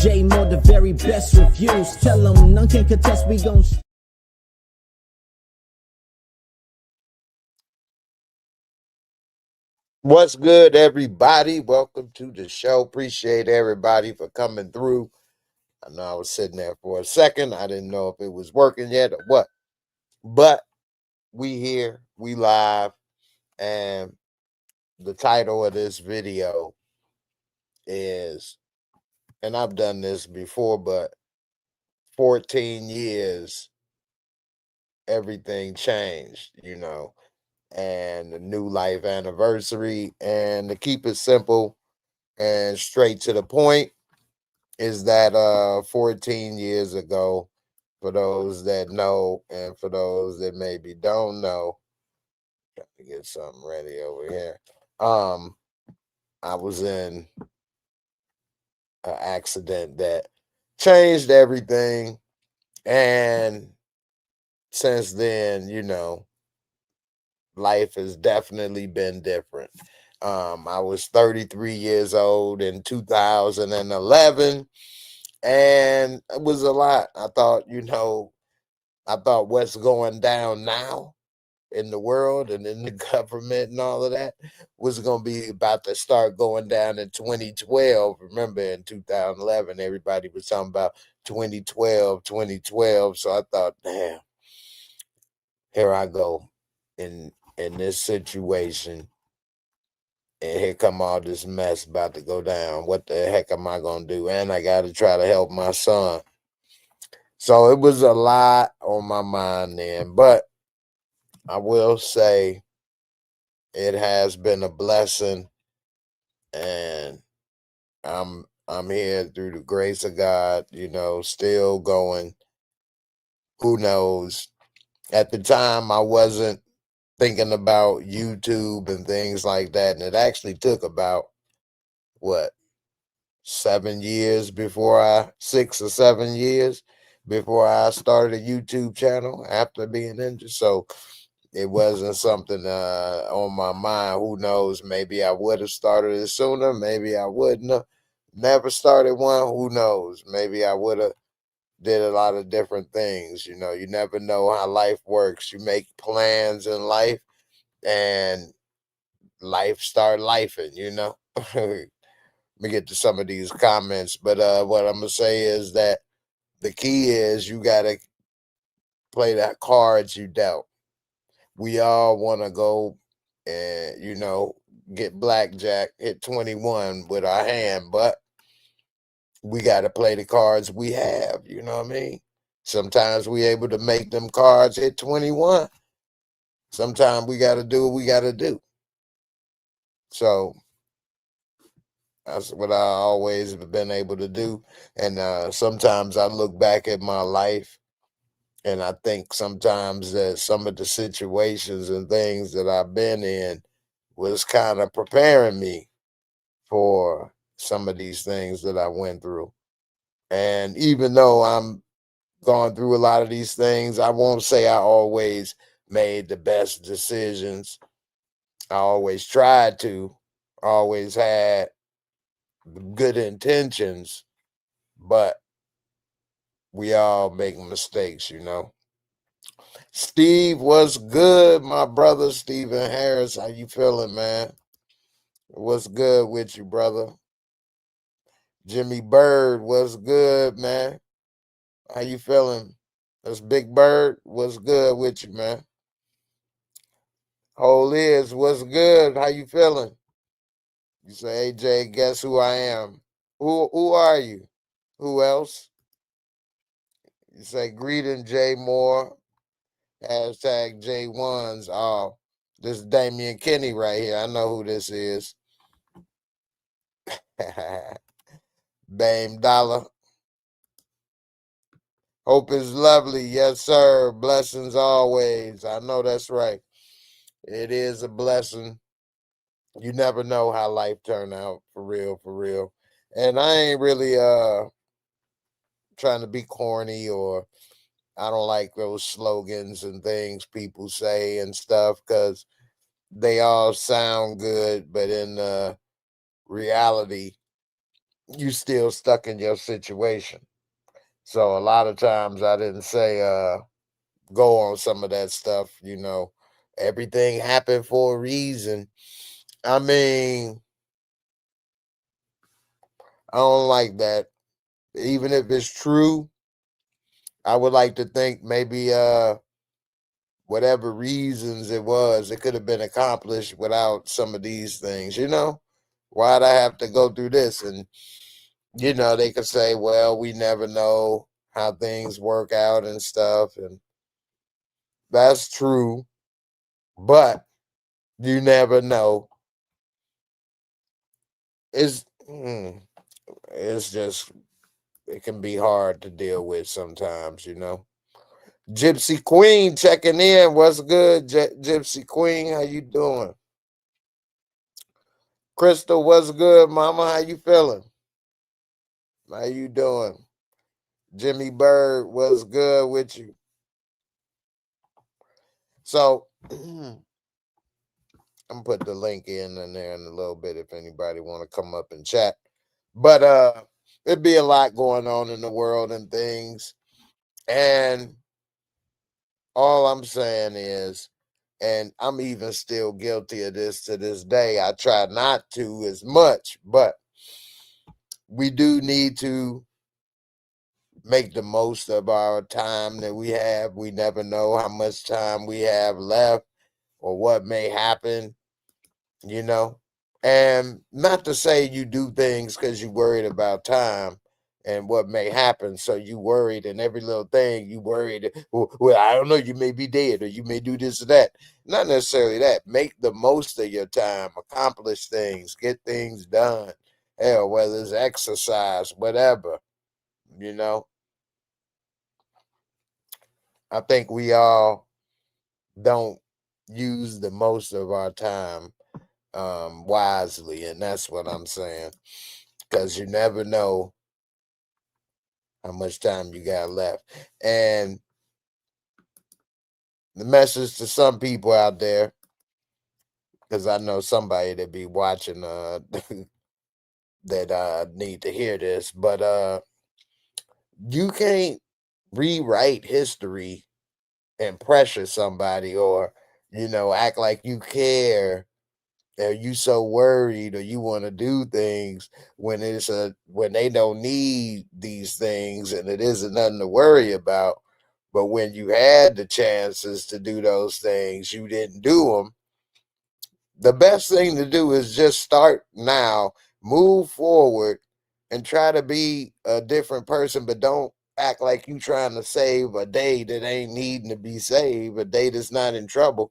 J Moore, the very best reviews. Tell them none can contest, we gon' What's good, everybody? Welcome to the show. Appreciate everybody for coming through. I know I was sitting there for a second. I didn't know if it was working yet or what. But we here, we live, and the title of this video is, and I've done this before, but 14 years, everything changed, and the new life anniversary. And to keep it simple and straight to the point, is that 14 years ago, for those that know and for those that maybe don't know, got to get something ready over here. I was in an accident that changed everything, and since then, life has definitely been different. I was 33 years old in 2011, and it was a lot. I thought what's going down now in the world and in the government and all of that was going to be about to start going down in 2012. Remember, in 2011, everybody was talking about 2012. So I thought, damn, here I go in this situation, and here come all this mess about to go down. What the heck am I going to do? And I got to try to help my son. So it was a lot on my mind then, but I will say it has been a blessing, and I'm here through the grace of God, still going. Who knows? At the time, I wasn't thinking about YouTube and things like that, and it actually took about, what, 6 or 7 years before I started a YouTube channel after being injured. So it wasn't something on my mind. Who knows? Maybe I would have started it sooner. Maybe I wouldn't have never started one. Who knows? Maybe I would have did a lot of different things. You never know how life works. You make plans in life, and life start lifing, Let me get to some of these comments. But what I'm going to say is that the key is you got to play that cards you dealt. We all want to go and, get blackjack, hit 21 with our hand, but we got to play the cards we have, you know what I mean? Sometimes we able to make them cards hit 21. Sometimes we got to do what we got to do. So that's what I always have been able to do. And sometimes I look back at my life, and I think sometimes that some of the situations and things that I've been in was kind of preparing me for some of these things that I went through. And even though I'm going through a lot of these things, I won't say I always made the best decisions. I always tried to, always had good intentions, but we all make mistakes, Steve, what's good, my brother? Stephen Harris, how you feeling, man? What's good with you, brother? Jimmy Bird, what's good, man? How you feeling? That's Big Bird. What's good with you, man? Whole is, what's good? How you feeling? You say, AJ, guess who I am? Who are you? Who else? You say, greeting Jay Moore. Hashtag J1s. Oh, this is Damian Kinney right here. I know who this is. Bame Dollar. Hope is lovely. Yes, sir. Blessings always. I know that's right. It is a blessing. You never know how life turn out, for real, for real. And I ain't really trying to be corny, or I don't like those slogans and things people say and stuff, because they all sound good, but in reality, you still stuck in your situation. So a lot of times I didn't say go on some of that stuff, everything happened for a reason. I mean, I don't like that. Even if it's true, I would like to think maybe whatever reasons it was, it could have been accomplished without some of these things. Why'd I have to go through this? And they could say, well, we never know how things work out and stuff, and that's true, but you never know. It's it's just, it can be hard to deal with sometimes. Gypsy Queen checking in. What's good, Gypsy Queen? How you doing? Crystal, what's good, mama? How you feeling? How you doing? Jimmy Bird, what's good with you? So I'm gonna put the link in there in a little bit if anybody want to come up and chat. But it'd be a lot going on in the world and things. And all I'm saying is, and I'm even still guilty of this to this day, I try not to as much, but we do need to make the most of our time that we have. We never know how much time we have left or what may happen, you know. And not to say you do things because you're worried about time and what may happen. So you worried, and every little thing you worried, well, I don't know, you may be dead or you may do this or that. Not necessarily that. Make the most of your time, accomplish things, get things done. Hell, whether it's exercise, whatever, you know. I think we all don't use the most of our time wisely, and that's what I'm saying, because you never know how much time you got left. And the message to some people out there, because I know somebody that be watching that need to hear this, but you can't rewrite history and pressure somebody, or act like you care, or you so worried, or you want to do things when they don't need these things and it isn't nothing to worry about. But when you had the chances to do those things, you didn't do them. The best thing to do is just start now, move forward, and try to be a different person, but don't act like you trying to save a day that ain't needing to be saved, a day that's not in trouble.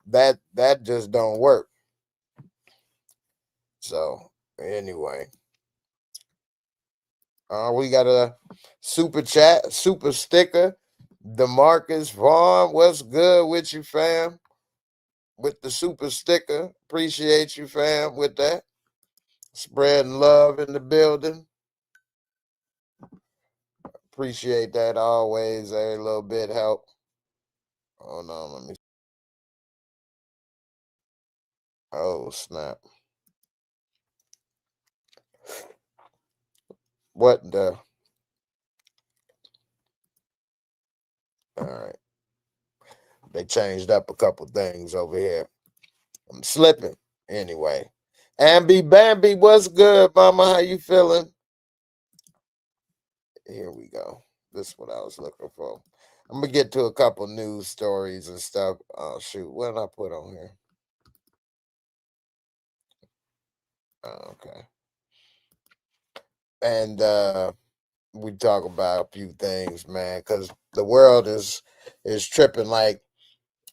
That just don't work. So anyway, we got a super chat, super sticker. DeMarcus Vaughn, what's good with you, fam? With the super sticker, appreciate you, fam, with that. Spreading love in the building. Appreciate that always. Every little bit help. Hold on, let me. Oh snap! What the? All right, they changed up a couple things over here. I'm slipping anyway. Ambi Bambi, what's good, mama? How you feeling? Here we go. This is what I was looking for. I'm gonna get to a couple news stories and stuff. Oh shoot, what did I put on here? Oh, okay. And we talk about a few things, man, because the world is tripping. Like,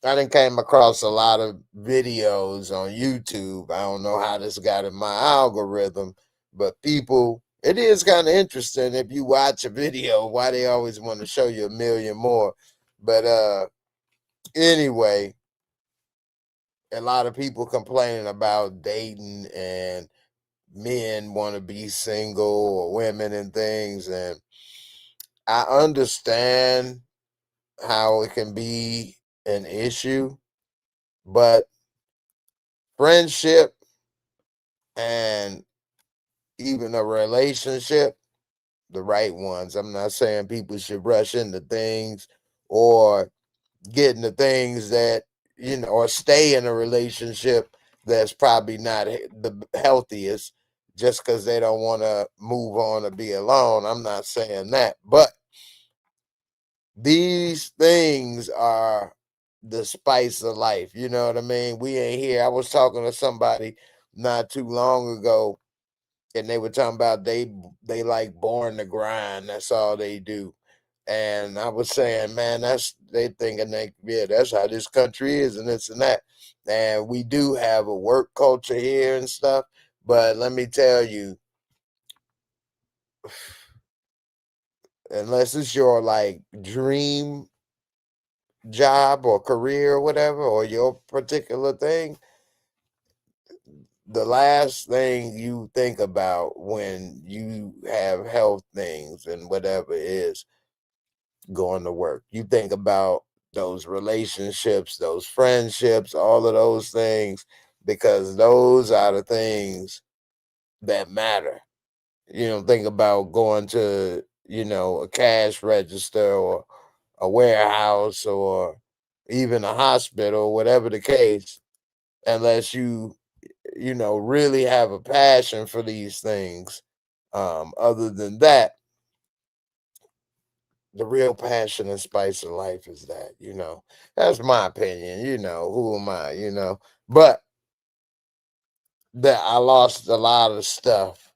I done came across a lot of videos on YouTube. I don't know how this got in my algorithm, but people, it is kind of interesting if you watch a video, why they always want to show you a million more. But anyway, a lot of people complaining about dating and men want to be single, or women and things. And I understand how it can be an issue, but friendship and even a relationship, the right ones. I'm not saying people should rush into things or get into things that, or stay in a relationship that's probably not the healthiest just because they don't want to move on or be alone. I'm not saying that, but these things are the spice of life. You know what I mean? We ain't here. I was talking to somebody not too long ago, and they were talking about they like born to grind. That's all they do. And I was saying, man, they thinking that's how this country is and this and that. And we do have a work culture here and stuff, but let me tell you, unless it's your like dream job or career or whatever, or your particular thing, the last thing you think about when you have health things and whatever is going to work. You think about those relationships, those friendships, all of those things, because those are the things that matter. You don't think about going to, a cash register or a warehouse or even a hospital, whatever the case, unless you really have a passion for these things. Other than that, the real passion and spice of life is that. That's my opinion. Who am I? But that I lost a lot of stuff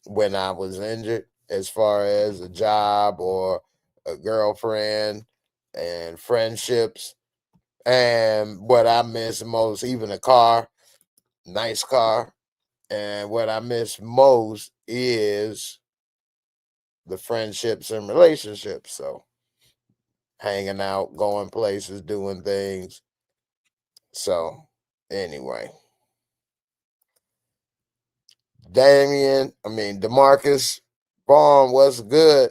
when I was injured, as far as a job or a girlfriend and friendships. And what I miss most, even a car, nice car. And what I miss most is the friendships and relationships. So hanging out, going places, doing things. So anyway, Demarcus Vaughn, what's good?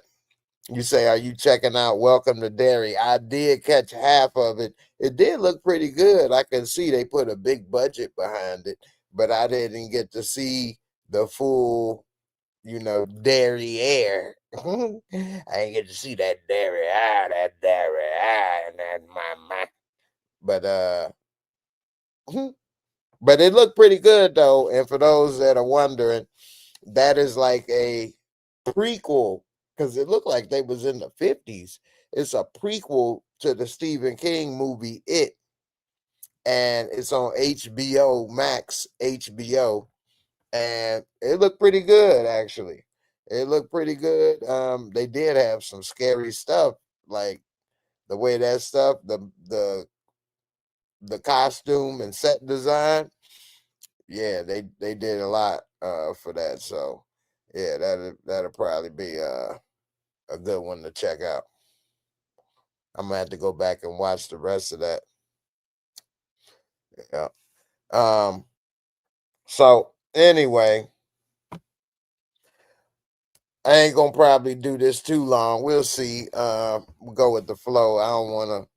You say, are you checking out Welcome to Derry? I did catch half of it. It did look pretty good. I can see they put a big budget behind it, but I didn't get to see the full, dairy air. I didn't get to see that dairy and that my. But but it looked pretty good though. And for those that are wondering, that is like a prequel, because it looked like they was in the 50s. It's a prequel to the Stephen King movie It, and it's on HBO Max, HBO, and it looked pretty good actually. It looked pretty good. They did have some scary stuff, like the way that stuff, the costume and set design. Yeah, they did a lot for that. So yeah, that'll probably be a good one to check out. I'm gonna have to go back and watch the rest of that. Yeah. Um. So anyway, I ain't gonna probably do this too long. We'll see. We'll go with the flow. I don't want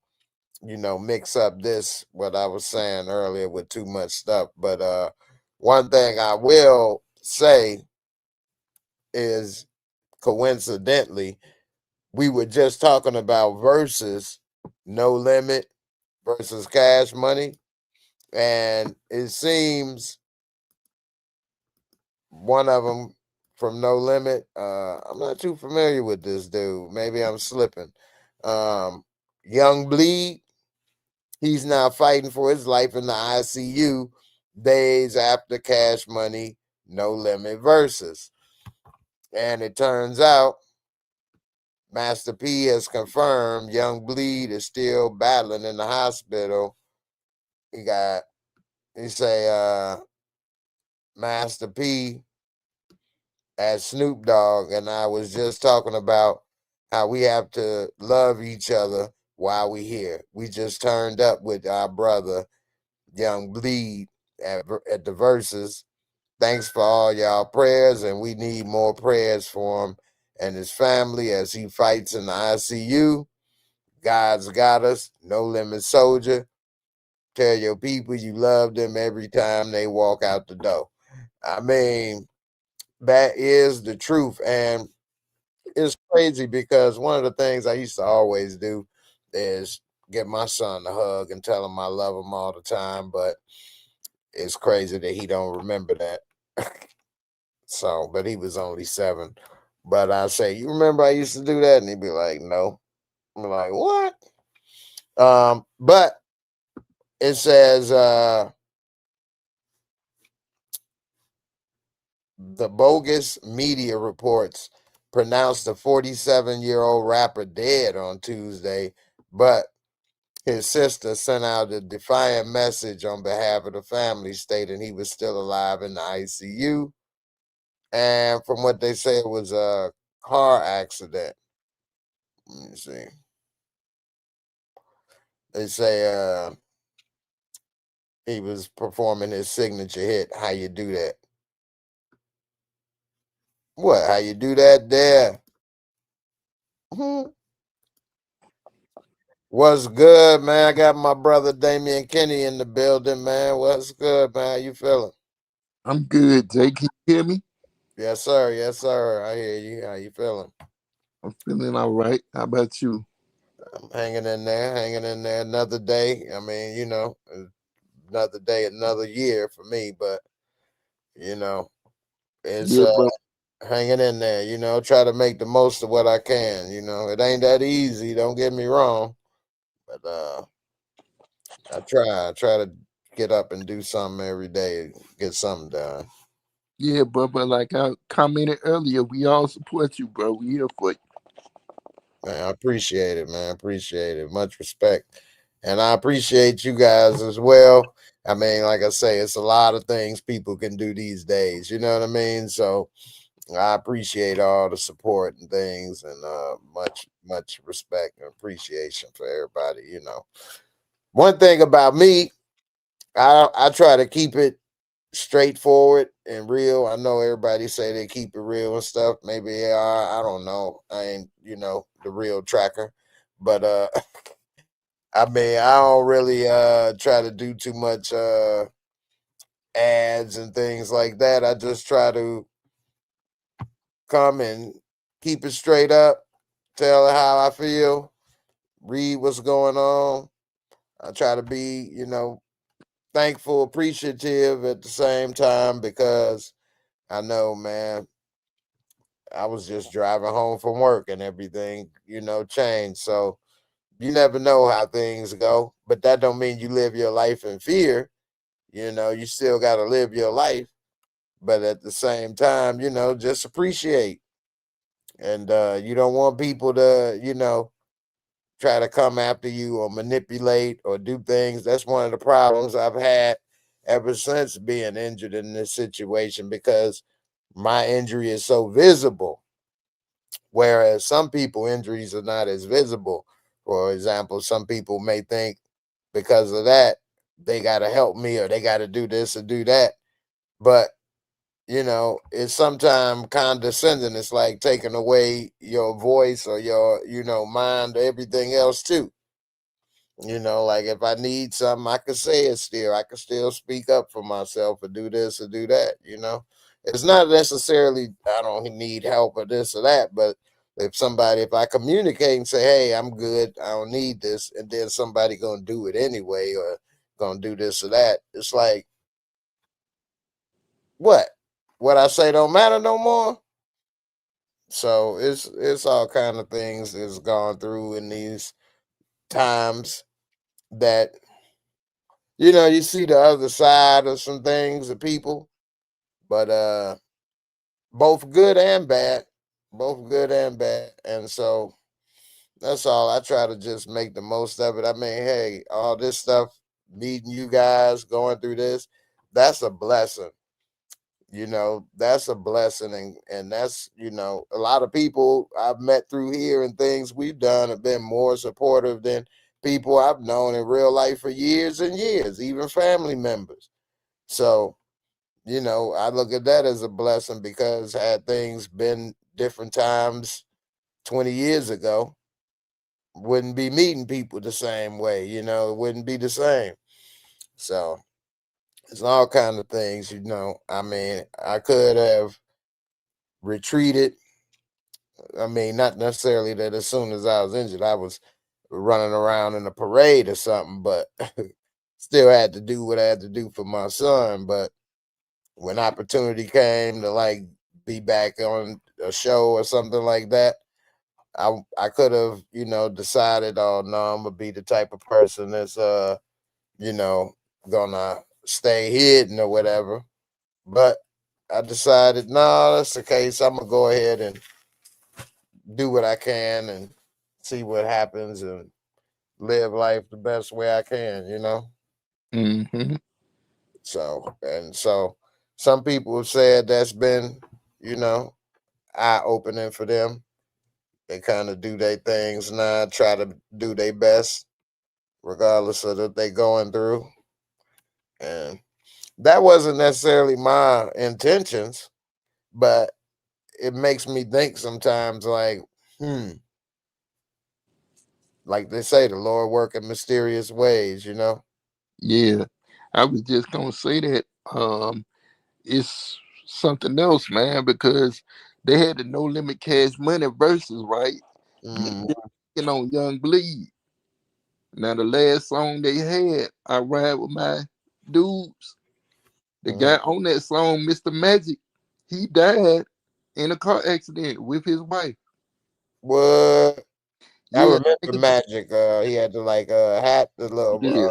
to, mix up this what I was saying earlier with too much stuff. But one thing I will say is, coincidentally, we were just talking about versus No Limit versus Cash Money, and it seems one of them from No Limit. I'm not too familiar with this dude. Maybe I'm slipping. Young Bleed. He's now fighting for his life in the ICU days after Cash Money No Limit versus. And it turns out Master P has confirmed Young Bleed is still battling in the hospital. He say Master P as Snoop Dogg, and I was just talking about how we have to love each other while we here. We just turned up with our brother Young Bleed at the verses. Thanks for all y'all prayers, and we need more prayers for him and his family as he fights in the ICU. God's got us. No Limit Soldier. Tell your people you love them every time they walk out the door. I mean, that is the truth. And it's crazy because one of the things I used to always do is get my son a hug and tell him I love him all the time, but it's crazy that he don't remember that. So, but he was only 7. But I say, you remember I used to do that? And he'd be like, no. I'm like, what? But it says the bogus media reports pronounced the 47-year-old rapper dead on Tuesday, but his sister sent out a defiant message on behalf of the family stating he was still alive in the ICU. And from what they say, it was a car accident. Let me see. They say he was performing his signature hit, How You Do That. What? How you do that there? Mhm. What's good, man? I got my brother Damian Kenny in the building, man. What's good, man? How you feeling? I'm good, Jay. Can you hear me? Yes, sir. Yes, sir. I hear you. How you feeling? I'm feeling all right. How about you? I'm hanging in there, hanging in there. Another day. I mean, another day, another year for me, but you know, it's Yeah, bro. hanging in there, try to make the most of what I can. It ain't that easy, don't get me wrong. But I try to get up and do something every day, get something done. Yeah, bro. But like I commented earlier, we all support you, bro. We here for you. Man, I appreciate it, man. Appreciate it. Much respect. And I appreciate you guys as well. I mean, like I say, it's a lot of things people can do these days. You know what I mean? So I appreciate all the support and things, and much respect and appreciation for everybody. One thing about me, I try to keep it straightforward and real. I know everybody say they keep it real and stuff. Maybe they are. I don't know. I ain't, the real tracker. But I mean, I don't really try to do too much ads and things like that. I just try to come and keep it straight up, tell how I feel, read what's going on. I try to be, thankful, appreciative at the same time because I know, man, I was just driving home from work and everything, changed. So you never know how things go, but that don't mean you live your life in fear. You still got to live your life, but at the same time, just appreciate. And you don't want people to, try to come after you or manipulate or do things. That's one of the problems I've had ever since being injured in this situation because my injury is so visible. Whereas some people injuries are not as visible. For example, some people may think because of that they got to help me or they got to do this or do that. But it's sometimes condescending. It's like taking away your voice or your, mind or everything else too. Like if I need something, I can say it still. I can still speak up for myself or do this or do that. It's not necessarily I don't need help or this or that, but if I communicate and say, hey, I'm good, I don't need this, and then somebody gonna do it anyway or gonna do this or that, it's like, what? What I say don't matter no more. So it's all kind of things that's gone through in these times that you see the other side of some things of people, but both good and bad, both good and bad. And so that's all. I try to just make the most of it. I mean, hey, all this stuff, meeting you guys, going through this, that's a blessing. That's a blessing, and that's a lot of people I've met through here and things we've done have been more supportive than people I've known in real life for years and years, even family members. So I look at that as a blessing because had things been different times 20 years ago, wouldn't be meeting people the same way. It wouldn't be the same. So it's all kind of things. I mean, I could have retreated. I mean, not necessarily that as soon as I was injured, I was running around in a parade or something, but still had to do what I had to do for my son. But when opportunity came to like be back on a show or something like that, I could have, decided, oh no, I'm gonna be the type of person that's gonna stay hidden or whatever. But I decided, no, that's the case. I'm gonna go ahead and do what I can and see what happens and live life the best way I can. Mm-hmm. So some people have said that's been, eye opening for them. They kind of do their things now, try to do their best, regardless of what they're going through. And that wasn't necessarily my intentions, but it makes me think sometimes like, like they say, the Lord work in mysterious ways. Yeah, I was just gonna say that. It's something else, man, because they had the No Limit Cash Money verses, right? Mm, You know, Young Bleed. Now the last song they had, I Ride With My Dudes. The guy on that song, Mr. Magic, he died in a car accident with his wife. what? I Yeah, remember Magic. He had the like hat, the little yeah,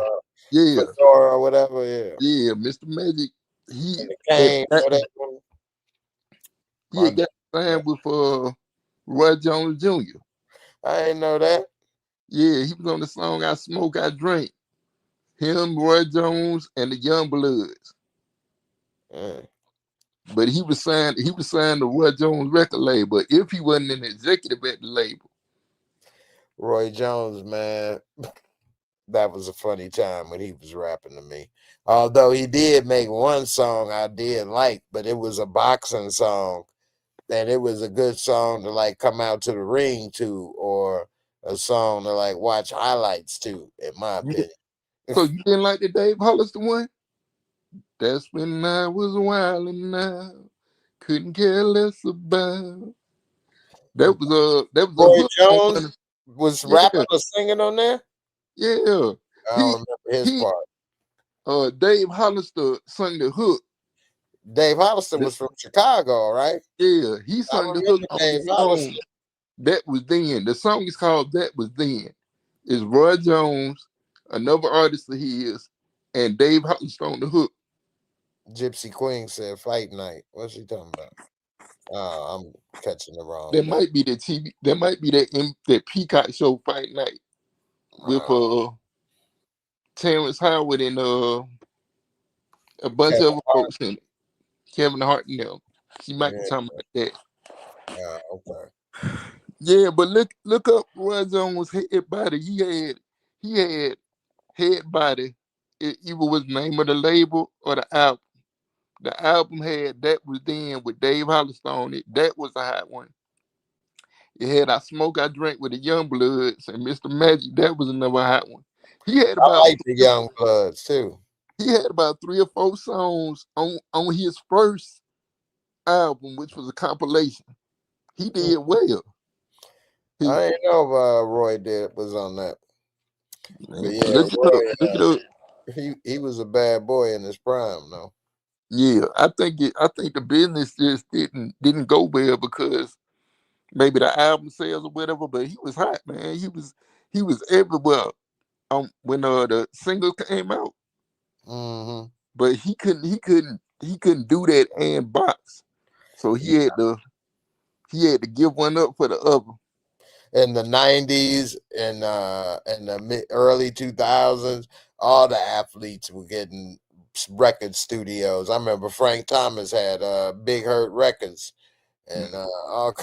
yeah, fedora or whatever. Yeah, yeah. Mr. Magic, he and the had cane. got, That one. he My had dad, got signed with Roy Jones Jr. I didn't know that. Yeah, he was on the song I Smoke, I Drink. Him, Roy Jones, and the Young Bloods. Mm. But he was signed to Roy Jones record label. If he wasn't an executive at the label. Roy Jones, man, that was a funny time when he was rapping to me. Although he did make one song I did like, but it was a boxing song, and it was a good song to like come out to the ring to, or a song to like watch highlights to, in my Yeah. opinion. So you didn't like the Dave Hollister one? That's when I was wildin' now. Couldn't care less about. That was a Roy hook on one. Jones was rapping Yeah, or singing on there. yeah. I He don't remember his he part. Dave Hollister sung the hook. Dave Hollister The- was from Chicago, right? yeah, he I sung the hook remember on the Dave song Hollister. That Was Then. The song is called That Was Then. It's Roy Jones, another artist of his, and Dave Hollister on the hook. Gypsy Queen said fight night. What's he talking about? I'm catching the wrong There day. might be that TV. There might be that Peacock show Fight Night with Uh, Terrence Howard and a bunch Kevin of other Hart. folks in it. Kevin Hart and them. She might be Yeah. talking about that. Okay. Yeah, but look up Roy Jones' head body. He had head body. It either was the name of the label or the album. The album had That Was Then with Dave Hollister on it. That was a hot one. It had I Smoke, I Drink with the Young Bloods and Mr. Magic. That was another hot one. He had I about like the Young Bloods too. he had about 3 or 4 songs on his first album, which was a compilation. He did well. His, I didn't know Roy did was on that. But yeah, look it up. Look it Roy, up. he was a bad boy in his prime, though. Yeah, I think the business just didn't go well because maybe the album sales or whatever. But he was hot, man. He was everywhere. When the single came out, Mm-hmm. but he couldn't do that and box. So he had to give one up for the other. In the 90s and in the early 2000s, all the athletes were getting record studios. I remember Frank Thomas had Big Hurt Records, and all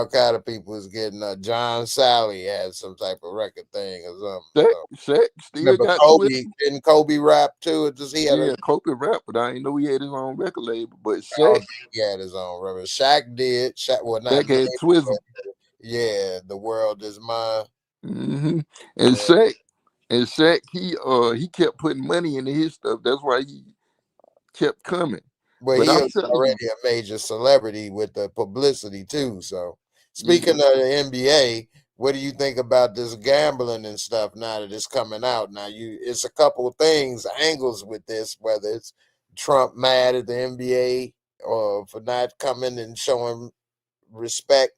kind of people was getting John Sally had some type of record thing or something. Shaq, So Shaq still remember got Twitter. Kobe, didn't Kobe rap too? It just he had a Yeah, Kobe rap, but I didn't know he had his own record label. But I don't Shaq, think he had his own record. Shaq did. Shaq, well, not Shaq had label, Twizzle. but yeah, the world is mine. Hmm. And Yeah. Shaq, he kept putting money into his stuff. That's why he kept coming. Well, But he I'm was telling you, already a major celebrity with the publicity too. So, yeah, speaking of the NBA, what do you think about this gambling and stuff now that it's coming out? Now, it's a couple of things, angles with this, whether it's Trump mad at the NBA or for not coming and showing respect,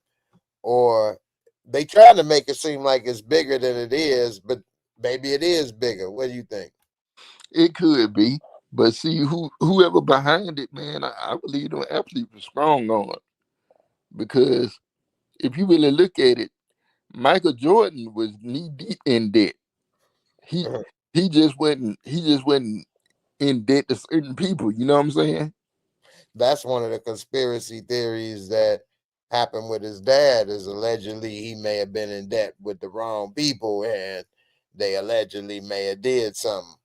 or they trying to make it seem like it's bigger than it is, but maybe it is bigger. What do you think? it could be. But see, whoever behind it, man, I believe them athletes were strong on it. Because if you really look at it, Michael Jordan was knee deep in debt. He he just wasn't in debt to certain people. You know what I'm saying? That's one of the conspiracy theories that happened with his dad, is allegedly he may have been in debt with the wrong people, and they allegedly may have did something,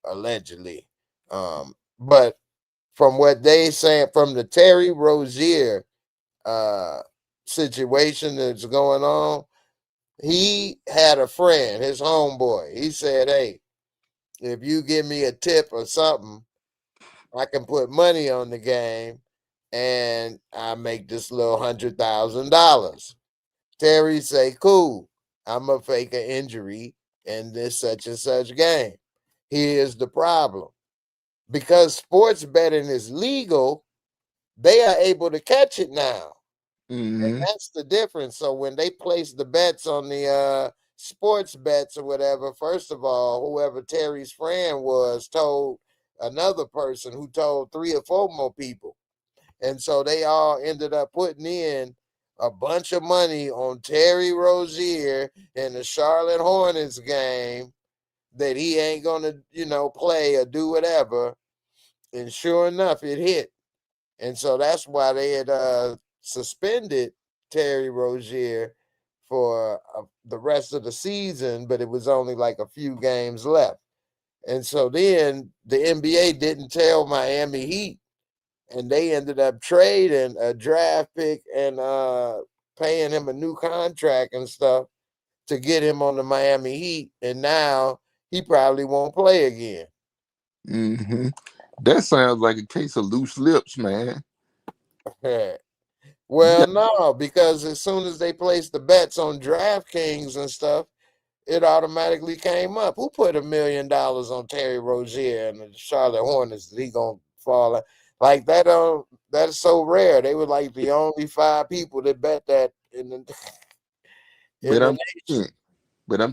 allegedly. But from what they say, from the Terry Rozier uh situation that's going on, he had a friend, his homeboy. He said, hey, if you give me a tip or something, I can put money on the game and I make this little $100,000. Terry say, cool, I'm gonna fake an injury in this such and such game. Here's the problem. Because sports betting is legal, they are able to catch it now. And Hmm. that's the difference. So when they place the bets on the sports bets or whatever, first of all, whoever Terry's friend was told another person who told 3 or 4 more people. And so they all ended up putting in a bunch of money on Terry Rozier in the Charlotte Hornets game that he ain't gonna, play or do whatever. And sure enough, it hit. And so that's why they had suspended Terry Rozier for the rest of the season, but it was only like a few games left. And so then the NBA didn't tell Miami Heat, and they ended up trading a draft pick and paying him a new contract and stuff to get him on the Miami Heat. And now he probably won't play again. Hmm. That sounds like a case of loose lips, man. You Well, got no, because as soon as they placed the bets on DraftKings and stuff, it automatically came up. Who put $1 million on Terry Rozier and the Charlotte Hornets that he gonna fall out? Like that? That's so rare. They were like the only 5 people that bet that in the in but the I'm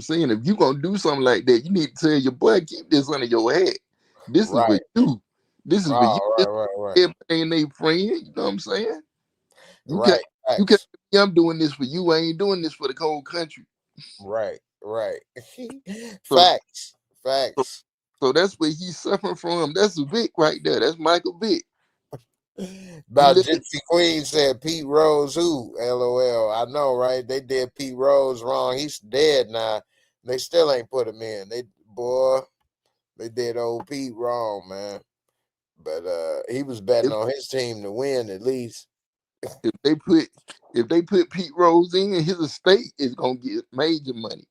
saying, nation. if you gonna do something like that, you need to tell your boy, keep this under your head. This is for Right. you. This is for you. Oh, This right, right, right, everybody ain't they friend. You know what I'm saying? You can't right. you can't Facts. say, I'm doing this for you. I ain't doing this for the whole country. Right, right. So Facts. so, Facts. so that's where he's suffering from. That's Vic right there. That's Michael Vick. He About let it, Gypsy Queen said Pete Rose who? LOL. I know, right? They did Pete Rose wrong. He's dead now. They still ain't put him in. They did old Pete wrong, man. But he was betting if on his team to win at least. if they put if they put Pete Rose in, his estate is gonna get major money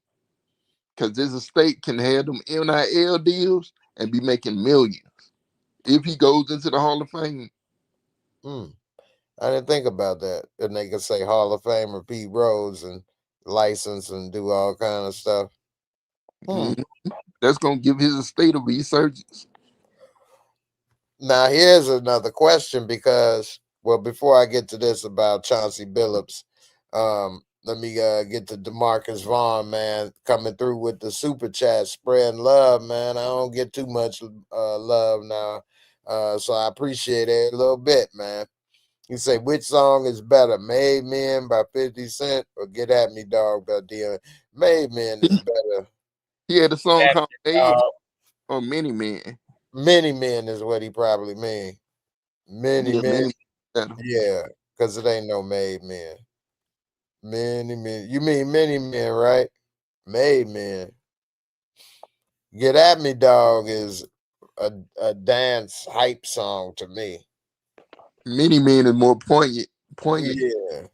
because his estate can have them NIL deals and be making millions if he goes into the Hall of Fame. Hmm. I didn't think about that. And they could say Hall of Famer Pete Rose and license and do all kind of stuff. Hmm. Mhm. That's gonna give his estate a resurgence. Now here's another question, because well, before I get to this about Chauncey Billups, let me get to Demarcus Vaughn, man, coming through with the super chat, spreading love, man. I don't get too much love now, so I appreciate it a little bit, man. You say, which song is better, Made Men by 50 Cent or Get At Me Dog by D.M.? Made Men is He, better. he had a song Get At called Me Made Dog. or Many Men. Many Men is what he probably mean. Many Yeah, Men. Many Men. Yeah, because it ain't no made men. Many men. You mean many men, right? Made men. Get At Me Dog is a dance hype song to me. Many Men is more poignant. Yeah,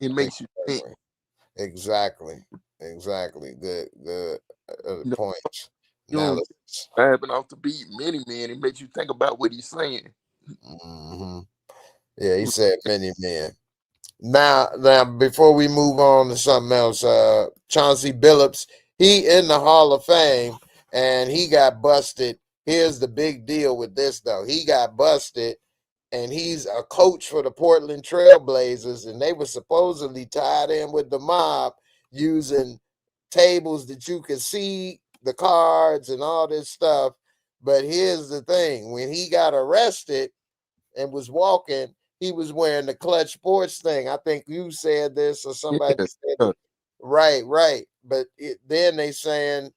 It makes you think. exactly. Exactly. Exactly. Good You know, points. you don't Analysis. vibing off the beat. Many Men, it makes you think about what he's saying. Hmm. Yeah, he said many men. Now, before we move on to something else, Chauncey Billups, he in the Hall of Fame, and he got busted. Here's the big deal with this, though. He got busted, and he's a coach for the Portland Trailblazers, and they were supposedly tied in with the mob using tables that you could see the cards and all this stuff. But here's the thing: when he got arrested and was walking, he was wearing the Clutch Sports thing. I think you said this or somebody Yeah, said yeah. it. Right. But then they saying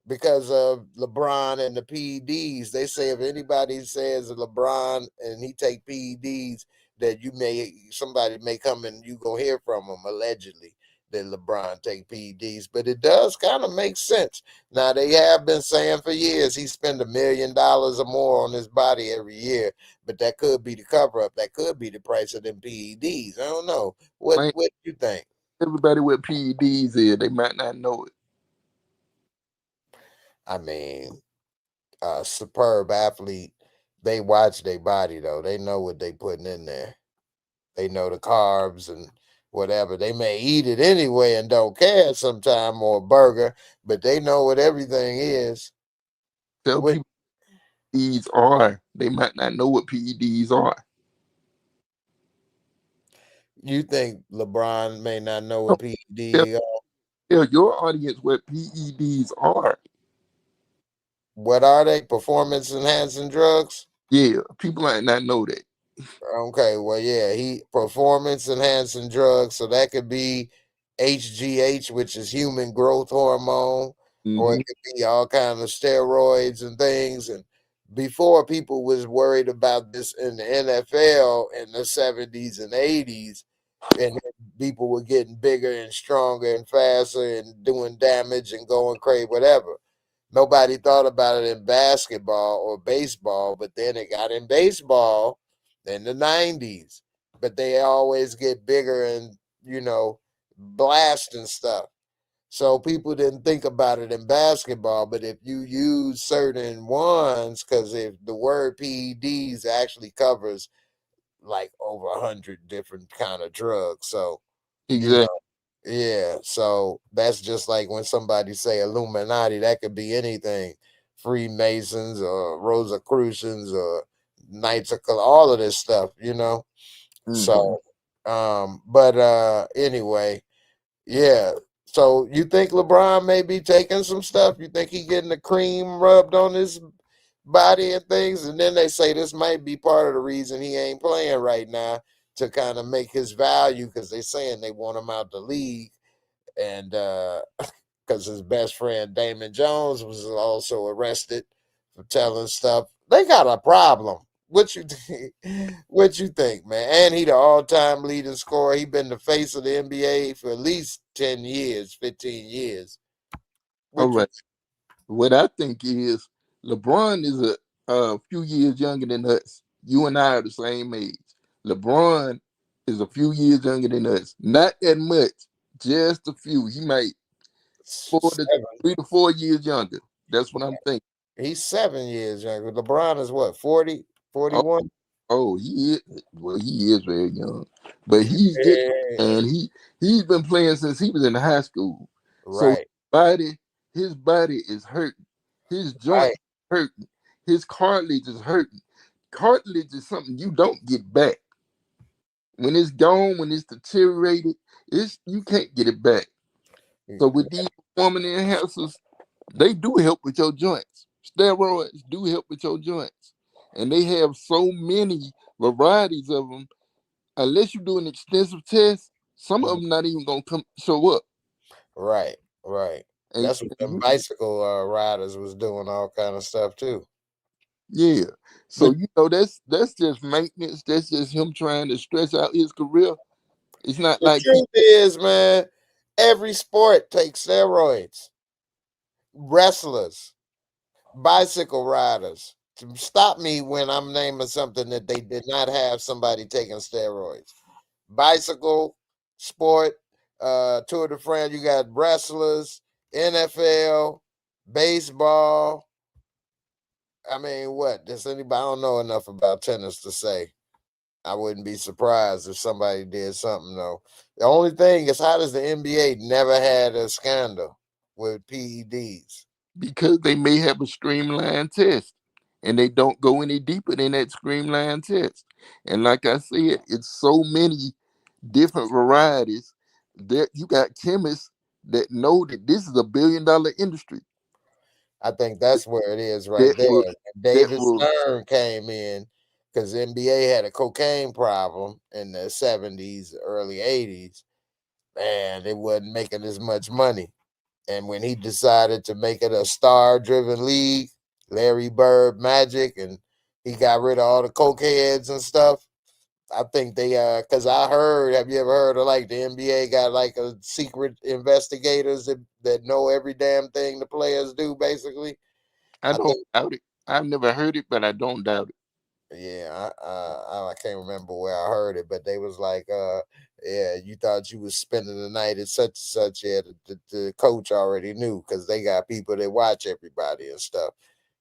because of LeBron and the PEDs, they say if anybody says LeBron and he take PEDs, that somebody may come and you gonna hear from him allegedly that LeBron take PEDs. But it does kind of make sense. Now they have been saying for years he spend $1 million or more on his body every year, but that could be the cover up. That could be the price of them PEDs. I don't know. What Man, you think? everybody with PEDs is, they might not know it. I mean, superb athlete. They watch their body though. They know what they putting in there. They know the carbs and whatever. They may eat it anyway and don't care sometime or a burger, but they know what everything is. Tell What people these are, they might not know what PEDs are. you think LeBron may not know No, what Tell, PED are? tell your audience what PEDs are. What are they? Performance enhancing drugs? Yeah, people might not know that. Okay, well, yeah, he performance enhancing drugs, so that could be HGH, which is human growth hormone, or it Hmm. could be all kind of steroids and things. And before, people was worried about this in the NFL in the 70s and 80s, and people were getting bigger and stronger and faster and doing damage and going crazy, whatever. Nobody thought about it in basketball or baseball, but then it got in baseball in the 90s. But they always get bigger and, blast and stuff. So people didn't think about it in basketball, but if you use certain ones, because if the word PEDs actually covers like over 100 different kind of drugs. So, you Exactly. know, yeah, so that's just like when somebody say Illuminati, that could be anything, Freemasons or Rosicrucians or Knights of all of this stuff. Hmm. So, but anyway, yeah. So you think LeBron may be taking some stuff? You think he getting the cream rubbed on his body and things? And then they say this might be part of the reason he ain't playing right now to kind of make his value because they saying they want him out the league and because his best friend Damon Jones was also arrested for telling stuff. They got a problem. What you think? What you think, man? And he the all-time leading scorer. He been the face of the NBA for at least 10 years, 15 years. All What you right. What I think is LeBron is a few years younger than us. You and I are the same age. LeBron is a few years younger than us. Not that much, just a few. He might 7? 3 to 4 years younger. That's what I'm thinking. He's 7 years younger. LeBron is what, 40, Oh, 41? oh, he is. Well, he is very young, but he's getting. Yeah, And he's been playing since he was in high school. So right, body, his body is hurting. His right. joints hurting. His cartilage is hurting. Cartilage is something you don't get back. When it's gone, when it's deteriorated, you can't get it back. So with these performance enhancers, they do help with your joints. Steroids do help with your joints. And they have so many varieties of them. Unless you do an extensive test, some of Mm, them not even gonna come show up. right, right. And, That's what and them you, bicycle riders was doing all kind of stuff too. yeah. So But that's just maintenance. That's just him trying to stretch out his career. It's not the like he truth is, man, every sport takes steroids. Wrestlers, bicycle riders. Stop me when I'm naming something that they did not have somebody taking steroids. Bicycle, sport, Tour de France, you got wrestlers, NFL, baseball, I mean, what? Does anybody? I don't know enough about tennis to say. I wouldn't be surprised if somebody did something though. The only thing is, how does the NBA never had a scandal with PEDs? Because they may have a streamlined test and they don't go any deeper than that streamlined test. And like I said, it's so many different varieties that you got chemists that know that this is $1 billion industry I think that's where it is right that there. will When that David will Stern came in because the NBA had a cocaine problem in the 70s, early 80s, and it wasn't making as much money. And when he decided to make it a star-driven league, Larry Bird Magic, and he got rid of all the cokeheads and stuff. I think they because I heard, have you ever heard of like the NBA got like a secret investigators that know every damn thing the players do, basically. I I don't think doubt it. I've never heard it, but I don't doubt it. yeah, I can't remember where I heard it, but they was like, yeah, you thought you was spending the night at such and such. Yeah, the coach already knew because they got people that watch everybody and stuff,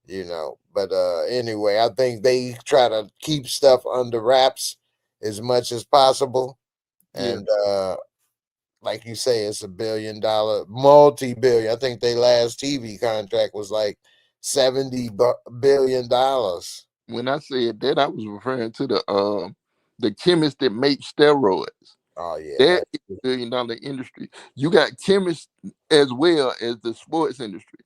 you know. But anyway, I think they try to keep stuff under wraps as much as possible, Yeah. and like you say, it's $1 billion, multi-billion. I think their last TV contract was like $70 billion. When I said that, I was referring to the chemists that make steroids. Oh yeah, That that is $1 billion industry. You got chemists as well as the sports industry.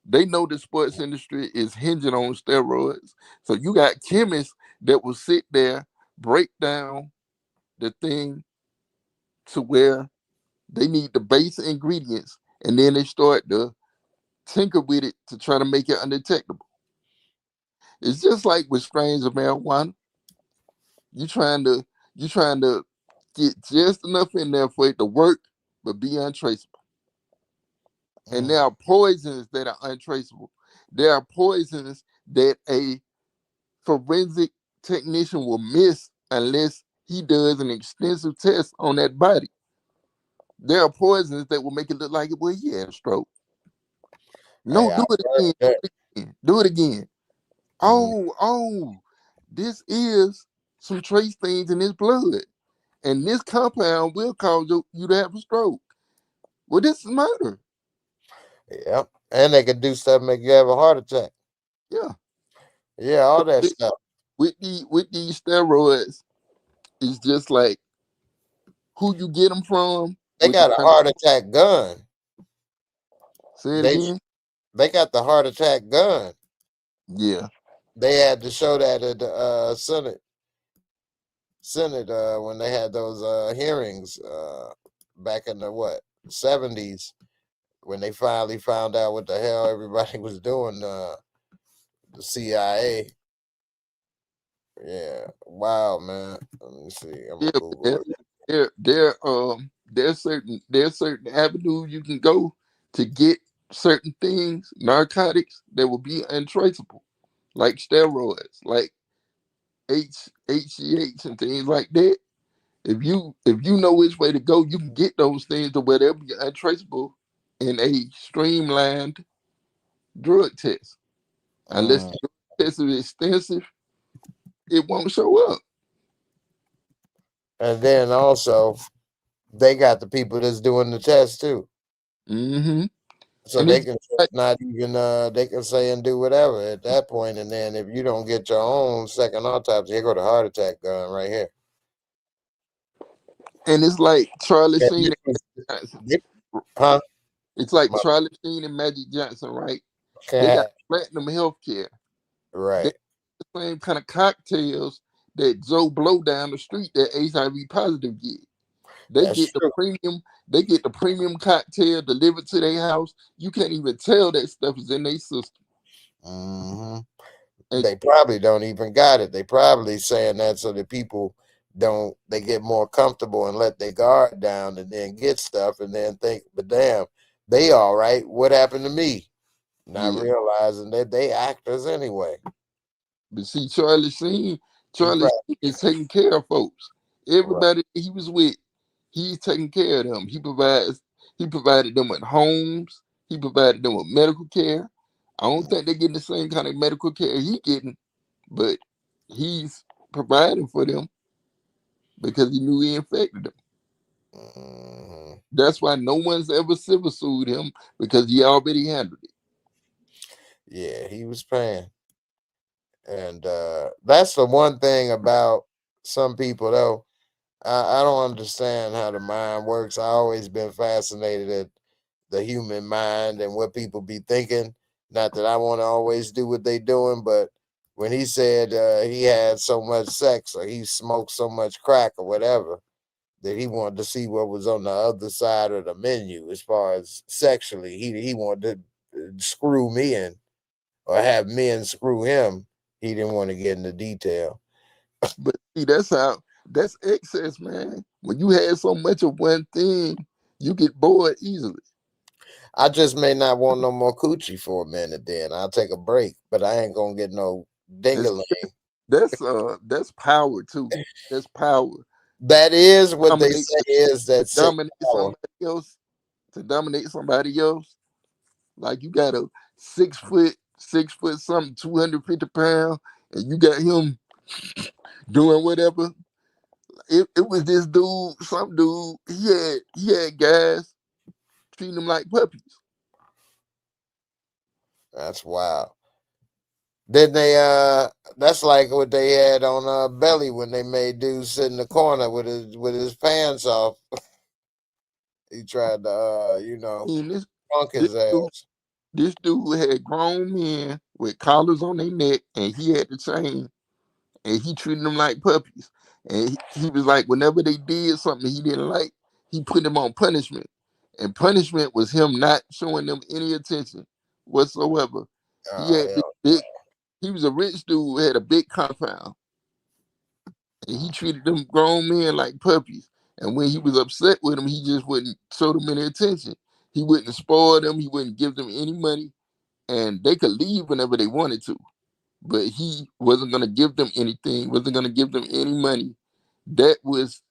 They know the sports industry is hinging on steroids. So you got chemists that will sit there, break down the thing to where they need the base ingredients, and then they start to tinker with it to try to make it undetectable. It's just like with strains of marijuana. You trying to you trying to get just enough in there for it to work, but be untraceable. And there mm, are poisons that are untraceable. There are poisons that a forensic technician will miss unless he does an extensive test on that body. There are poisons that will make it look like it. Well, he had a stroke. No, hey, do I it heard again. that. Do it again. Mm, Oh, this is some trace things in his blood. And this compound will cause you to have a stroke. Well, this is murder. yeah, and they could do stuff make you have a heart attack. Yeah. Yeah, all So that stuff. with these steroids, it's just like who you get them from They will got a determine. heart attack gun. Say it They again. they got the heart attack gun. Yeah. They had to show that at the Senate when they had those hearings back in the what 70s when they finally found out what the hell everybody was doing. The CIA. Yeah. Wow, man. Let me see. I'm Yeah. gonna But Google it. there's certain avenues you can go to get certain things, narcotics that will be untraceable, like steroids, like HGH and things like that. If you know which way to go, you can get those things to where they'll be untraceable in a streamlined drug test. Unless Mm. the drug test is extensive, it won't show up. And then also they got the people that's doing the test too. Hmm. So And they it's can like, not even they can say and do whatever at that point. And then if you don't get your own second autopsy, here go the heart attack gun right here. and it's like Charlie Yeah, Sheen and Magic Johnson. huh? It's like My- Charlie Sheen and Magic Johnson, right? They got platinum health care. They right. got the same kind of cocktails that Joe Blow down the street that HIV positive get. They That's get the true. premium. They get the premium cocktail delivered to their house. You can't even tell that stuff is in their system. Hmm. And They probably don't even got it. They probably saying that so that people don't they get more comfortable and let their guard down and then get stuff and then think, but damn, they all right. What happened to me? Not yeah, realizing that they actors anyway. but see, He Charlie probably Sheen is taking care of folks. right. Everybody that he was with, he's taking care of them. He provided them with homes. He provided them with medical care. I don't think they're getting the same kind of medical care he getting, but he's providing for them because he knew he infected them. Mhm. That's why no one's ever civil sued him, because he already handled it. Yeah, he was paying. And that's the one thing about some people, though. I don't understand how the mind works. I always been fascinated at the human mind and what people be thinking. Not that I want to always do what they doing, but when he said he had so much sex or he smoked so much crack or whatever, that he wanted to see what was on the other side of the menu as far as sexually. He wanted to screw men or have men screw him. He didn't want to get into detail. But see, that's excess, man. When you have so much of one thing, you get bored easily. I just may not want no more coochie for a minute. Then I'll take a break, but I ain't gonna get no That's dingaling. that's power too. That's power. That is what they Dominate say is to that sick dominate power. somebody else. To dominate somebody else. Like you got a 6 foot something, 250 pounds, and you got him doing whatever. It was this dude, some dude. He had guys treating him like puppies. That's wild. Then they that's like what they had on Belly when they made dude sit in the corner with his pants off. He tried to And punk this his dude, ass. this dude had grown men with collars on their neck, and he had the chain, and he treated them like puppies. And he was like, whenever they did something he didn't like, he put them on punishment. And punishment was him not showing them any attention whatsoever. He Oh had this hell. big, he was a rich dude who had a big compound, and he treated them grown men like puppies. And when he was upset with them, he just wouldn't show them any attention. He wouldn't spoil them. He wouldn't give them any money, and they could leave whenever they wanted to. But he wasn't going to give them anything. Wasn't going to give them any money. That was,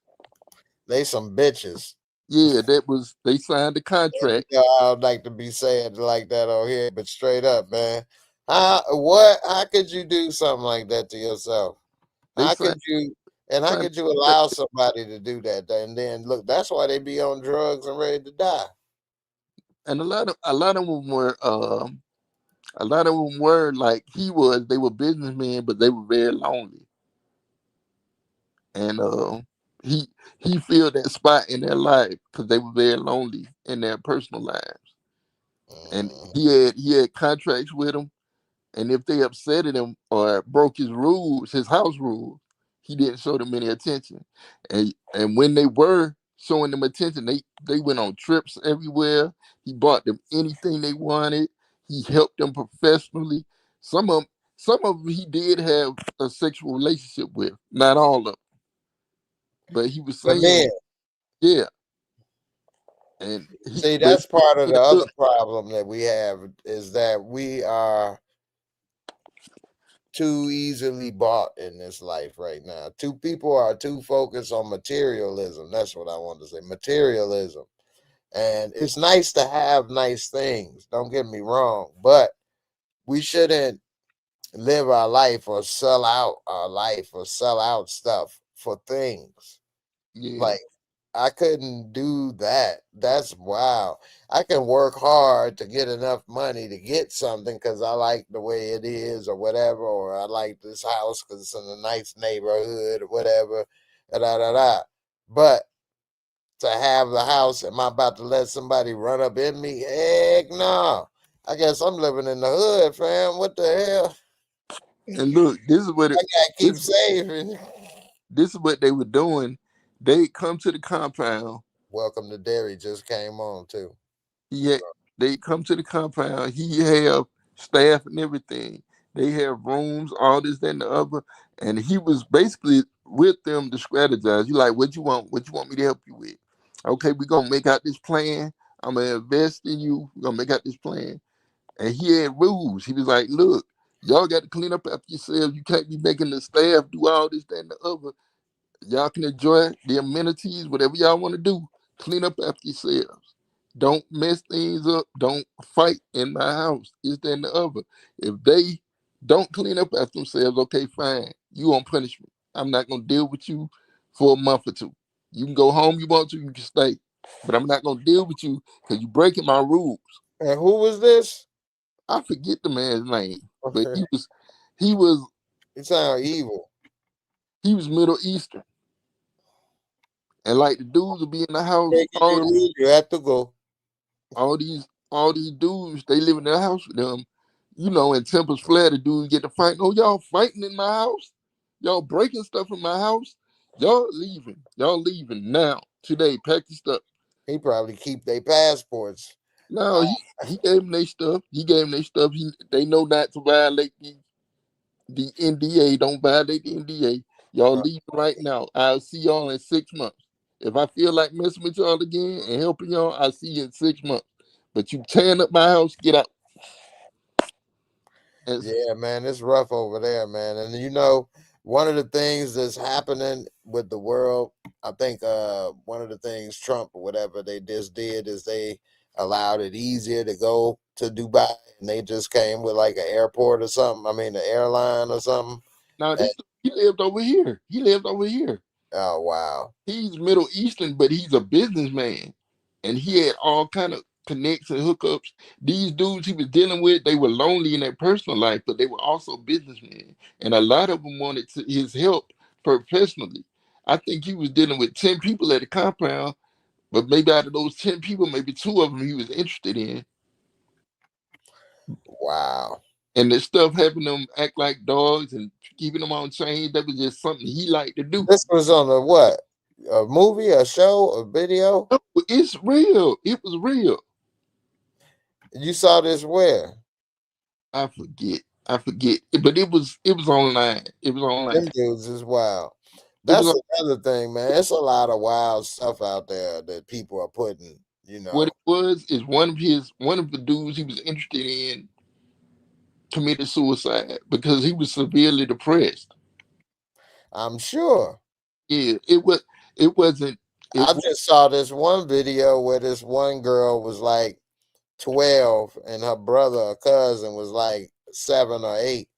They some bitches. yeah. That was, they signed the contract. I would like to be saying like that on here, but straight up, man. How could you do something like that to yourself? They How signed, could you and how signed could you allow somebody to do that? And then look, that's why they be on drugs and ready to die. and a lot of them were like he was. They were businessmen, but they were very lonely. And he he filled that spot in their life because they were very lonely in their personal lives. And Mm. he had contracts with them, and if they upsetted him or broke his rules, his house rules, he didn't show them any attention. And when they were showing them attention, they went on trips everywhere. He bought them anything they wanted. He helped them professionally. Some of them he did have a sexual relationship with, not all of them. But he was The saying, men. yeah, and See, but that's part of he the said, other look, problem that we have is that we are too easily bought in this life right now. Two people are too focused on materialism. That's what I want to say. Materialism. And it's nice to have nice things. Don't get me wrong, but we shouldn't live our life or sell out our life or sell out stuff for things. yeah, Like I couldn't do that. That's wow. I can work hard to get enough money to get something because I like the way it is or whatever, or I like this house because it's in a nice neighborhood or whatever. Da, da, da, da. But to have the house, am I about to let somebody run up in me? Heck no. I guess I'm living in the hood, fam. What the hell? and look, I gotta keep this saving. this is what they were doing. They come to the compound. Welcome to Dairy just came on too. He had, they come to the compound. He have staff and everything. They have rooms, all this, that, and the other. And he was basically with them to strategize. You like, what you want? What you want me to help you with? Okay, we're gonna make out this plan. I'm gonna invest in you. We're gonna make out this plan. And he had rules. He was like, look, y'all got to clean up after yourselves. You can't be making the staff do all this, that, and the other. Y'all can enjoy the amenities, whatever y'all want to do. Clean up after yourselves. Don't mess things up. Don't fight in my house. Is that and the other. If they don't clean up after themselves, okay, fine. You on punishment. I'm not gonna deal with you for a month or two. You can go home you want to, you can stay. But I'm not gonna deal with you because you breaking my rules. And who was this? I forget the man's name, but Okay. he was It sounds evil. he was Middle Eastern. And like the dudes would be in the house, Breaking your rules, you have to go. all these dudes, they live in their house with them. You know, in Temple's Flair, the dudes get to fight. Oh, y'all fighting in my house? Y'all breaking stuff in my house? Y'all leaving. Y'all leaving now. Today, pack your stuff. He probably keep their passports. No, he gave them their stuff. He gave them their stuff. They know not to violate the NDA. Don't violate the NDA. Y'all leaving right now. I'll see y'all in 6 months. If I feel like messing with y'all again and helping y'all, I'll see you in 6 months. But you tearing up my house, get out. Yeah, man, it's rough over there, man. And you know, one of the things that's happening with the world, I think one of the things Trump or whatever they just did is they allowed it easier to go to Dubai, and they just came with like an airport or something. I mean, an airline or something. Now And, he lived over here. He lived over here. oh wow. He's Middle Eastern, but he's a businessman, and he had all kind of connects and hookups. These dudes he was dealing with, they were lonely in their personal life, but they were also businessmen, and a lot of them wanted his help professionally. I think he was dealing with 10 people at the compound, but maybe out of those 10 people, maybe 2 of them he was interested in. Wow. And the stuff having them act like dogs and keeping them on chains, that was just something he liked to do. This was on a what? A movie, a show, a video? No, it's real. It was real. You saw this where? I forget. I forget. But it was online. It was Them online. dudes is wild. It was That's another thing, man. It's a lot of wild stuff out there that people are putting, you what know. it was is one of the dudes he was interested in committed suicide because he was severely depressed. I'm sure. Yeah, it wasn't it I was just saw this one video where this one girl was like 12 and her brother or cousin was like 7 or 8,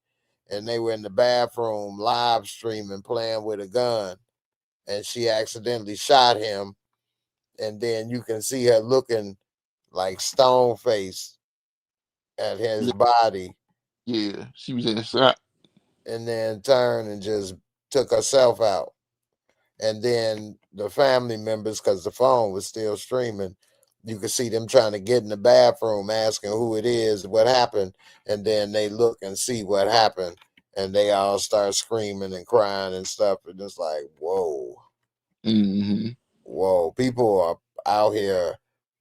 and they were in the bathroom live streaming playing with a gun, and she accidentally shot him, and then you can see her looking like stone faced at his body, yeah, she was in shock. and then turned and just took herself out. And then the family members, because the phone was still streaming, you could see them trying to get in the bathroom, asking who it is, what happened, and then they look and see what happened, and they all start screaming and crying and stuff, and it's like, whoa, Hmm. whoa, people are out here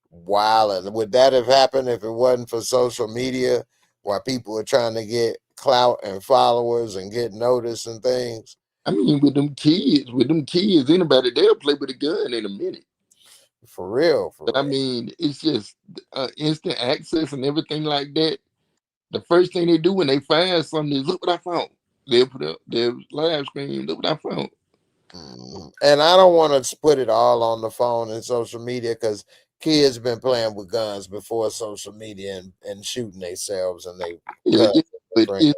wild. Would that have happened if it wasn't for social media, where people are trying to get clout and followers and get noticed and things? I mean, with them kids, anybody they'll play with a gun in a minute. For real, But for I real. mean, it's just instant access and everything like that. The first thing they do when they find something is look what I found. They'll put up their live stream. Look what I found. And I don't want to put it all on the phone and social media, because kids been playing with guns before social media and shooting themselves and they Yeah, cousins yeah. and But friends.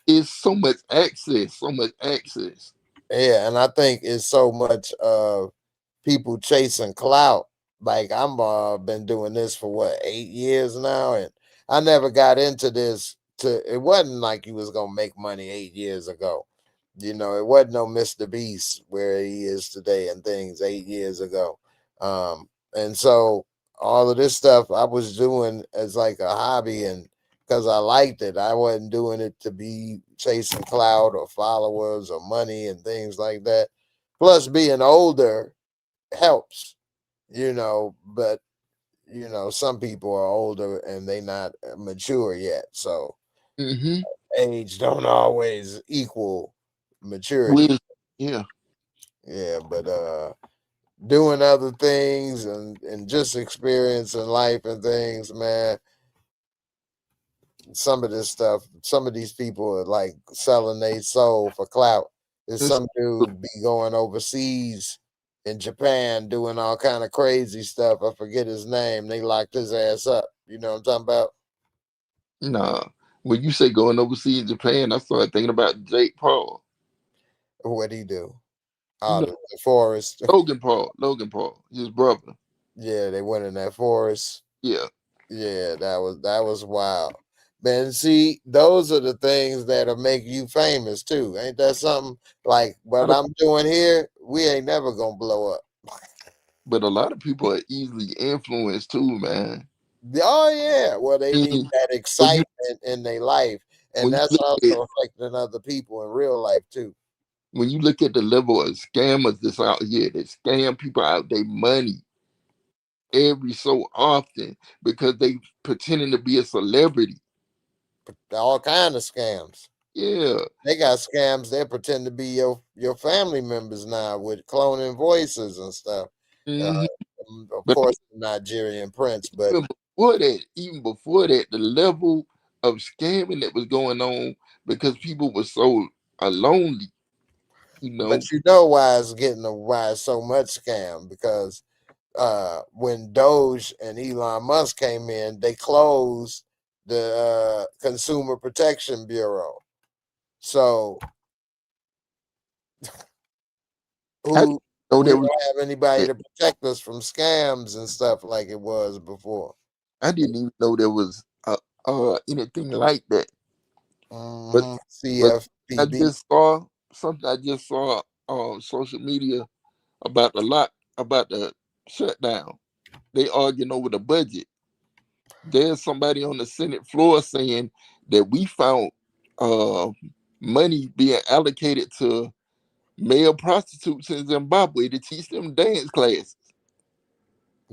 it's so much access, so much access. Yeah, and I think it's so much people chasing clout. Like I'm been doing this for what, 8 years now, and I never got into this. It wasn't like you was gonna make money 8 years ago. You know, it wasn't no Mr. Beast where he is today and things 8 years ago. And so all of this stuff I was doing as like a hobby, and because I liked it, I wasn't doing it to be chasing clout or followers or money and things like that. Plus, being older helps, but some people are older and they not mature yet, so Mm-hmm. age don't always equal maturity. With yeah. Yeah, but doing other things and just experiencing life and things, man. Some of this stuff, some of these people are like selling their soul for clout. There's It's- some dude be going overseas, in Japan doing all kind of crazy stuff. I forget his name. They locked his ass up. You know what I'm talking about? Nah. When you say going overseas in Japan, I started thinking about Jake Paul. What'd he do? You Oh, know, the forest. Logan Paul, his brother. Yeah, they went in that forest. Yeah. Yeah, that was wild. Man, see, those are the things that'll make you famous too. Ain't that something? Like what I'm doing here, we ain't never gonna blow up. But a lot of people are easily influenced too, man. Oh yeah, well they need And that when you excitement in their life, and when you that's look at also affecting other people in real life too. when you look at the level of scammers that's out here that scam people out their money every so often because they pretending to be a celebrity. All kind of scams. Yeah. They got scams. They pretend to be your family members now with cloning voices and stuff. Uh, Hmm. of But course, the Nigerian prince, but even before that, the level of scamming that was going on because people were so lonely, you know. you know why it's so much scam because when Doge and Elon Musk came in, they closed the Consumer Protection Bureau. So I didn't who know we there was don't have anybody to protect us from scams and stuff like it was before. I didn't even know there was anything like that. But Mm-hmm. but CFPB. something I just saw on social media about about the shutdown. They arguing over the budget. There's somebody on the Senate floor saying that we found uh, money being allocated to male prostitutes in Zimbabwe to teach them dance classes.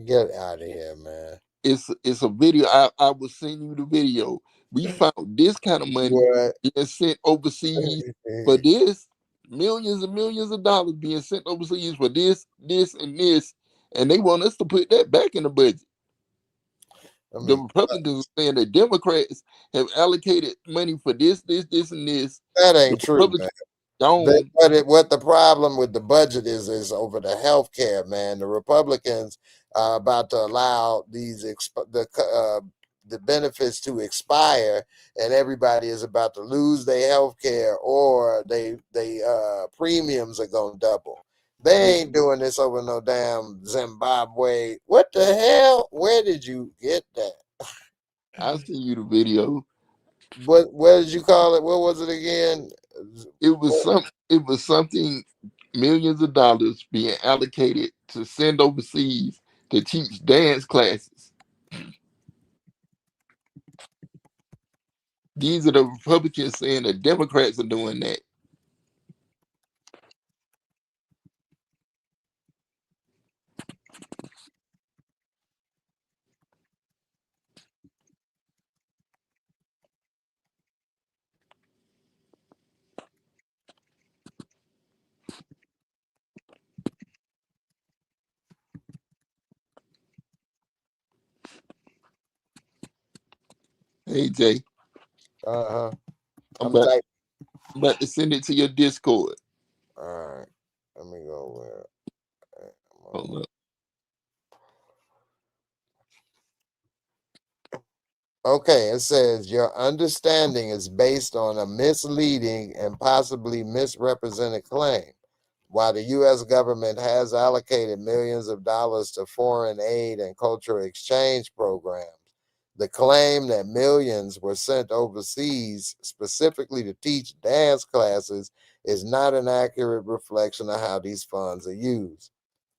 Get out of here, man. It's a video. I will send you the video. We found this kind of money What? being sent overseas for this, millions and millions of dollars being sent overseas for this, and this, and they want us to put that back in the budget. I The mean, Republicans are saying the Democrats have allocated money for this, and this. that The ain't true, man. Republicans don't. What the problem with the budget is over the health care, man. The Republicans are about to allow the benefits to expire, and everybody is about to lose their health care, or they premiums are gonna double. They ain't doing this over no damn Zimbabwe. What the hell? Where did you get that? I'll send you the video. What did you call it? What was it again? It was something millions of dollars being allocated to send overseas to teach dance classes. These are the Republicans saying the Democrats are doing that. Hey Jay, Uh-huh. I'm I'm about, typing. I'm about to send it to your Discord. All right. Let me go where. Hold up. Okay, it says your understanding is based on a misleading and possibly misrepresented claim. While the U.S. government has allocated millions of dollars to foreign aid and cultural exchange programs, the claim that millions were sent overseas specifically to teach dance classes is not an accurate reflection of how these funds are used.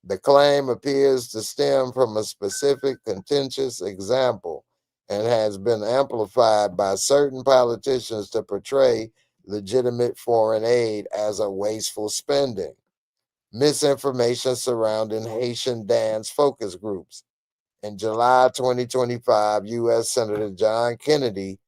The claim appears to stem from a specific contentious example and has been amplified by certain politicians to portray legitimate foreign aid as a wasteful spending. Misinformation surrounding Haitian dance focus groups. In July 2025, U.S. Senator John Kennedy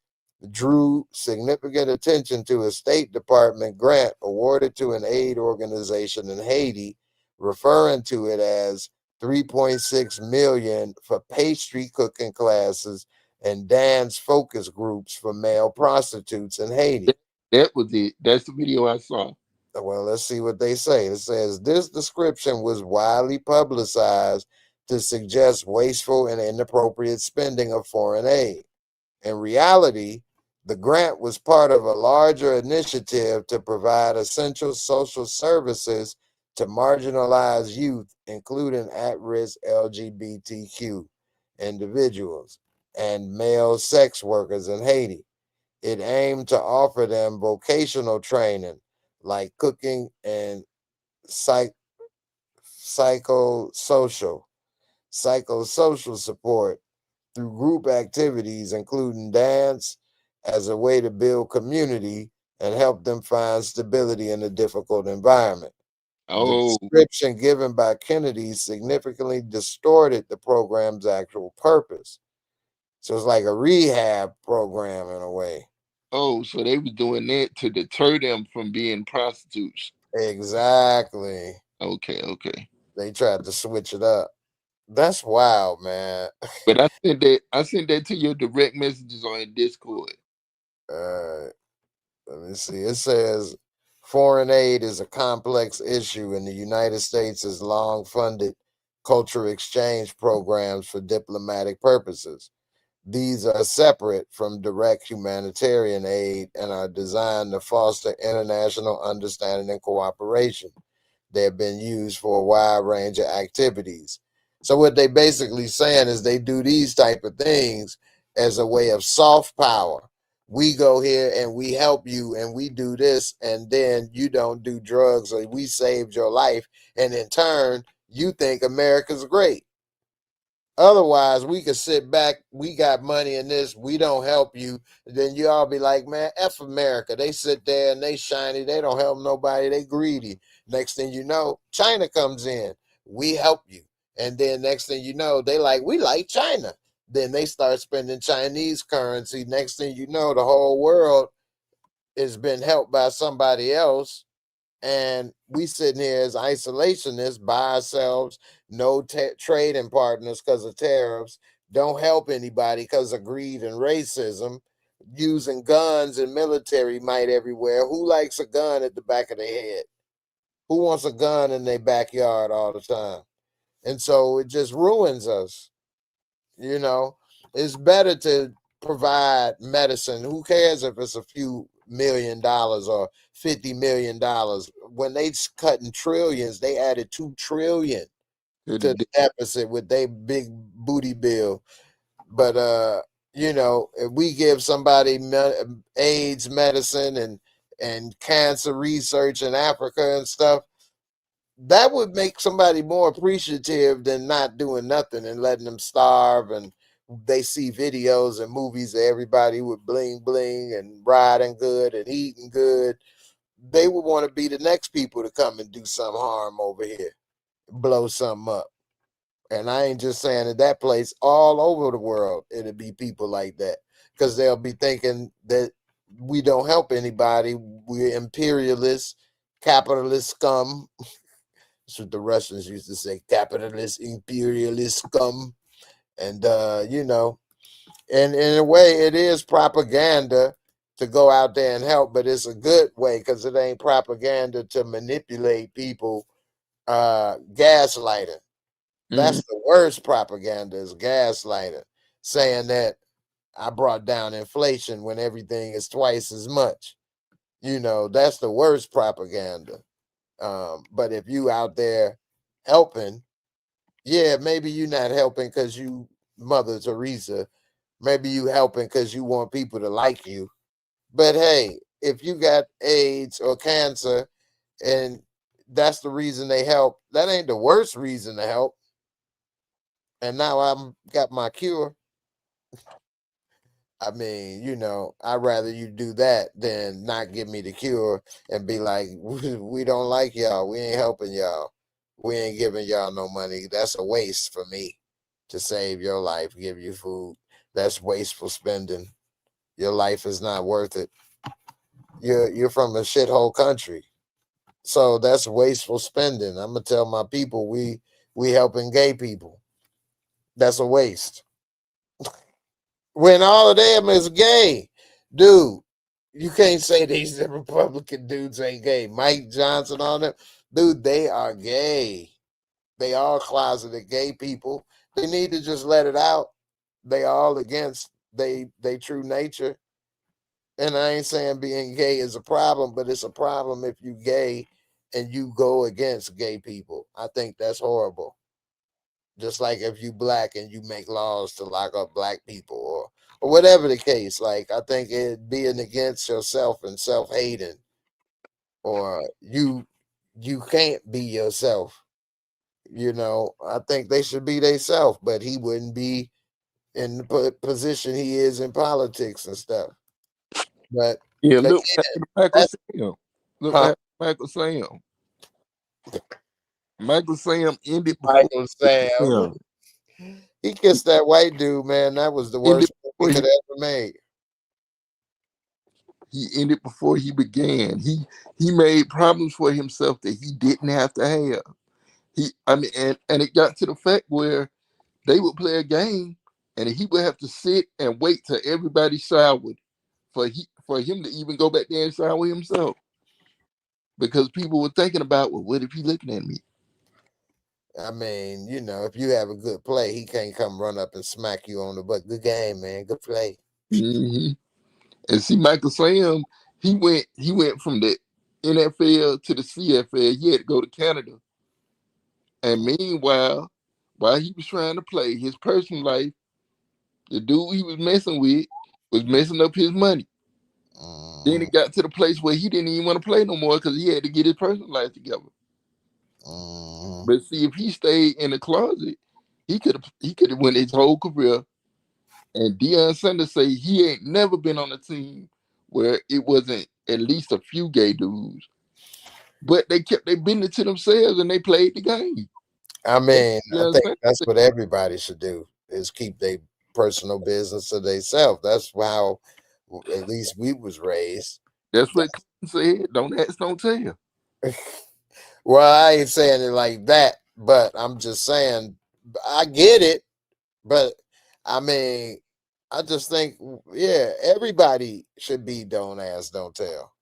drew significant attention to a State Department grant awarded to an aid organization in Haiti, referring to it as 3.6 million for pastry cooking classes and dance focus groups for male prostitutes in Haiti. That was it. That's the video I saw. Well, let's see what they say. It says this description was widely publicized to suggest wasteful and inappropriate spending of foreign aid. In reality, the grant was part of a larger initiative to provide essential social services to marginalized youth, including at-risk LGBTQ individuals and male sex workers in Haiti. It aimed to offer them vocational training like cooking and psych- psychosocial psychosocial support through group activities, including dance, as a way to build community and help them find stability in a difficult environment. The Oh, description given by Kennedy significantly distorted the program's actual purpose. So it's like a rehab program in a way. oh, so they was doing that to deter them from being prostitutes. Exactly. Okay, okay. They tried to switch it up. That's wild, man. But I sent that to your direct messages on Discord. Uh, Let me see. It says foreign aid is a complex issue, and the United States has long funded cultural exchange programs for diplomatic purposes. These are separate from direct humanitarian aid and are designed to foster international understanding and cooperation. They have been used for a wide range of activities. So what they basically saying is they do these type of things as a way of soft power. We go here and we help you and we do this, and then you don't do drugs, or we saved your life, and in turn you think America's great. Otherwise, we could sit back. We got money in this. We don't help you. Then you all be like, man, F America. They sit there and they shiny. They don't help nobody. They greedy. Next thing you know, China comes in. We help you. And then next thing you know, they like, we like China. Then they start spending Chinese currency. Next thing you know, the whole world has been helped by somebody else, and we sitting here as isolationists by ourselves, no trading partners because of tariffs, don't help anybody because of greed and racism, using guns and military might everywhere. Who likes a gun at the back of their head? Who wants a gun in their backyard all the time? And so it just ruins us. You know, it's better to provide medicine. Who cares if it's a few $1 million or $50 million? When they cutting trillions, they added 2 trillion To to the the deficit with their big booty bill. But you know, if we give somebody AIDS medicine and cancer research in Africa and stuff, that would make somebody more appreciative than not doing nothing and letting them starve. And they see videos and movies of everybody with bling bling and riding good and eating good. They would want to be the next people to come and do some harm over here, blow something up. And I ain't just saying at that place, all over the world, it'll be people like that because they'll be thinking that we don't help anybody. We're imperialists, capitalist scum. That's what the Russians used to say, capitalist, imperialist scum. And, you know, and in a way, it is propaganda to go out there and help, but it's a good way because it ain't propaganda to manipulate people, gaslighting. Mhm. That's the worst propaganda is gaslighting, saying that I brought down inflation when everything is twice as much. You know, that's the worst propaganda. But if you out there helping, yeah, maybe you not helping because you Mother Teresa. Maybe you helping because you want people to like you. But hey, if you got AIDS or cancer and that's the reason they help, that ain't the worst reason to help. And now I'm got my cure. I mean, you know, I'd rather you do that than not give me the cure and be like, we don't like y'all. We ain't helping y'all. We ain't giving y'all no money. That's a waste for me to save your life, give you food. That's wasteful spending. Your life is not worth it. You're from a shithole country. So that's wasteful spending. I'm gonna tell my people we helping gay people. That's a waste. When all of them is gay, dude. You can't say these Republican dudes ain't gay. Mike Johnson, all them, dude, they are gay. They all closeted gay people. They need to just let it out. They all against they true nature. And I ain't saying being gay is a problem, but it's a problem if you gay and you go against gay people. I think that's horrible. Just like if you black and you make laws to lock up black people or whatever the case. Like I think it being against yourself and self-hating or you can't be yourself. You know, I think they should be themselves, but he wouldn't be in the position he is in politics and stuff. But Yeah, again, look what happened to Michael that's Sam. Look what huh, happened to Michael Sam. Michael Sam ended before Michael Sam. him. He kissed that white dude, man. That was the Ended worst thing he before could ever made. he ended before he began. He made problems for himself that he didn't have to have. And it got to the fact where they would play a game and he would have to sit and wait till everybody showered for him to even go back there and shower himself. Because people were thinking about, well, what if he looking at me? I mean, you know, if you have a good play, he can't come run up and smack you on the butt. Good game, man. Good play. Mm-hmm. And see, Michael Sam, he went from the NFL to the CFL. He had to go to Canada. And meanwhile, while he was trying to play his personal life, the dude he was messing with was messing up his money. Then it got to the place where he didn't even want to play no more because he had to get his personal life together. But see, if he stayed in the closet, he could have went his whole career. And Deion Sanders say he ain't never been on a team where it wasn't at least a few gay dudes. But they kept their business to themselves and they played the game. I mean, I Deion think Sanders that's said, what everybody should do is keep their personal business to themselves. That's how at least we was raised. that's what Clinton said. Don't ask, don't tell. Well, I ain't saying it like that, but I'm just saying I get it. But I mean, I just think, yeah, everybody should be don't ask, don't tell.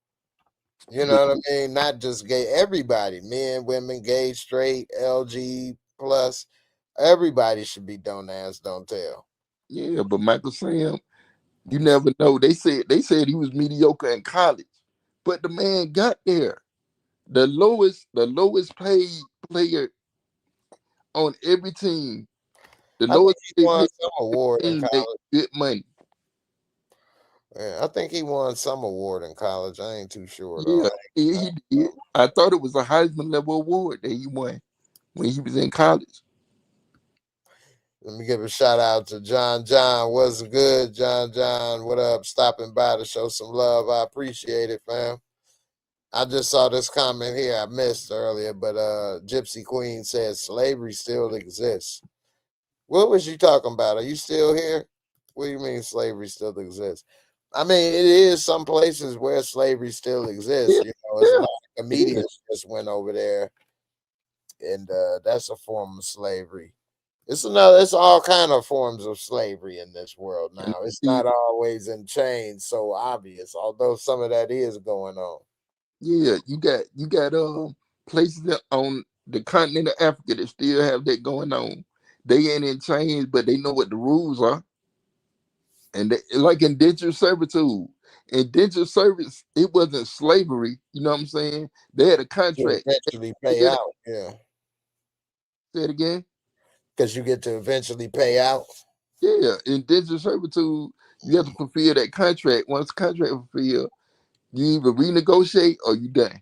You But know what I mean? Not just gay, everybody, men, women, gay, straight, LG plus, everybody should be don't ask, don't tell. yeah, but Michael Sam, you never know. They said he was mediocre in college, but the man got there. The lowest paid player on every team, the I think lowest he paid won player some award in team make college. good money. Yeah, I think he won some award in college. I ain't too sure though. Yeah, he did. I thought it was a Heisman level award that he won when he was in college. Let me give a shout out to John. John, what's good? John, what up? Stopping by to show some love. I appreciate it, fam. I just saw this comment here I missed earlier, but Gypsy Queen says slavery still exists. What was you talking about? Are you still here? What do you mean slavery still exists? I mean, it is some places where slavery still exists. Yeah, You know, it's a yeah, lot of yeah. comedians just went over there, and that's a form of slavery. It's all kind of forms of slavery in this world And now. It's see, not always in chains so obvious, although some of that is going on. yeah, you got places on the continent of Africa that still have that going on. They ain't in chains, but they know what the rules are. And like indentured servitude. Indentured service, it wasn't slavery. You know what I'm saying? They had a To contract. eventually They pay did it. out, yeah, Say it again. because you get to eventually pay out. Yeah, indentured servitude. You have to fulfill that contract. Once the contract fulfilled, you either renegotiate or you die.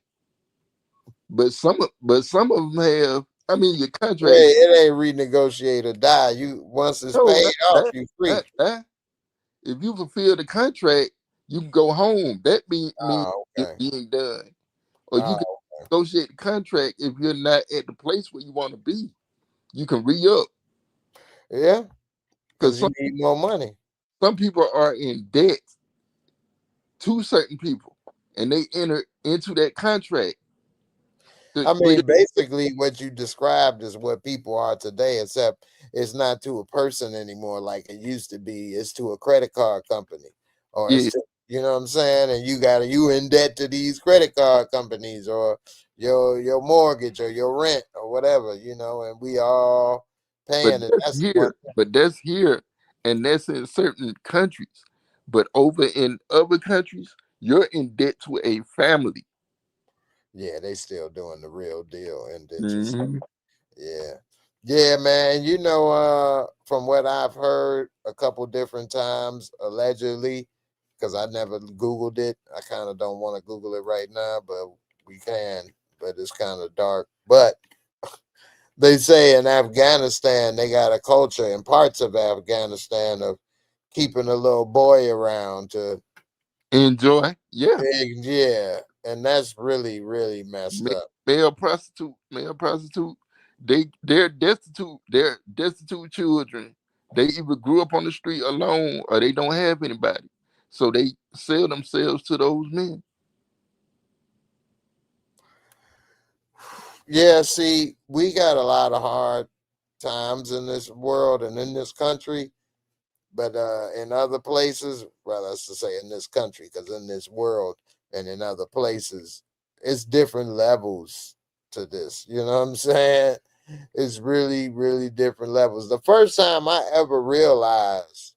But some of them have. I mean, your contract. It ain't renegotiate or die. You once it's No, paid not off, that. you free. Not that. If you fulfill the contract, you can go home. That means Oh, it's okay. being done. Or you can Oh, negotiate the contract if you're not at the place where you want to be. You can re-up. yeah, Because because you some, need more money. some people are in debt to certain people. And they enter into that contract. I For mean, basically, what you described is what people are today, except it's not to a person anymore like it used to be. It's to a credit card company, or it's yeah, to You know what I'm saying? And you in debt to these credit card companies or your mortgage or your rent or whatever, and we all But paying it. that's That's one. here. But that's here, and that's in certain countries. But over in other countries, you're in debt to a family. Yeah, they still doing the real deal indentions. Hmm. Yeah. Yeah, man. From what I've heard a couple different times, allegedly, because I never Googled it. I kind of don't want to Google it right now, but we can. But it's kind of dark. But they say in Afghanistan, they got a culture in parts of Afghanistan of keeping a little boy around to, Enjoy, yeah. yeah. And that's really, really messed up. Male prostitute. They're destitute children. They either grew up on the street alone or they don't have anybody. So they sell themselves to those men. Yeah, see, we got a lot of hard times in this world and in this country, but in other places, well, let's just say in this country, because in this world and in other places, it's different levels to this. You know what I'm saying? It's really, really different levels. The first time I ever realized,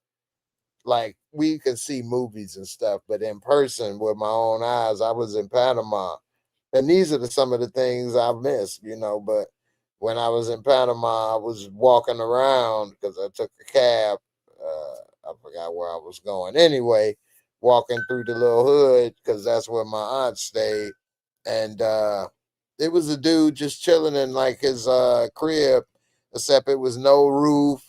like, we could see movies and stuff, but in person with my own eyes, I was in Panama, and these are some of the things I missed, But when I was in Panama, I was walking around because I took a cab. I forgot where I was going. Anyway, walking through the little hood because that's where my aunt stayed, and it was a dude just chilling in like his crib, except it was no roof,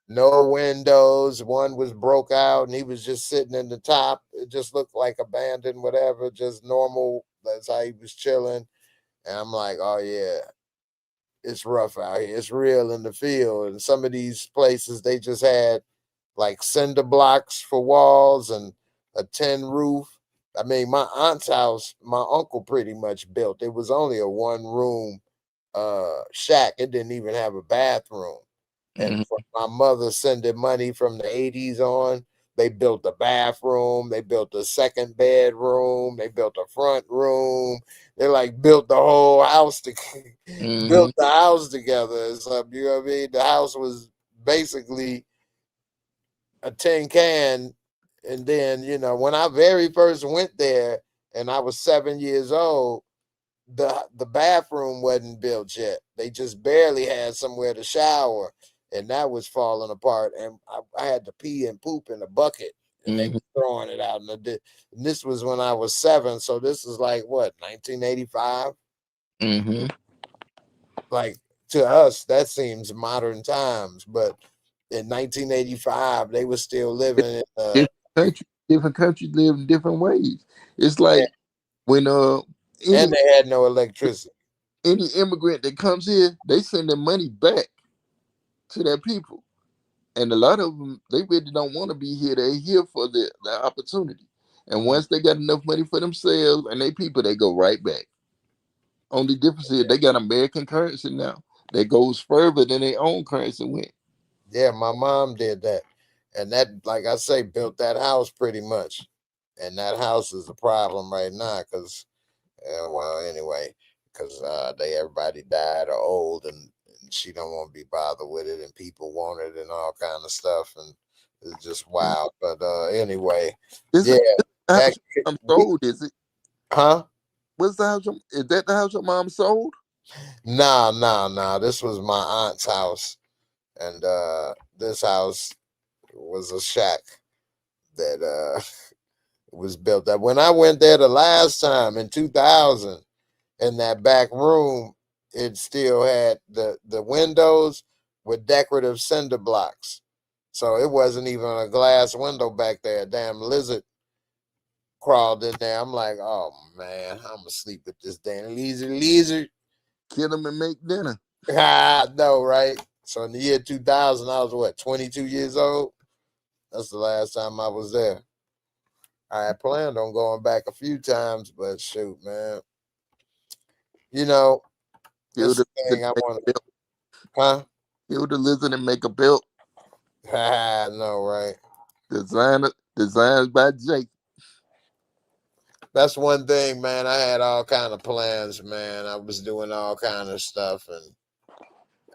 no windows. One was broke out, and he was just sitting in the top. It just looked like abandoned, whatever, just normal. That's how he was chilling. And I'm like, oh yeah, it's rough out here. It's real in the field. And some of these places, they just had like cinder blocks for walls and a tin roof. I mean, my aunt's house, my uncle pretty much built. It was only a one room shack. It didn't even have a bathroom. And Hmm. for my mother sending money from the 80s on, they built a bathroom, they built a second bedroom, they built a front room. They like built the whole house to Hmm. built the house together and stuff. You know what I mean? The house was basically a tin can. And then, when I very first went there and I was 7 years old, the bathroom wasn't built yet. They just barely had somewhere to shower, and that was falling apart. And I had to pee and poop in a bucket, and they Hmm. were throwing it out. And this was when I was 7, so this is like what, 1985. Hmm. Like, to us, that seems modern times, but in 1985, they were still living in Different different countries live in different ways. It's like when any and they had no electricity. any immigrant that comes here, they send their money back to their people. And a lot of them, they really don't want to be here. They're here for the opportunity. And once they got enough money for themselves and they people, they go right back. Only difference is they got American currency now that goes further than their own currency went. Yeah, my mom did that. And that, like I say, built that house pretty much. And that house is a problem right now because, well, anyway, because everybody died or old, and she don't want to be bothered with it, and people want it and all kind of stuff, and it's just wild. But anyway, This, yeah, this that house your mom we, sold, is it? huh? What's the house? Is that the house your mom sold? Nah, nah, nah. This was my aunt's house, and this house was a shack that was built up. When I went there the last time in 2000, in that back room, it still had the windows with decorative cinder blocks. So it wasn't even a glass window back there. A damn lizard crawled in there. I'm like, oh man, I'm gonna sleep with this damn lizard. Kill them and make dinner. No, right? So in the year 2000, I was what, 22 years old? That's the last time I was there. I had planned on going back a few times, but shoot, man. You know, Kill it's the the lizard thing I and make want a to, belt. huh? Kill the lizard and make a belt. No, right? Designed by Jake. That's one thing, man. I had all kind of plans, man. I was doing all kind of stuff,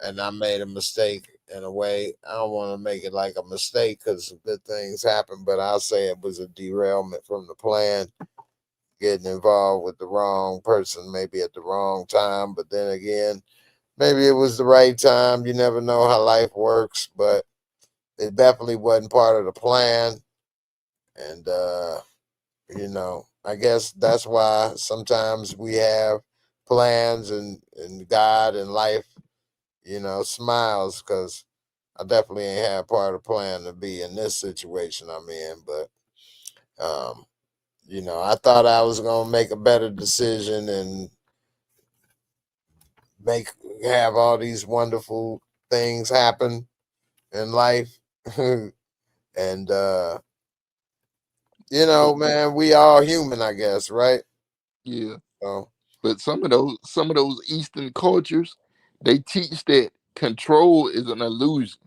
and I made a mistake in a way. I don't want to make it like a mistake because good things happen, but I'll say it was a derailment from the plan. Getting involved with the wrong person, maybe at the wrong time, but then again, maybe it was the right time. You never know how life works, but it definitely wasn't part of the plan. And I guess that's why sometimes we have plans and God and life, smiles because I definitely ain't had part of the plan to be in this situation I'm in. But I thought I was gonna make a better decision and make have all these wonderful things happen in life. And But man, we all human, I guess, right? yeah, So but some of those Eastern cultures, they teach that control is an illusion.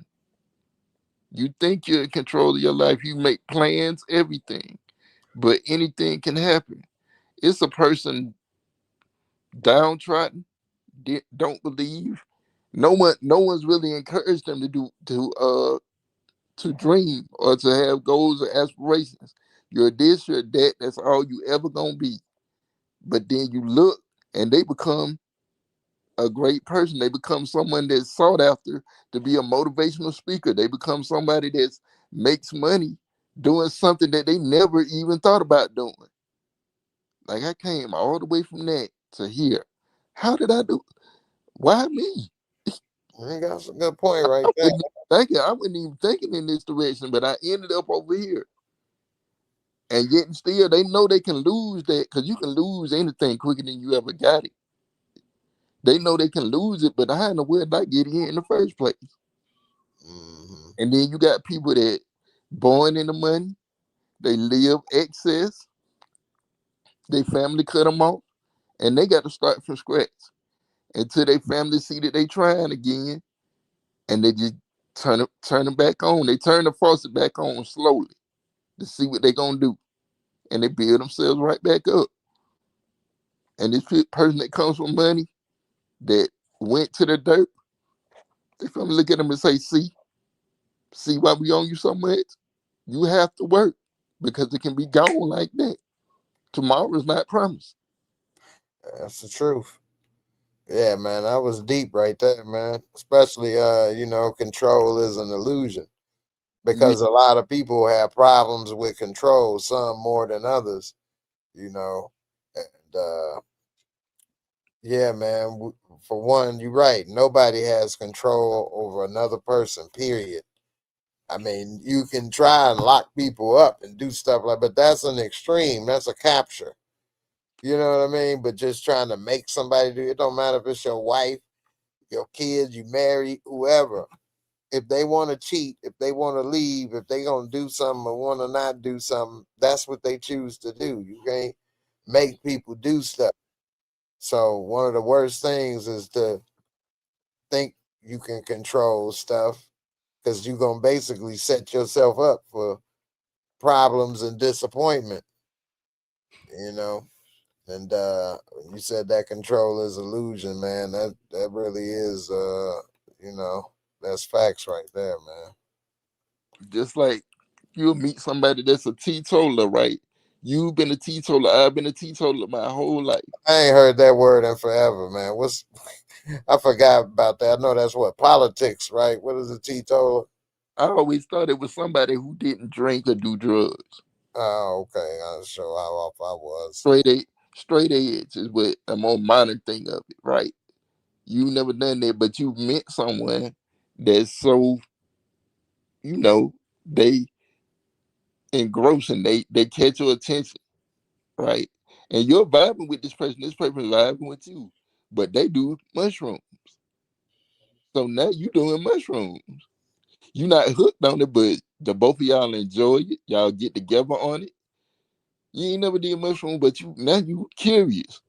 You think you're in control of your life, you make plans, everything, but anything can happen. It's a person downtrodden, don't believe. No one's really encouraged them to dream or to have goals or aspirations. You're this, you're that. That's all you ever gonna be. But then you look, and they become a great person. They become someone that's sought after to be a motivational speaker. They become somebody that makes money doing something that they never even thought about doing. Like I came all the way from that to here. How did I do? Why me? I got some good point right there. I wasn't even thinking in this direction, but I ended up over here. And yet and still they know they can lose that because you can lose anything quicker than you ever got it. They know they can lose it, but I know where did I get here in the first place? Hmm. And then you got people that born in the money, they live excess, they family cut them off, and they got to start from scratch until they family see that they trying again, and they just turn it back on. They turn the faucet back on slowly to see what they gonna do, and they build themselves right back up. And this person that comes from money that went to the dirt, they family look at them and say, see why we own you so much? You have to work because it can be gone like that. Tomorrow is not promised. That's the truth. Yeah, man, that was deep right there, man. Especially, control is an illusion Yeah, because a lot of people have problems with control, some more than others, you know. And yeah, man, for one, you're right. Nobody has control over another person, period. I mean, you can try and lock people up and do stuff like, but that's an extreme. That's a capture. You know what I mean? But just trying to make somebody do it, don't matter if it's your wife, your kids, you married, whoever. If they want to cheat, if they want to leave, if they gonna do something or want to not do something, that's what they choose to do. You can't make people do stuff. So one of the worst things is to think you can control stuff because you're gonna basically set yourself up for problems and disappointment. You know. And you said that control is illusion, man. That really is that's facts right there, man. just like you'll meet somebody that's a teetotaler, right? You've been a teetotaler. I've been a teetotaler my whole life. I ain't heard that word in forever, man. What's I forgot about that. I know that's what politics, right? What is a teetotaler? I always thought it was somebody who didn't drink or do drugs. Oh, okay. I'm sure how off I was. Straight A, straight edge is what a more modern thing of it, right? You never done that, but you met someone that's so they engrossing, they catch your attention, right? And you're vibing with this person is vibing with you, but they do mushrooms. So now you doing mushrooms. You're not hooked on it, but the both of y'all enjoy it. Y'all get together on it. You ain't never did mushroom, but you curious.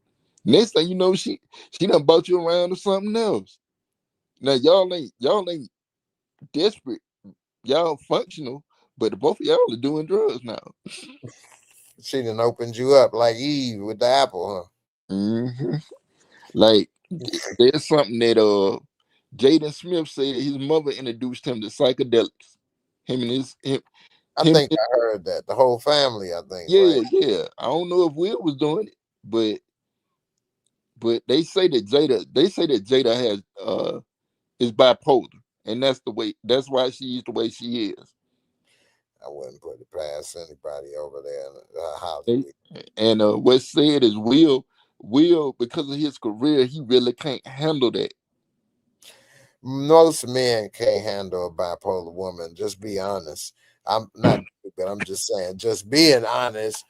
Next thing you know, she done bought you around to something else. Now y'all ain't desperate. Y'all functional, but the both of y'all are doing drugs now. She done opened you up like Eve with the apple, Hmm. Like there's something that Jaden Smith said his mother introduced him to psychedelics. Him and I him. think I heard that. The whole family, I think, right? Yeah. I don't know if Will was doing it, but they say that Jada has is bipolar, and that's why she is the way she is. I wouldn't put it past anybody over there in They- Hollywood. And what's said is Will, because of his career, he really can't handle that. Most men can't handle a bipolar woman. Just be honest. I'm not, but I'm just saying, just being honest.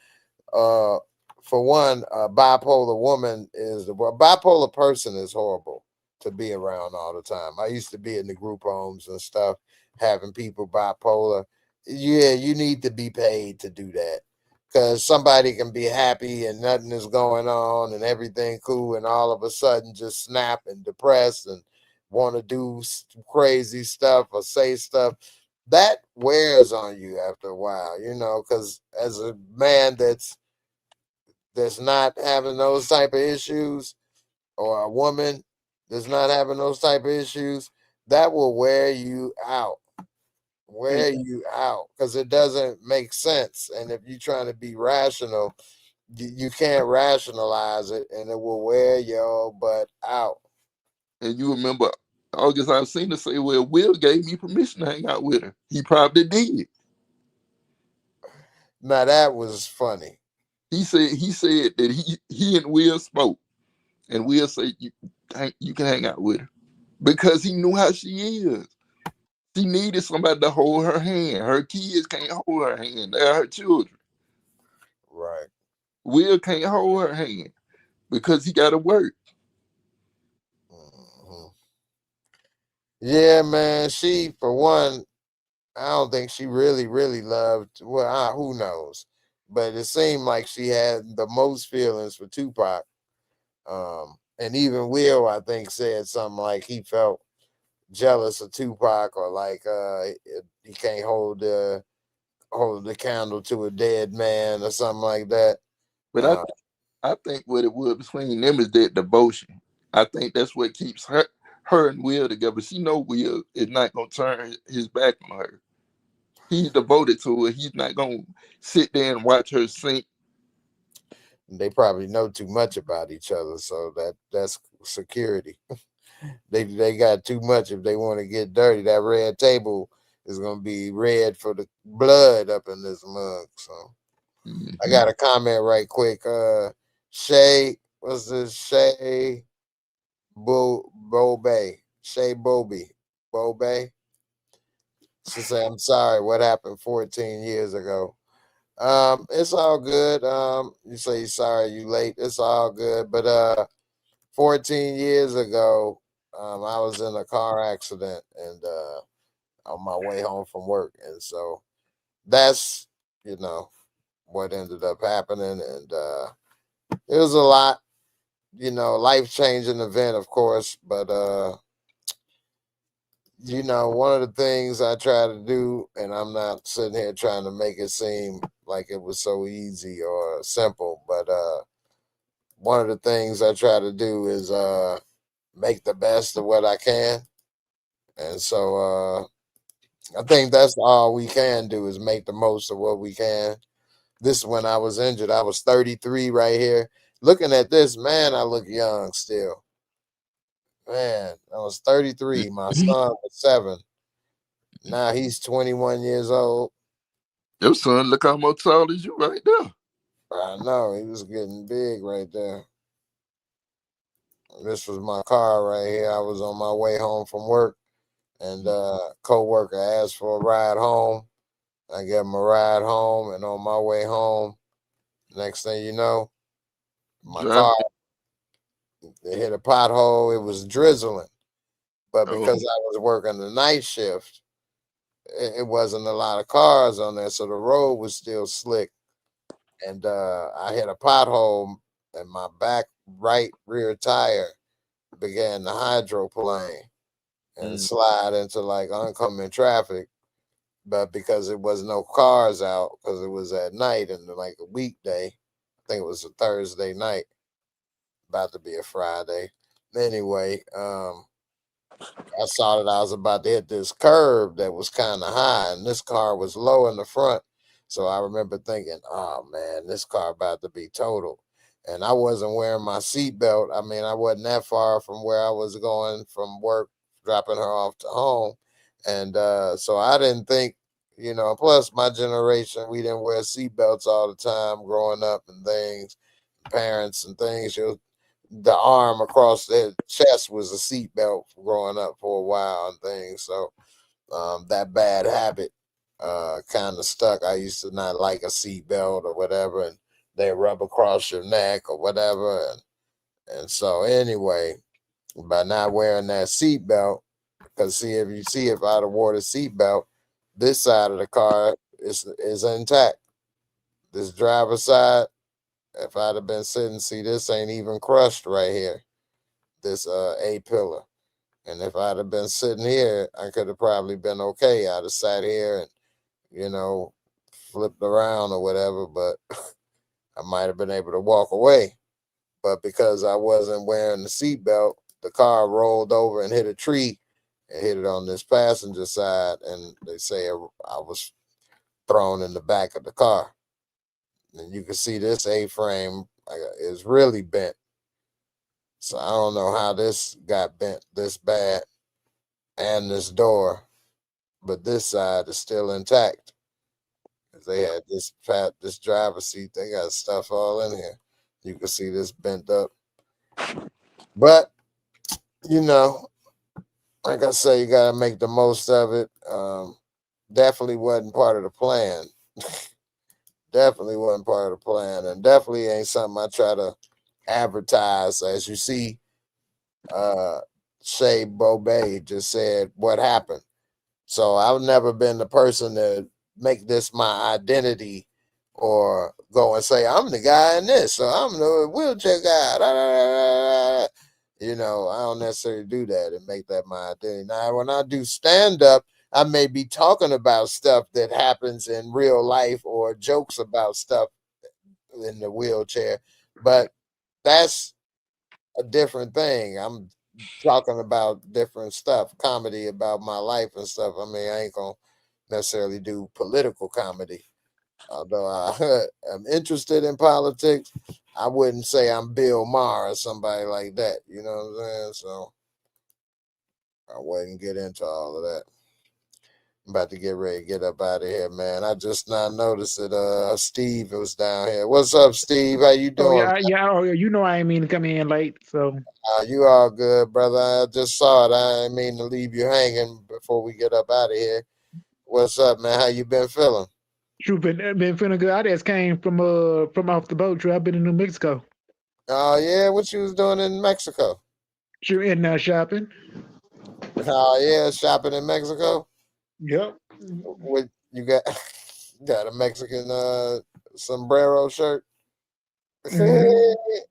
Uh, for one, a bipolar woman is bipolar person is horrible to be around all the time. I used to be in the group homes and stuff, having people bipolar. Yeah, you need to be paid to do that because somebody can be happy and nothing is going on and everything cool, and all of a sudden just snap and depressed and want to do crazy stuff or say stuff that wears on you after a while, because as a man that's not having those type of issues, or a woman that's not having those type of issues, that will And, wear you out, because it doesn't make sense. And if you're trying to be rational, you can't rationalize it, and it will wear your butt out. and you remember August I've seen her say, "Well, Will gave me permission to hang out with her." He probably did. Now that was funny. He said that he and Will spoke, and Will said you can hang out with her because he knew how she is. She needed somebody to hold her hand. Her kids can't hold her hand. They're her children. Right. Will can't hold her hand because he got to work. Mhm. Yeah, man. She, for one, I don't think she really, really loved. Well, who knows? But it seemed like she had the most feelings for Tupac. And even Will, I think, said something like he felt jealous of Tupac, or like he can't hold the candle to a dead man, or something like that. But Uh, I think what it was between them is that devotion. I think that's what keeps her and Will together. She know Will is not gonna turn his back on her. He's devoted to her. He's not gonna sit there and watch her sink. they probably know too much about each other, so that's security. They got too much if they want to get dirty. That red table is gonna be red for the blood up in this mug. So I Hmm. got a comment right quick. Shay, what's this? Shay Bobay. Shay Bobay. She said, "I'm sorry. What happened 14 years ago?" It's all good. You say you're sorry you late. It's all good. But 14 years ago, I was in a car accident, and on my way home from work, and so that's what ended up happening, and it was a lot, life changing event, of course, but one of the things I try to do, and I'm not sitting here trying to make it seem like it was so easy or simple, but one of the things I try to do is make the best of what I can. And so I think that's all we can do, is make the most of what we can. This is when I was injured. I was 33 right here. Looking at this, man, I look young still. Man, I was 33. My son was 7. Now he's 21 years old. Your son look almost tall as you right there. I know he was getting big right there. This was my car right here. I was on my way home from work, and co-worker asked for a ride home. I gave him a ride home, and on my way home, next thing you know, my Driving. car, it hit a pothole. It was drizzling, but Oh, because I was working the night shift, it wasn't a lot of cars on there, so the road was still slick. And I hit a pothole, and my back right rear tire began to hydroplane and mm, slide into like oncoming traffic. but because it was no cars out, because it was at night and like a weekday, I think it was a Thursday night, about to be a Friday. Anyway, I saw that I was about to hit this curve that was kind of high, and this car was low in the front. So I remember thinking, "Oh man, this car about to be totaled." And I wasn't wearing my seatbelt. I mean, I wasn't that far from where I was going from work, dropping her off to home, and so I didn't think, you know. Plus, my generation, we didn't wear seatbelts all the time growing up and things. Parents and things, the arm across their chest was a seatbelt growing up for a while and things. So that bad habit kind of stuck. I used to not like a seatbelt or whatever, and they rub across your neck or whatever. And so anyway, by not wearing that seatbelt, because see, if I'd have wore the seatbelt, this side of the car is intact. This driver's side, if I'd have been sitting, see, this ain't even crushed right here. This A pillar. And if I'd have been sitting here, I could have probably been okay. I'd have sat here and, you know, flipped around or whatever, but I might have been able to walk away. But because I wasn't wearing the seatbelt, the car rolled over and hit a tree and hit it on this passenger side. And they say I was thrown in the back of the car. And you can see this A-frame is really bent. So I don't know how this got bent this bad, and this door, but this side is still intact. They had this driver's seat. They got stuff all in here. You can see this bent up. But you know, like I say, you got to make the most of it. Definitely wasn't part of the plan. Definitely wasn't part of the plan, and definitely ain't something I try to advertise. As you see, Shay Bobay just said what happened. So I've never been the person to make this my identity or go and say I'm the guy in this, or I'm the wheelchair guy. Da, da, da, da. You know, I don't necessarily do that and make that my identity. Now, when I do stand up, I may be talking about stuff that happens in real life or jokes about stuff in the wheelchair, but that's a different thing. I'm talking about different stuff, comedy about my life and stuff. I mean, I ain't gonna necessarily do political comedy, although I'm interested in politics. I wouldn't say I'm Bill Maher or somebody like that. You know what I'm saying? So I wouldn't get into all of that. I'm about to get ready to get up out of here, man. I just now noticed that Steve was down here. What's up, Steve? How you Oh doing? yeah, yeah. Oh, you know I ain't mean to come in late, so You all good, brother. I just saw it. I didn't mean to leave you hanging before we get up out of here. What's up, man? How you been feeling? you been feeling good. I just came from off the boat trip. I've been in New Mexico. Oh yeah, what you was doing in Mexico? You in there shopping? Oh yeah, shopping in Mexico. Yep. What you got? Got a Mexican sombrero shirt. Mm-hmm.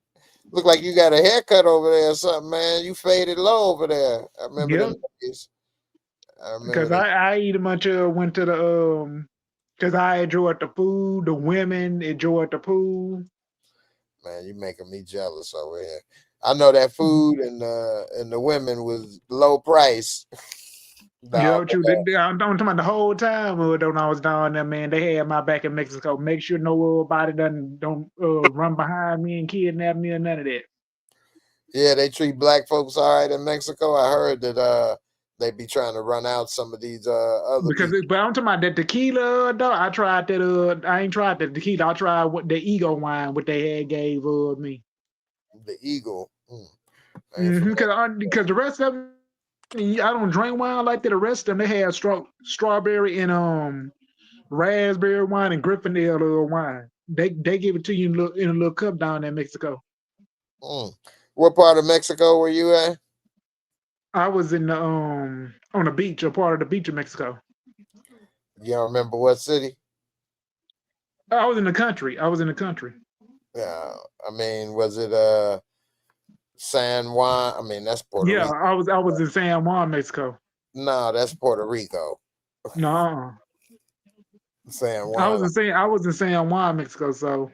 Look like you got a haircut over there or something, man. You faded low over there. I remember them Yep. days. I remember Because them. I eat a bunch of went to the because I enjoyed the food. The women enjoyed the pool. Man, you making me jealous over here. I know that food and the women was low price. Yeah, No, true. I'm talking about the whole time when I was down there, man. They had my back in Mexico. Make sure nobody don't run behind me and kidnap me or none of that. yeah, they treat black folks all right in Mexico. I heard that they be trying to run out some of these other Because people. but I'm talking about that tequila though. I tried that I ain't tried the tequila. I tried what the ego wine what they had gave me. The Eagle. I ain't Mm-hmm. familiar. Because the rest of them, I don't drink wine like that. The rest of them they had strawberry and raspberry wine and Gryffindor wine. They give it to you in a little cup down there in Mexico. Mm. What part of Mexico were you at? I was in the on the beach, a part of the beach of Mexico. You don't remember what city? I was in the country. I was in the country. Yeah, I mean, was it San Juan? I mean, that's Puerto Yeah, Rico. I was in San Juan, Mexico. No, that's Puerto Rico. No. San I Juan. was in San Juan, Mexico, so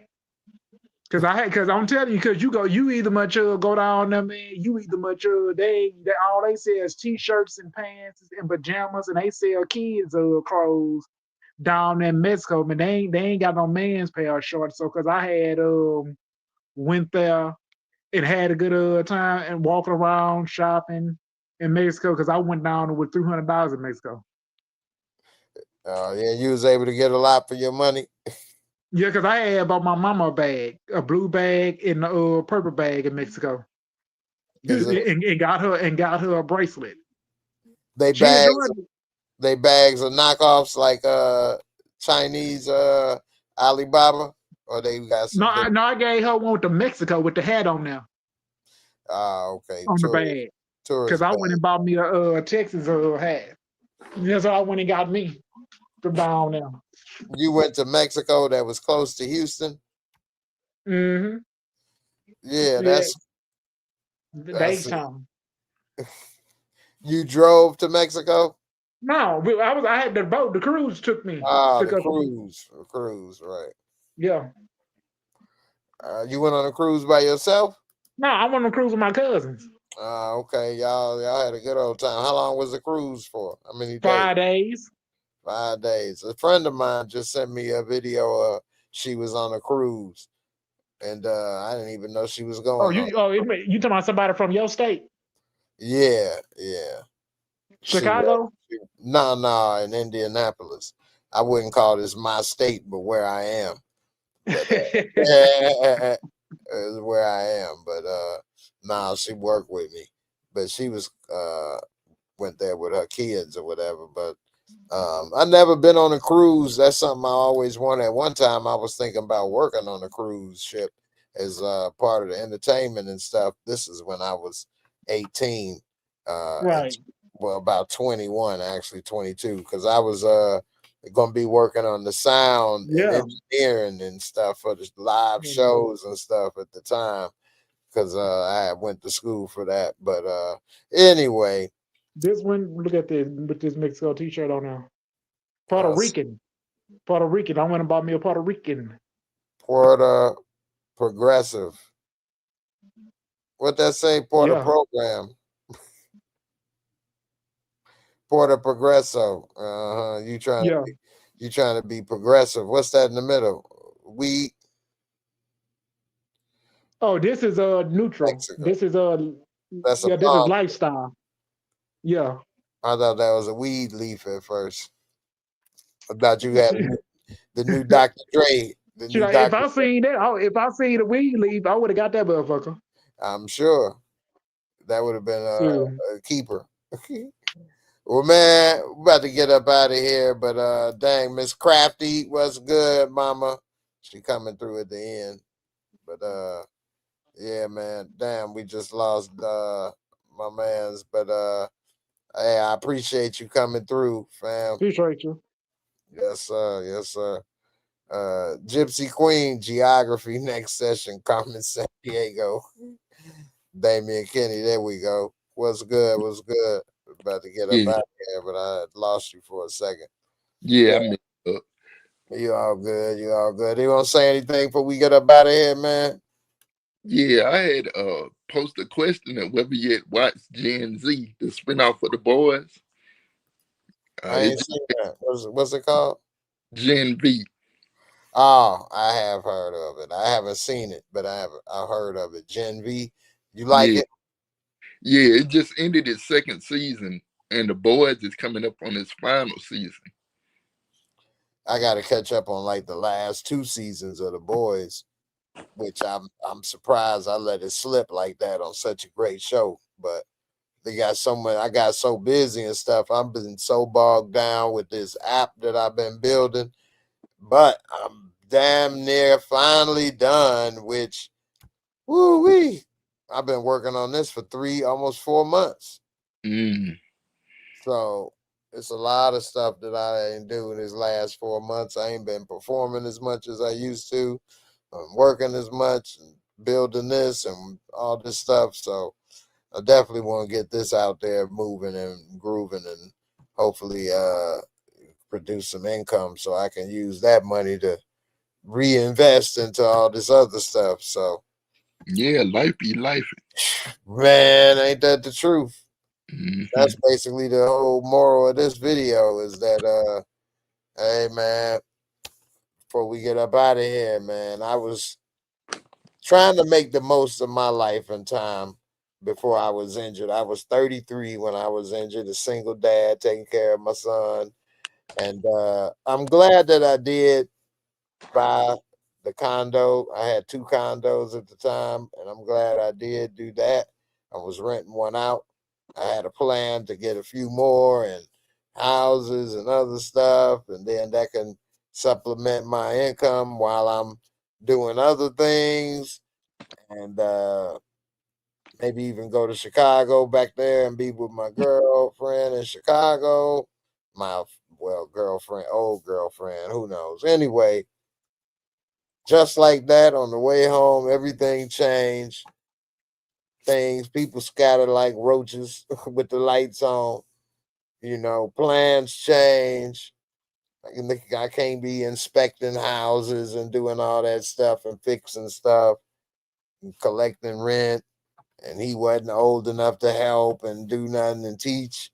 because I'm telling you, because you either much go down there, man. You either much they all they sell is t-shirts and pants and pajamas, and they sell kids clothes down in Mexico, but they ain't got no man's pair of shorts. So because I had went there and had a good time and walking around shopping in Mexico because I went down with $300 in Mexico. Yeah, you was able to get a lot for your money. Yeah, because I had bought my mama a bag, a blue bag and a purple bag in Mexico, and got her a bracelet. They She bags, enjoyed it. they bags of knockoffs like Chinese Alibaba, or they got No, some different. I gave her one to Mexico with the hat on there Okay, on the bag because tourist I bag. went and bought me a Texas hat. That's all I went and got me from down there. You went to Mexico that was close to Houston. Mm-hmm. Yeah, Yeah, that's it. daytime. You drove to Mexico? No, I had the boat. The cruise took me. Ah, Took the us. cruise, right. Yeah. You went on a cruise by yourself? No, I went on a cruise with my cousins. Okay. Y'all had a good old time. How long was the cruise for? How many days? 5 days. 5 days. A friend of mine just sent me a video. She was on a cruise, and I didn't even know she was Oh, going on. you talking about somebody from your state? Yeah. Chicago? No, in Indianapolis. I wouldn't call this my state, but where I am. But is where I am. But nah, she worked with me. But she was went there with her kids or whatever. But I never been on a cruise. That's something I always wanted. At one time I was thinking about working on a cruise ship as part of the entertainment and stuff. This is when I was 18. Right. Well, about 21, actually 22, because I was gonna be working on the sound and Yeah. engineering and stuff for the live shows and stuff at the time, because I went to school for that. But anyway, This one, look at this with this Mexico t-shirt on now. Puerto uh, Rican. Puerto Rican. I went and bought me a Puerto Rican. Porta Progressive. What that say? Porta Yeah. Program. Porta Progresso. You Yeah. trying to be progressive. What's that in the middle? Weed. Oh, this is neutral. Mexico. This is That's a yeah, this is palm. lifestyle. Yeah. I thought that was a weed leaf at first. I thought you had the new Dr. Dre. The new Like, if Dr. I seen that, if I seen the weed leaf, I would have got that motherfucker. I'm sure that would have been Yeah. a keeper. Well, man, we're about to get up out of here, but dang, Miss Crafty, what's good, mama? She coming through at the end. But yeah, man, damn, we just lost my man's. But hey, I appreciate you coming through, fam. Appreciate you. Yes, sir. Yes, sir. Gypsy Queen, Geography, next session, Carmen San Diego. Damian Kenny, there we go. What's good? What's good? About to get up Yeah, out of here, but I lost you for a second. yeah, I mean, You all good. You all good. You want to say anything before we get up out of here, man? yeah, I had posted a question of whether you had watched Gen Z, the spinoff of The Boys. I ain't It's seen that. What's it called? Gen V. Oh, I have heard of it. I haven't seen it, but I've heard of it. Gen V. You like Yeah, it? yeah, it just ended its second season, and The Boys is coming up on its final season. I got to catch up on like the last 2 seasons of The Boys, which I'm surprised I let it slip like that on such a great show. But they got so much. I got so busy and stuff. I've been so bogged down with this app that I've been building, but I'm damn near finally done. Which, woo wee, I've been working on this for almost 4 months. Mm. So it's a lot of stuff that I ain't do in these last 4 months. I ain't been performing as much as I used to. I'm working as much and building this and all this stuff. So I definitely want to get this out there moving and grooving and hopefully produce some income so I can use that money to reinvest into all this other stuff. So, Yeah, life be life. man, ain't that the truth? Mm-hmm. That's basically the whole moral of this video is that, hey, man, before we get up out of here, man, I was trying to make the most of my life and time before I was injured. I was 33 when I was injured, a single dad taking care of my son. And I'm glad that I did buy the condo. I had 2 condos at the time, and I'm glad I did do that. I was renting one out. I had a plan to get a few more and houses and other stuff, and then that can supplement my income while I'm doing other things, and maybe even go to Chicago back there and be with my girlfriend in Chicago. My girlfriend, old girlfriend, who knows? Anyway, just like that, on the way home, everything changed. People scattered like roaches with the lights on. Plans change. I can't be inspecting houses and doing all that stuff and fixing stuff and collecting rent. And he wasn't old enough to help and do nothing and teach.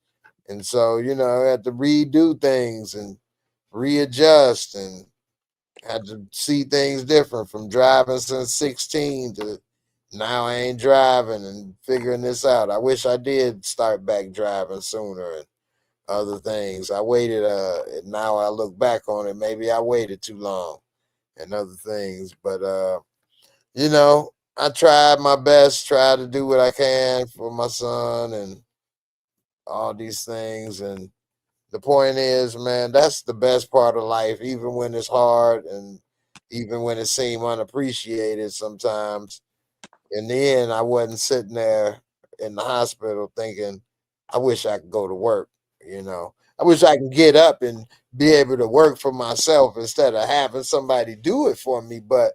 And so, I had to redo things and readjust and had to see things different from driving since 16 to now I ain't driving and figuring this out. I wish I did start back driving sooner and other things. I waited, and now I look back on it, maybe I waited too long and other things. But, I tried my best, tried to do what I can for my son and all these things. And the point is, man, that's the best part of life, even when it's hard and even when it seems unappreciated sometimes. In the end, I wasn't sitting there in the hospital thinking, I wish I could go to work, I wish I could get up and be able to work for myself instead of having somebody do it for me. But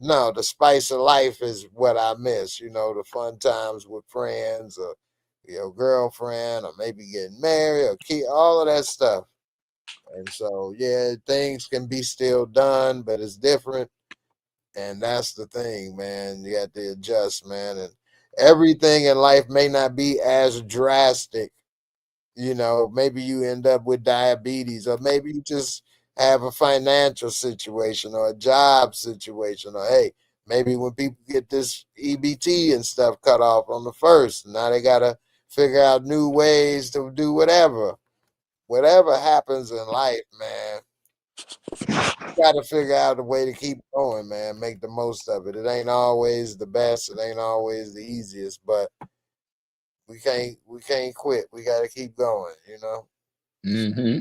no, the spice of life is what I miss, the fun times with friends or your girlfriend or maybe getting married or kid, all of that stuff. And so, yeah, things can be still done, but it's different. And that's the thing, man. You have to adjust, man. And everything in life may not be as drastic. Maybe you end up with diabetes, or maybe you just have a financial situation or a job situation, or hey, maybe when people get this EBT and stuff cut off on the first, now they got to figure out new ways to do whatever. Whatever happens in life, man, got to figure out a way to keep going, man. Make the most of it. It ain't always the best. It ain't always the easiest, but we can't quit. We got to keep going. Mm-hmm.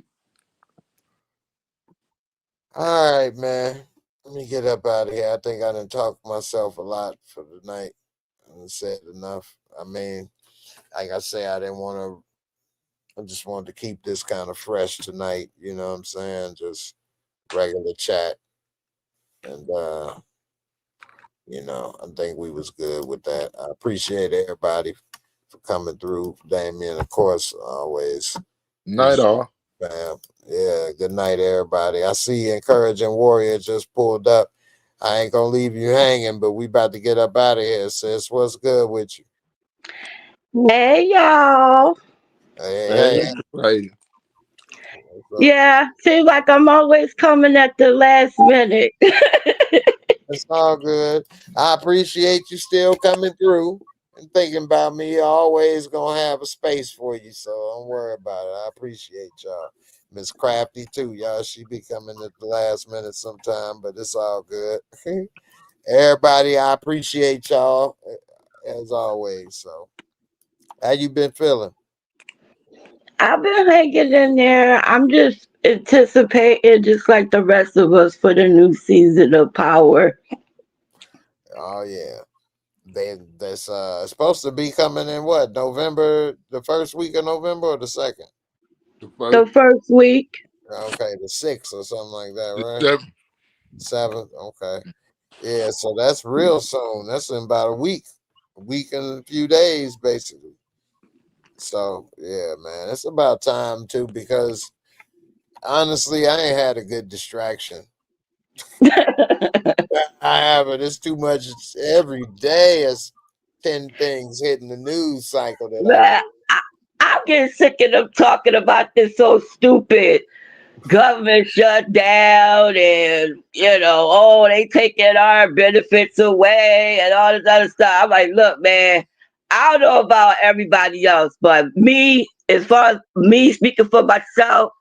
All right, man. Let me get up out of here. I think I done talked myself a lot for the night. I said enough. I mean, like I say, I didn't want to. I just wanted to keep this kind of fresh tonight. You know what I'm saying? Just regular chat, and I think we was good with that. I appreciate everybody for coming through. Damien, of course, always. Night all. Fam. Yeah, good night, everybody. I see Encouraging Warrior just pulled up. I ain't gonna leave you hanging, but we about to get up out of here, sis. What's good with you? Hey y'all. Hey, Right. what's up? Yeah, seems like I'm always coming at the last minute. It's all good. I appreciate you still coming through and thinking about me. Always gonna have a space for you, so don't worry about it. I appreciate y'all. Miss Crafty too, y'all. She be coming at the last minute sometime, but it's all good. Everybody, I appreciate y'all as always. So, how you been feeling? I've been hanging in there. I'm just anticipating, just like the rest of us, for the new season of Power. Oh yeah, that's supposed to be coming in what, November, the first week of November or the second? The The first, first week. Okay, the sixth or something like that, the right? seventh. Seventh. Okay. Yeah, so that's real soon. That's in about a week and a few days, basically. So yeah, man, it's about time too, because Honestly, I ain't had a good distraction. I haven't. It's too much. It's every day. It's 10 things hitting the news cycle that I Man, I'm getting sick of them talking about this so stupid government shutdown and oh, they taking our benefits away and all this other stuff. I'm like, look, man, I don't know about everybody else, but me, as far as me speaking for myself,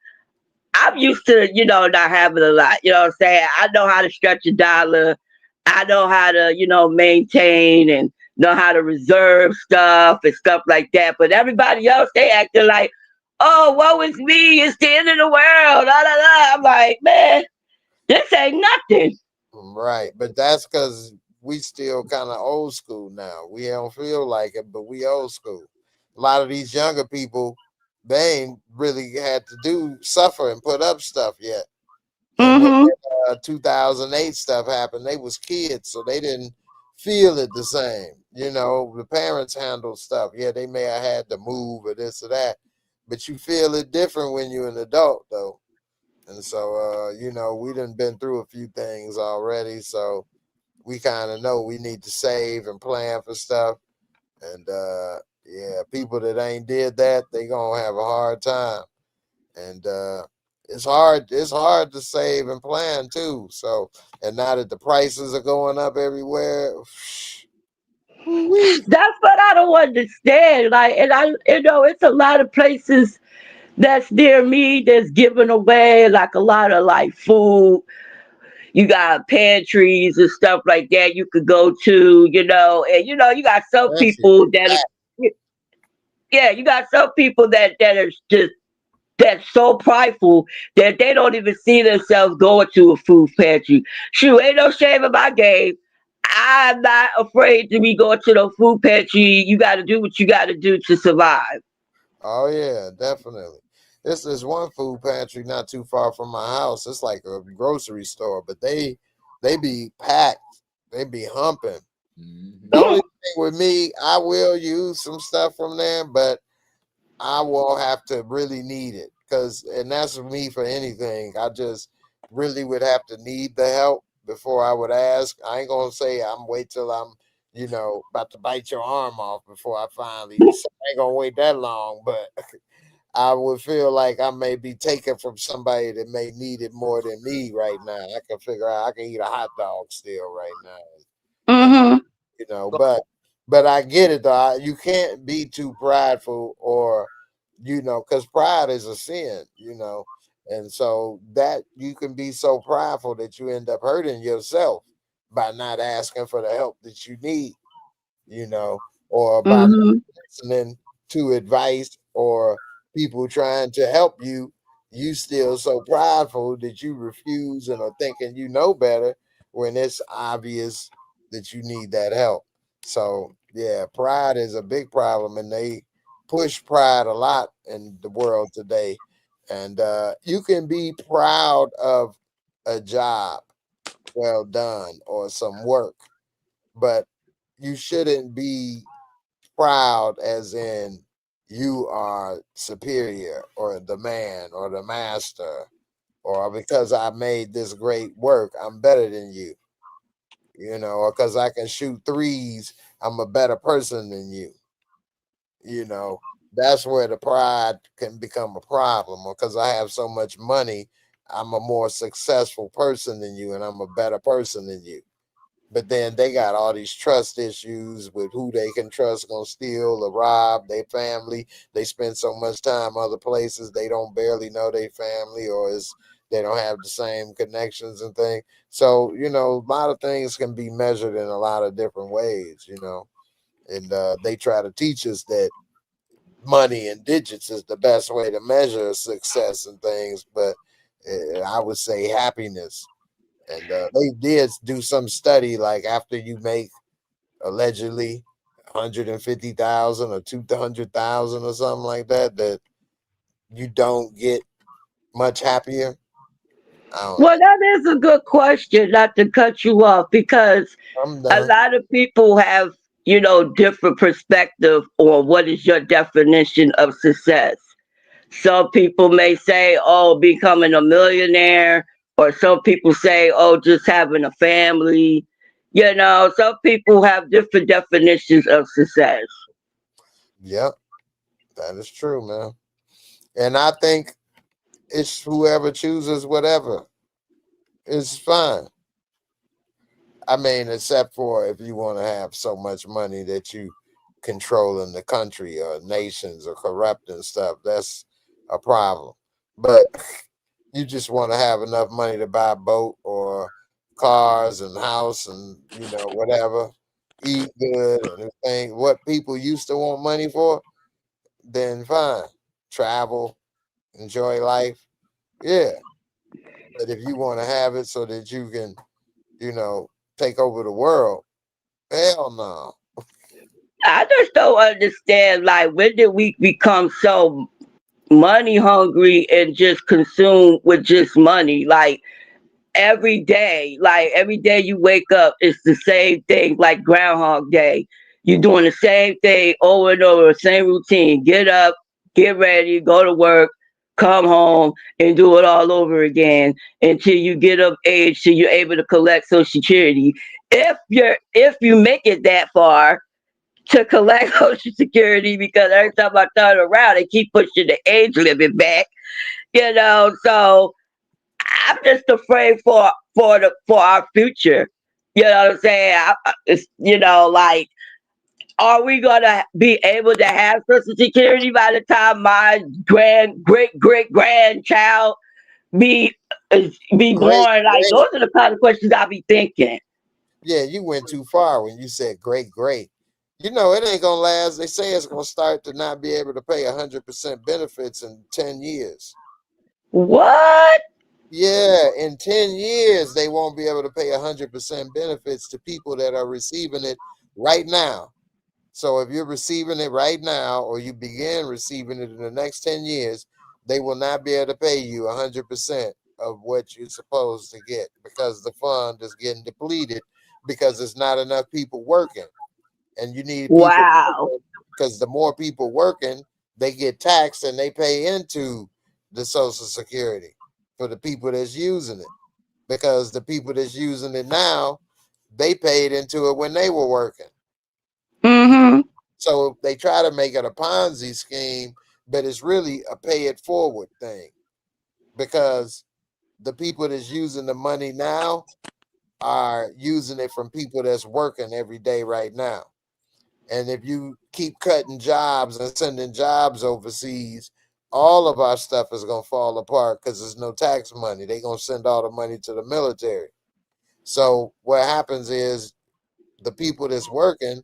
I'm used to, not having a lot. You know what I'm saying? I know how to stretch a dollar. I know how to, maintain and know how to reserve stuff and stuff like that. But everybody else, they acting like, oh, woe is me. It's the end of the world. La, la, la. I'm like, man, this ain't nothing. right, but that's because we still kind of old school now. We don't feel like it, but we old school. A lot of these younger people, they ain't really had to do suffer and put up stuff yet. And when Mm-hmm. 2008 stuff happened, they was kids, so they didn't feel it the same. The parents handled stuff. Yeah, they may have had to move or this or that, but you feel it different when you're an adult, though. And so, we done been through a few things already, so we kind of know we need to save and plan for stuff. And yeah, people that ain't did that, they gonna have a hard time. And it's hard. It's hard to save and plan too. So, and now that the prices are going up everywhere, wee. That's what I don't understand. Like, and it's a lot of places that's near me that's giving away like a lot of like food. You got pantries and stuff like that you could go to, and you got some Especially people that are, yeah, you got some people that are just that's so prideful that they don't even see themselves going to a food pantry. Shoot, ain't no shame in my game. I'm not afraid to be going to the food pantry. You got to do what you got to do to survive. oh yeah, definitely. This is one food pantry not too far from my house. It's like a grocery store, but they be packed. They be humping. The only thing with me, I will use some stuff from there, but I will have to really need it and that's me for anything. I just really would have to need the help before I would ask. I ain't gonna say I'm wait till I'm, about to bite your arm off before I finally. I ain't gonna wait that long, but I would feel like I may be taken from somebody that may need it more than me right now. I can figure out I can eat a hot dog still right now, and Hmm. but I get it though. You can't be too prideful, or because pride is a sin, and so that you can be so prideful that you end up hurting yourself by not asking for the help that you need, you know, or by not Hmm. listening to advice or people trying to help you. You still so prideful that you refuse and are thinking you know better when it's obvious that you need that help. So yeah, pride is a big problem, and they push pride a lot in the world today. And you can be proud of a job well done or some work, but you shouldn't be proud as in you are superior or the man or the master, or because I made this great work, I'm better than you, or because I can shoot threes, I'm a better person than you. you know that's where the pride can become a problem, or because I have so much money, I'm a more successful person than you and I'm a better person than you. But then they got all these trust issues with who they can trust gonna steal or rob their family. They spend so much time other places they don't barely know their family, or is they don't have the same connections and things. So a lot of things can be measured in a lot of different ways. And they try to teach us that money and digits is the best way to measure success and things, but I would say happiness. And they did do some study like after you make allegedly 150,000 or 200,000 or something like that, that you don't get much happier. I don't Well, that is a good question, not to cut you off, because I'm a done. lot of people have, different perspective on what is your definition of success. Some people may say, oh, becoming a millionaire, or some people say, oh, just having a family. You know, some people have different definitions of success. Yep, that is true, man. And I think it's whoever chooses whatever is fine. I mean, except for if you want to have so much money that you controlling the country or nations or corrupting stuff, that's a problem. But you just want to have enough money to buy a boat or cars and house and whatever, eat good and everything. What people used to want money for, then fine, travel, enjoy life, yeah. But if you want to have it so that you can, take over the world, hell no. I just don't understand, like, when did we become so money hungry and just consumed with just money? Like every day you wake up, it's the same thing, like Groundhog Day. You're doing the same thing over and over, same routine. Get up, get ready, go to work, come home, and do it all over again until you get of age, till you're able to collect Social Security. If you make it that far to collect Social Security, because every time I turn around, they keep pushing the age limit back. So I'm just afraid for our future. You know what I'm saying? Like, are we gonna be able to have Social Security by the time my great grandchild be be Great, born? Like, great. those are the kind of questions I be thinking. Yeah, you went too far when you said great, great. It ain't gonna last. They say it's gonna start to not be able to pay 100% benefits in 10 years. What? Yeah, in 10 years, they won't be able to pay 100% benefits to people that are receiving it right now. So if you're receiving it right now, or you begin receiving it in the next 10 years, they will not be able to pay you 100% of what you're supposed to get, because the fund is getting depleted because there's not enough people working. And you need people Wow. working, because the more people working, they get taxed and they pay into the Social Security for the people that's using it. Because the people that's using it now, they paid into it when they were working. Mm-hmm. So they try to make it a Ponzi scheme, but it's really a pay it forward thing, because the people that's using the money now are using it from people that's working every day right now. And if you keep cutting jobs and sending jobs overseas, all of our stuff is going to fall apart because there's no tax money. They're going to send all the money to the military. So what happens is the people that's working,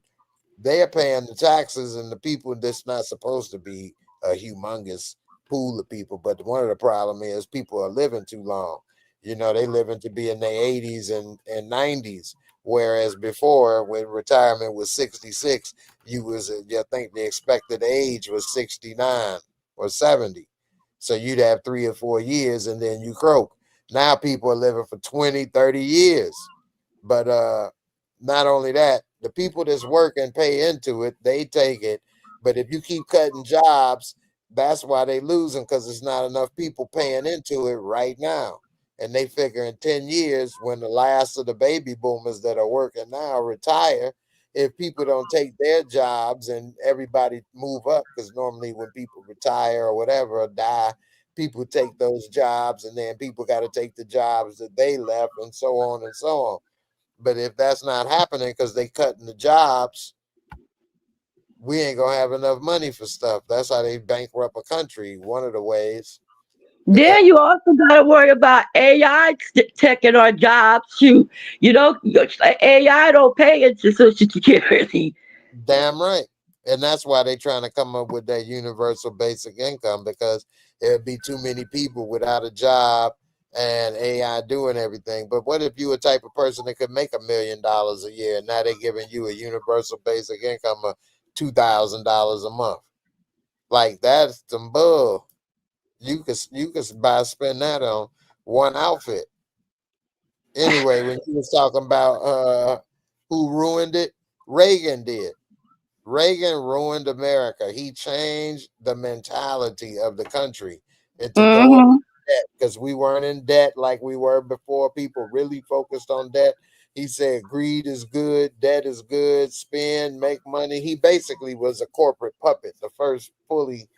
they are paying the taxes, and the people that's not supposed to be a humongous pool of people. But one of the problem is people are living too long. They living to be in their 80s and 90s. Whereas before, when retirement was 66, I think the expected age was 69 or 70. So you'd have 3 or 4 years and then you croak. Now people are living for 20, 30 years. But not only that, the people that's working pay into it, they take it. But if you keep cutting jobs, that's why they losing, because there's not enough people paying into it right now. And they figure in 10 years, when the last of the baby boomers that are working now retire, if people don't take their jobs and everybody move up, because normally when people retire or whatever or die, people take those jobs, and then people got to take the jobs that they left, and so on and so on. But if that's not happening because they cutting the jobs, we ain't gonna have enough money for stuff. That's how they bankrupt a country. One of the ways. And Then you also got to worry about AI taking our jobs too. AI don't pay into Social Security. damn right. And that's why they trying to come up with that universal basic income, because there'd be too many people without a job and AI doing everything. But what if you a type of person that could make $1 million a year, and now they're giving you a universal basic income of $2,000 a month? Like, that's some bull. You could spend that on one outfit. Anyway, when you was talking about who ruined it, Reagan did. Reagan ruined America. He changed the mentality of the country into going Mm-hmm. debt because we weren't in debt like we were before. People really focused on debt. He said greed is good, debt is good, spend, make money. He basically was a corporate puppet, the first fully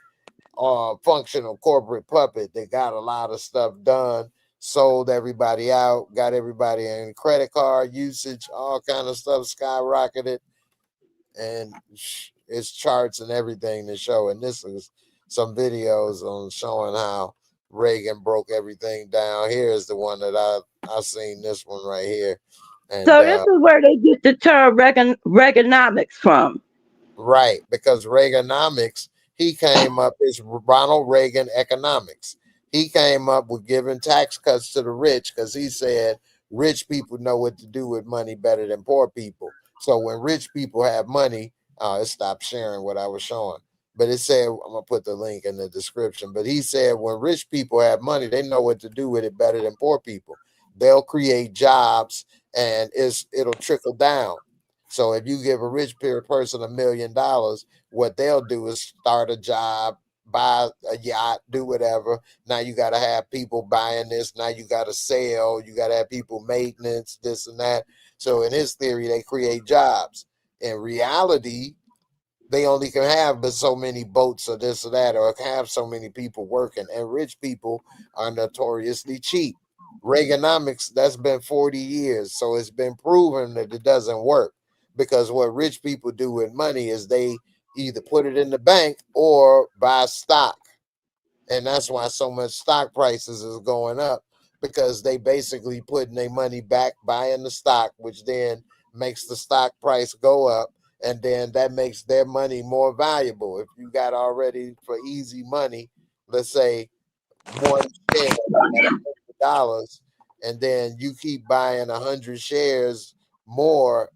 functional corporate puppet that got a lot of stuff done, sold everybody out, got everybody in credit card usage, all kind of stuff skyrocketed, and it's charts and everything to show. And this is some videos on showing how Reagan broke everything down. Here is the one that I seen, this one right here, and So this is where they get the term Reaganomics from. right, because Reaganomics, he came up, it's Ronald Reagan economics. He came up with giving tax cuts to the rich because he said rich people know what to do with money better than poor people. So when rich people have money, it stopped sharing what I was showing. But it said, I'm gonna put the link in the description. But he said when rich people have money, they know what to do with it better than poor people. They'll create jobs and it'll trickle down. So if you give a rich person $1 million, what they'll do is start a job, buy a yacht, do whatever. Now you got to have people buying this. Now you got to sell. You got to have people maintenance, this and that. So in his theory, they create jobs. In reality, they only can have but so many boats or this or that, or have so many people working. And rich people are notoriously cheap. Reaganomics, that's been 40 years. So it's been proven that it doesn't work because what rich people do with money is they either put it in the bank or buy stock. And that's why so much stock prices is going up because they basically putting their money back buying the stock, which then makes the stock price go up, and then that makes their money more valuable. If you got already for easy money, let's say one share at $100, and then you keep buying 100 shares more,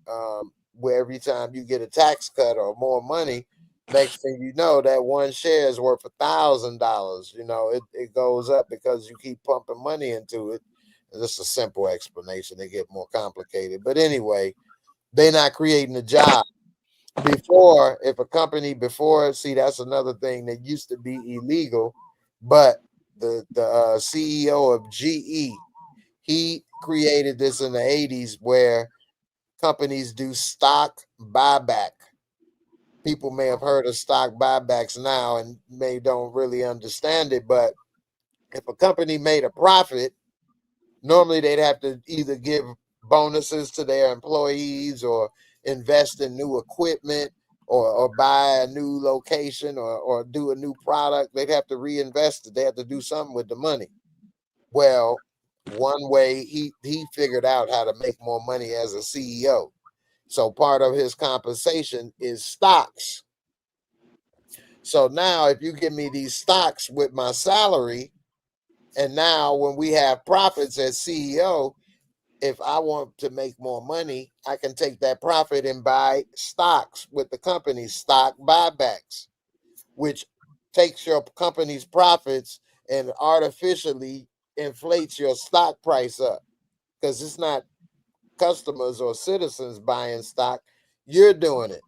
where every time you get a tax cut or more money, next thing you know, that one share is worth $1,000. You know, it goes up because you keep pumping money into it. This is a simple explanation. They get more complicated, but anyway, they're not creating a job. Before, if a company before, see, that's another thing that used to be illegal, but the CEO of GE, he created this in the 80s where companies do stock buyback. People may have heard of stock buybacks now and may don't really understand it, but if a company made a profit, normally they'd have to either give bonuses to their employees or invest in new equipment or buy a new location or do a new product. They'd have to reinvest it. They have to do something with the money. Well, one way he figured out how to make more money as a CEO. So part of his compensation is stocks. So now if you give me these stocks with my salary, and now when we have profits as CEO, if I want to make more money, I can take that profit and buy stocks with the company, stock buybacks, which takes your company's profits and artificially inflates your stock price up because it's not customers or citizens buying stock, you're doing it.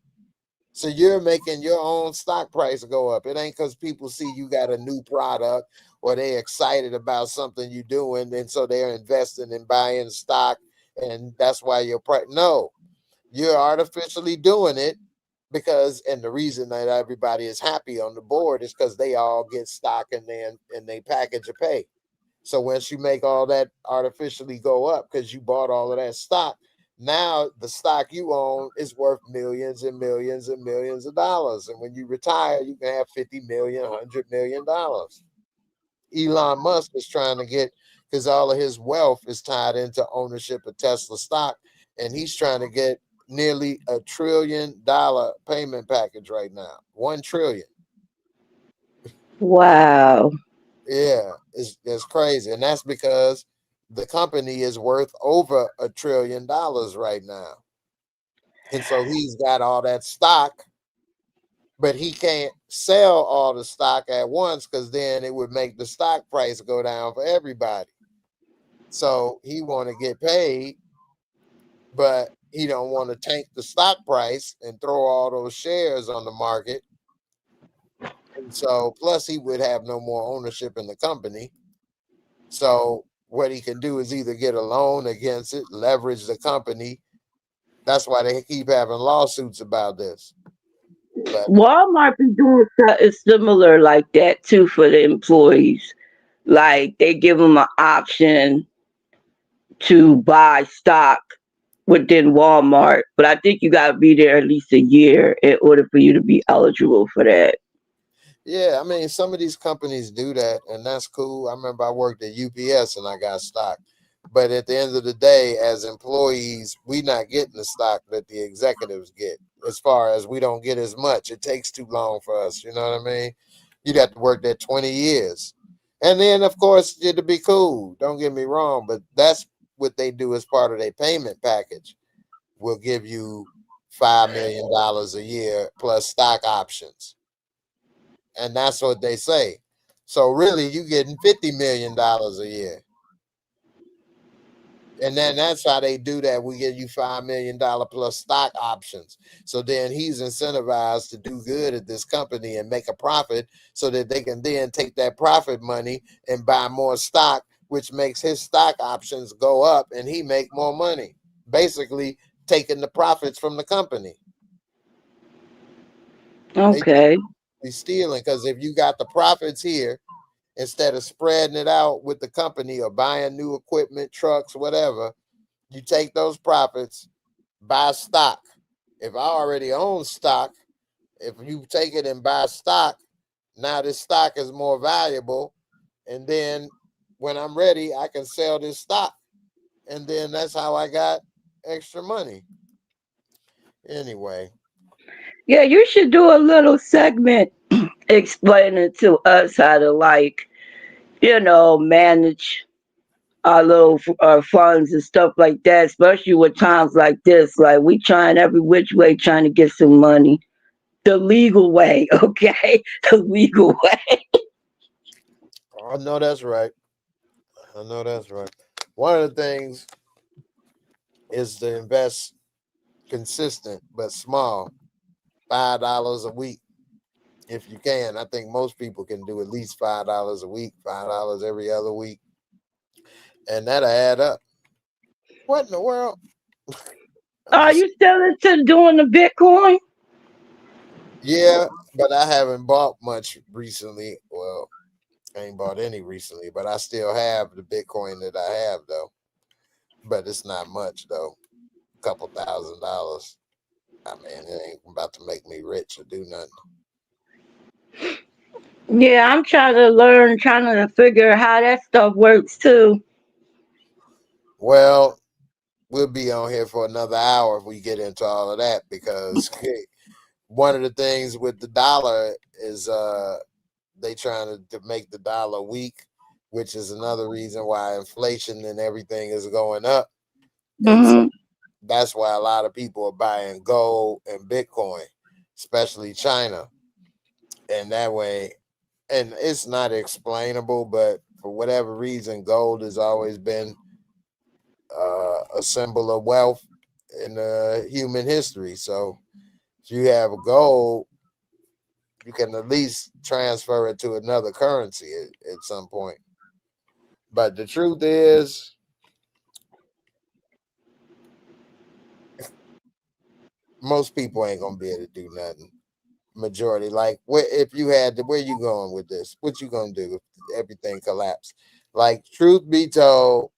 So you're making your own stock price go up. It ain't because people see you got a new product or they excited about something you're doing, and so they're investing in buying stock, and that's why your price. No, you're artificially doing it because, and the reason that everybody is happy on the board is because they all get stock and they package a pay. So once you make all that artificially go up because you bought all of that stock, now the stock you own is worth millions and millions and millions of dollars. And when you retire, you can have 50 million, $100 million. Elon Musk is trying to get, because all of his wealth is tied into ownership of Tesla stock, and he's trying to get nearly $1 trillion payment package right now. 1 trillion. Wow. Yeah, it's crazy. And that's because the company is worth over $1 trillion right now. And so he's got all that stock, but he can't sell all the stock at once because then it would make the stock price go down for everybody. So he want to get paid, but he don't want to tank the stock price and throw all those shares on the market. And so, plus he would have no more ownership in the company. So what he can do is either get a loan against it, leverage the company. That's why they keep having lawsuits about this. But Walmart be doing something similar like that too for the employees. Like they give them an option to buy stock within Walmart, but I think you got to be there at least a year in order for you to be eligible for that. yeah, I mean, some of these companies do that, and that's cool. I remember I worked at UPS and I got stock. But at the end of the day, as employees, we not getting the stock that the executives get. As far as we don't get as much, it takes too long for us. You know what I mean? You'd have to work there 20 years. And then, of course, it'd be cool. Don't get me wrong, but that's what they do as part of their payment package. We'll give you $5 million a year plus stock options. And that's what they say. So really, you getting $50 million a year. And then that's how they do that. We give you $5 million plus stock options. So then he's incentivized to do good at this company and make a profit so that they can then take that profit money and buy more stock, which makes his stock options go up and he make more money. Basically taking the profits from the company. Okay. They stealing, because if you got the profits here, instead of spreading it out with the company or buying new equipment, trucks, whatever, you take those profits, buy stock. If I already own stock, if you take it and buy stock, now this stock is more valuable. And then when I'm ready, I can sell this stock. And then that's how I got extra money. Anyway. Yeah, you should do a little segment explaining to us how to manage our little funds and stuff like that, especially with times like this. Like we trying every which way trying to get some money. The legal way, okay? The legal way. I know that's right. I know that's right. One of the things is to invest consistent but small, $5 a week if you can. I think most people can do at least $5 a week, $5 every other week, and that'll add up. What in the world? Are you still into doing the Bitcoin? Yeah, but I haven't bought much recently. Well, I ain't bought any recently, but I still have the Bitcoin that I have though. But it's not much though. A couple $1,000. I mean, it ain't about to make me rich or do nothing. Yeah, I'm trying to learn, trying to figure how that stuff works too. Well, we'll be on here for another hour if we get into all of that, because one of the things with the dollar is they trying to make the dollar weak, which is another reason why inflation and everything is going up. And so Hmm. that's why a lot of people are buying gold and Bitcoin, especially China. And that way, and it's not explainable, but for whatever reason, gold has always been a symbol of wealth in human history. So if you have gold, you can at least transfer it to another currency at some point. But the truth is, most people ain't gonna be able to do nothing. Majority, like, if you had to, where you going with this? What you gonna do if everything collapsed? Like, truth be told,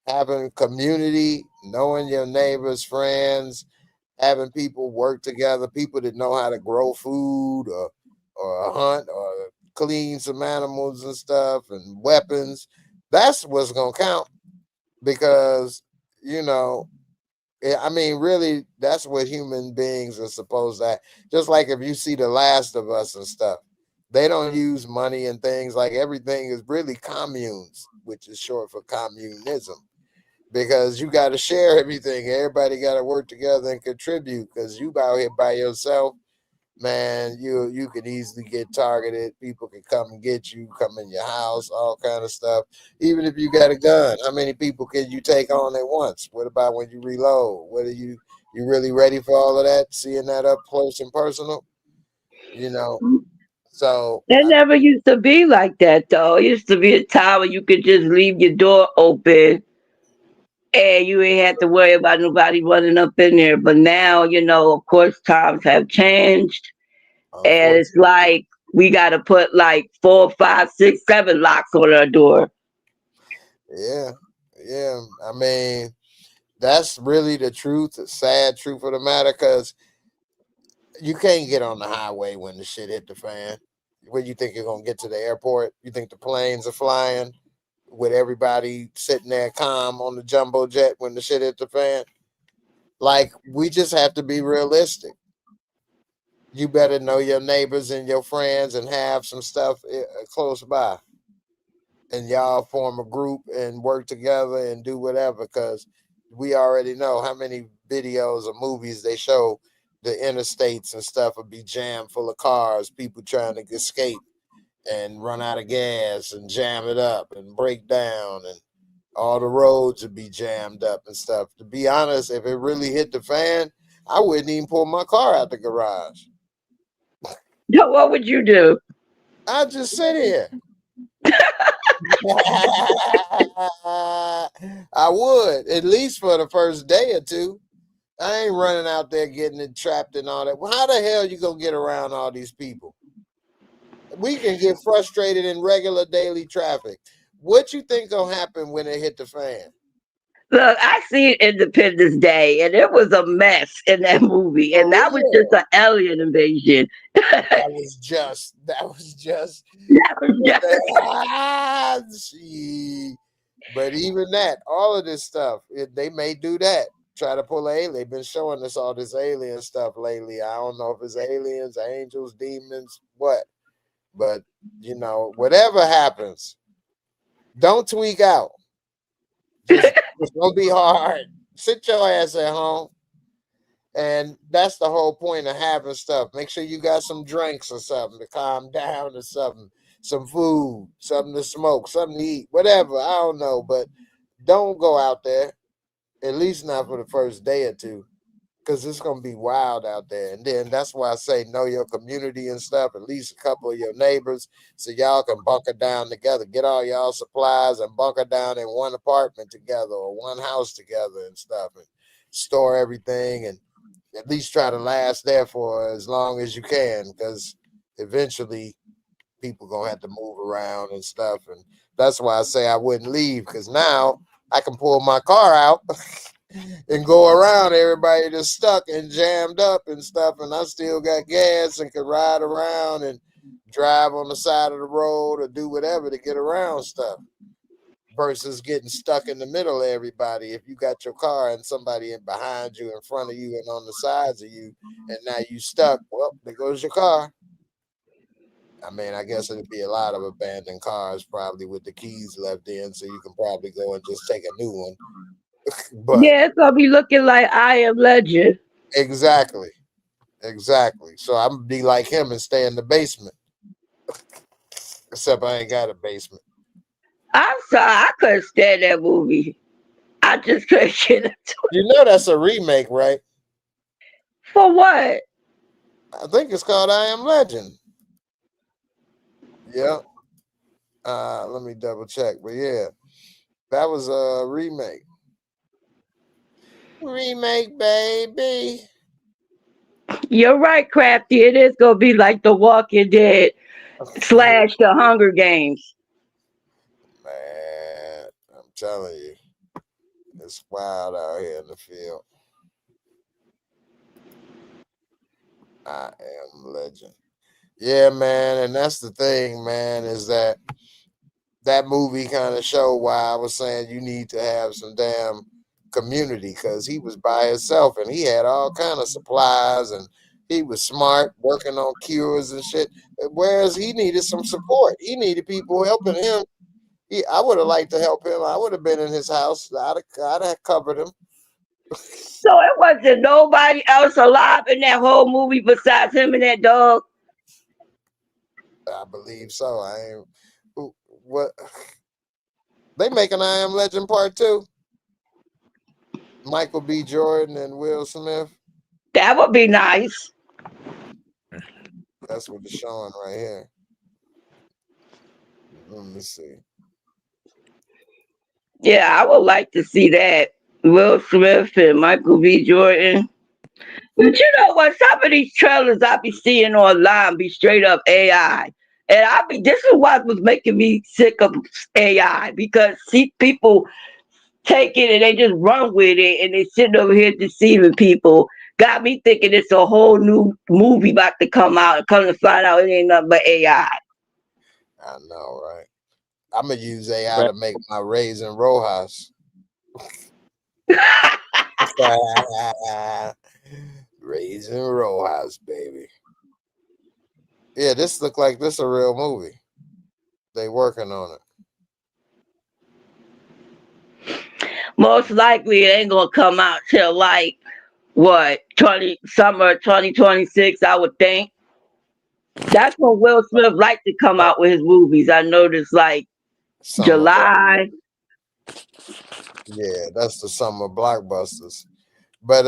having community, knowing your neighbors, friends, having people work together, people that know how to grow food or hunt or clean some animals and stuff and weapons, that's what's gonna count. Because you know, I mean, really, that's what human beings are supposed to have. Just like if you see The Last of Us and stuff, they don't use money and things, like everything is really communes, which is short for communism, because you got to share everything. Everybody got to work together and contribute, because you out here by yourself, man, you could easily get targeted. People can come and get you, come in your house, all kind of stuff. Even if you got a gun, how many people can you take on at once? What about when you reload? What are you You really ready for all of that? Seeing that up close and personal, you know. So It never used to be like that though. It used to be a time where you could just leave your door open and you ain't have to worry about nobody running up in there. But now, of course, times have changed, and it's unfortunately, like we got to put like 4, 5, 6, 7 locks on our door. yeah, yeah. I mean, that's really the truth, the sad truth of the matter, because you can't get on the highway when the shit hit the fan. When you think you're gonna get to the airport, you think the planes are flying with everybody sitting there calm on the jumbo jet when the shit hit the fan. Like, we just have to be realistic. You better know your neighbors and your friends and have some stuff close by, and y'all form a group and work together and do whatever, because we already know how many videos or movies they show the interstates and stuff will be jammed full of cars, people trying to escape and run out of gas and jam it up and break down, and all the roads would be jammed up and stuff. To be honest, if it really hit the fan, I wouldn't even pull my car out the garage. So what would you do? I'd just sit here. I would, at least for the first day or two. I ain't running out there getting it trapped and all that. Well, how the hell you gonna get around all these people? We can get frustrated in regular daily traffic. What you think gonna happen when it hit the fan? Look, I seen Independence Day, and it was a mess in that movie, and For that was just real. an alien invasion. That was just That was what just see. But even that, all of this stuff, they may do that. Try to pull alien. They've been showing us all this alien stuff lately. I don't know if it's aliens, angels, demons, what. But whatever happens, don't tweak out. Just don't be hard. Sit your ass at home. And that's the whole point of having stuff. Make sure you got some drinks or something to calm down or something, some food, something to smoke, something to eat, whatever. I don't know, but don't go out there, at least not for the first day or two, because it's going to be wild out there. And then that's why I say know your community and stuff, at least a couple of your neighbors, so y'all can bunker down together. Get all y'all supplies and bunker down in one apartment together or one house together and stuff, and store everything, and at least try to last there for as long as you can, because eventually people gonna have to move around and stuff. And that's why I say I wouldn't leave, because now I can pull my car out and go around everybody that's stuck and jammed up and stuff, and I still got gas and can ride around and drive on the side of the road or do whatever to get around stuff, versus getting stuck in the middle of everybody. If you got your car and somebody in behind you, in front of you, and on the sides of you, and now you stuck, well, there goes your car. I mean, I guess it'd be a lot of abandoned cars probably with the keys left in, so you can probably go and just take a new one. But yeah, it's gonna be looking like I Am Legend. exactly. So I'm gonna be like him and stay in the basement. Except I ain't got a basement. I'm sorry, I couldn't stand that movie. I just couldn't get into it. You know that's a remake, right? For what? I think it's called I Am Legend. Yeah. Let me double check. But yeah, that was a remake. Remake, baby. You're right, Crafty. It is gonna be like The Walking Dead / The Hunger Games. Man, I'm telling you, it's wild out here in the field. I Am Legend. Yeah, man, and that's the thing, man, is that movie kind of showed why I was saying you need to have some damn community, because he was by himself and he had all kind of supplies, and he was smart working on cures and shit, whereas he needed some support. He needed people helping him. I would have liked to help him. I would have been in his house. I'd have covered him. So it wasn't nobody else alive in that whole movie besides him and that dog. I believe so. What they making I Am Legend Part 2? Michael B. Jordan and Will Smith. That would be nice. That's what it's showing right here. Let me see. Yeah, I would like to see that. Will Smith and Michael B. Jordan. But you know what? Some of these trailers I be seeing online be straight up AI. And this is what was making me sick of AI, because see people take it and they just run with it and they sitting over here deceiving people. Got me thinking it's a whole new movie about to come out, and come to find out it ain't nothing but AI. I know, right? I'm gonna use AI Right. to make my Raisin Rojas. Raisin Rojas, baby. Yeah, this look like this a real movie. They working on it. Most likely it ain't gonna come out till like what, summer 2026, I would think. That's when Will Smith like to come out with his movies. I noticed like Summer, July. yeah, that's the summer blockbusters. But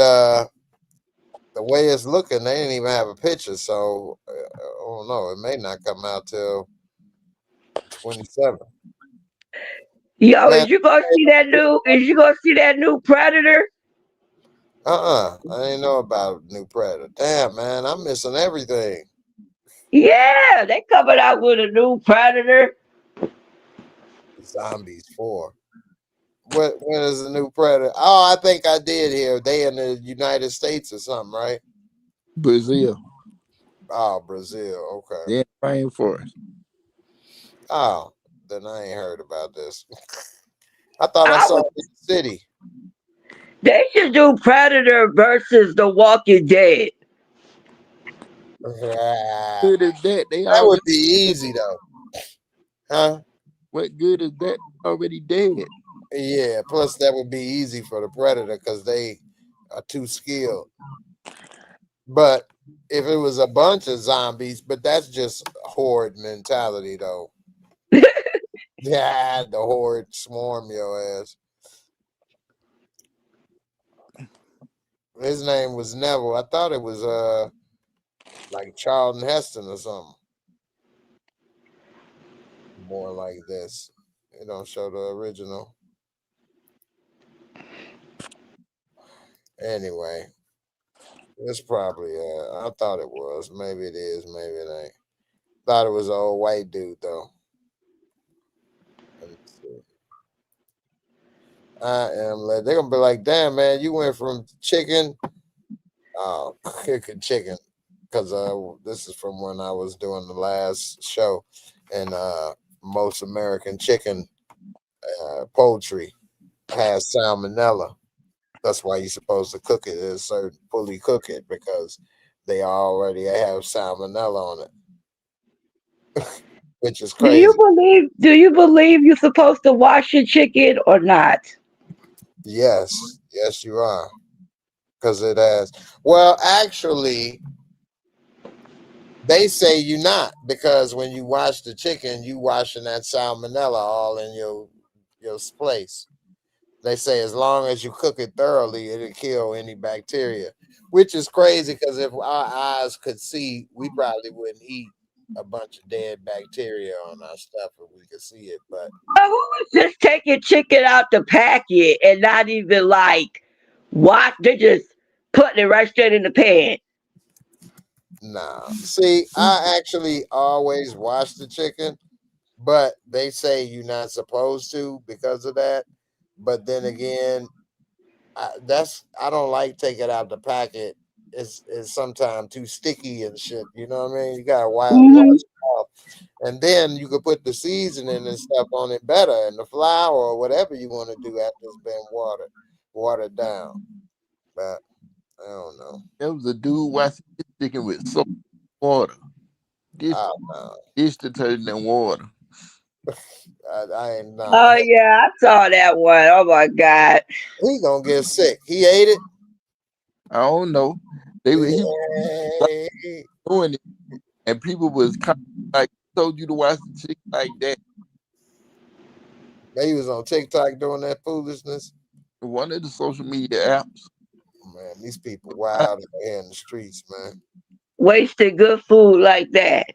the way it's looking, they didn't even have a picture, so I don't know. It may not come out till 27. Yo, Man, is you gonna see that new Predator? I didn't know about New Predator. Damn, man, I'm missing everything. Yeah, they coming out with a new Predator. Zombies 4. When is the new Predator? Oh, I think I did hear they in the United States or something, right? Brazil. Oh, Brazil. Okay. They're in the rainforest. Oh, then I ain't heard about this. I thought I I saw would. it in the city. They should do Predator versus The Walking Dead. That Good as that, they would already be easy though, huh? what good is that? Already dead. Yeah. Plus, that would be easy for the Predator because they are too skilled. But if it was a bunch of zombies, but that's just horde mentality though. Yeah, the horde swarm your ass. His name was Neville. I thought it was like Charlton Heston or something. More like this. It don't show the original. Anyway, it's probably I thought it was. Maybe it is, maybe it ain't. Thought it was an old white dude though. Let me see. They're gonna be like, damn man, you went from chicken, cooking chicken. Because this is from when I was doing the last show, and most American chicken poultry has salmonella. That's why you're supposed to cook it a certain fully cook it because they already have salmonella on it, which is Do you crazy. believe? Do you believe you're supposed to wash your chicken or not? Yes, yes, you are because it has. Well, actually, they say you're not because when you wash the chicken, you washing that salmonella all in your place. They say as long as you cook it thoroughly, it'll kill any bacteria, which is crazy because if our eyes could see, we probably wouldn't eat a bunch of dead bacteria on our stuff if we could see it. But Who was just taking chicken out the packet and not even like wash? They just putting it right straight in the pan. nah, see, I actually always wash the chicken, but they say you're not supposed to because of that. But then again, I don't like taking out the packet. It's sometimes too sticky and shit. You know what I mean? You gotta wash Hmm. it off, and then you could put the seasoning and stuff on it better, and the flour or whatever you want to do after it's been watered down. But I don't know. There was a dude washing his chicken with soap and water. Dish, I don't know. dish detergent and water. I ain't know. Oh yeah, I saw that one. Oh my god. He gonna get sick. He ate it. I don't know. He was like Yay. doing it, and people was kind of like told you to wash the chicken like that. They was on TikTok doing that foolishness. one of the social media apps. Man, these people wild out here in the streets, man. Wasted good food like that.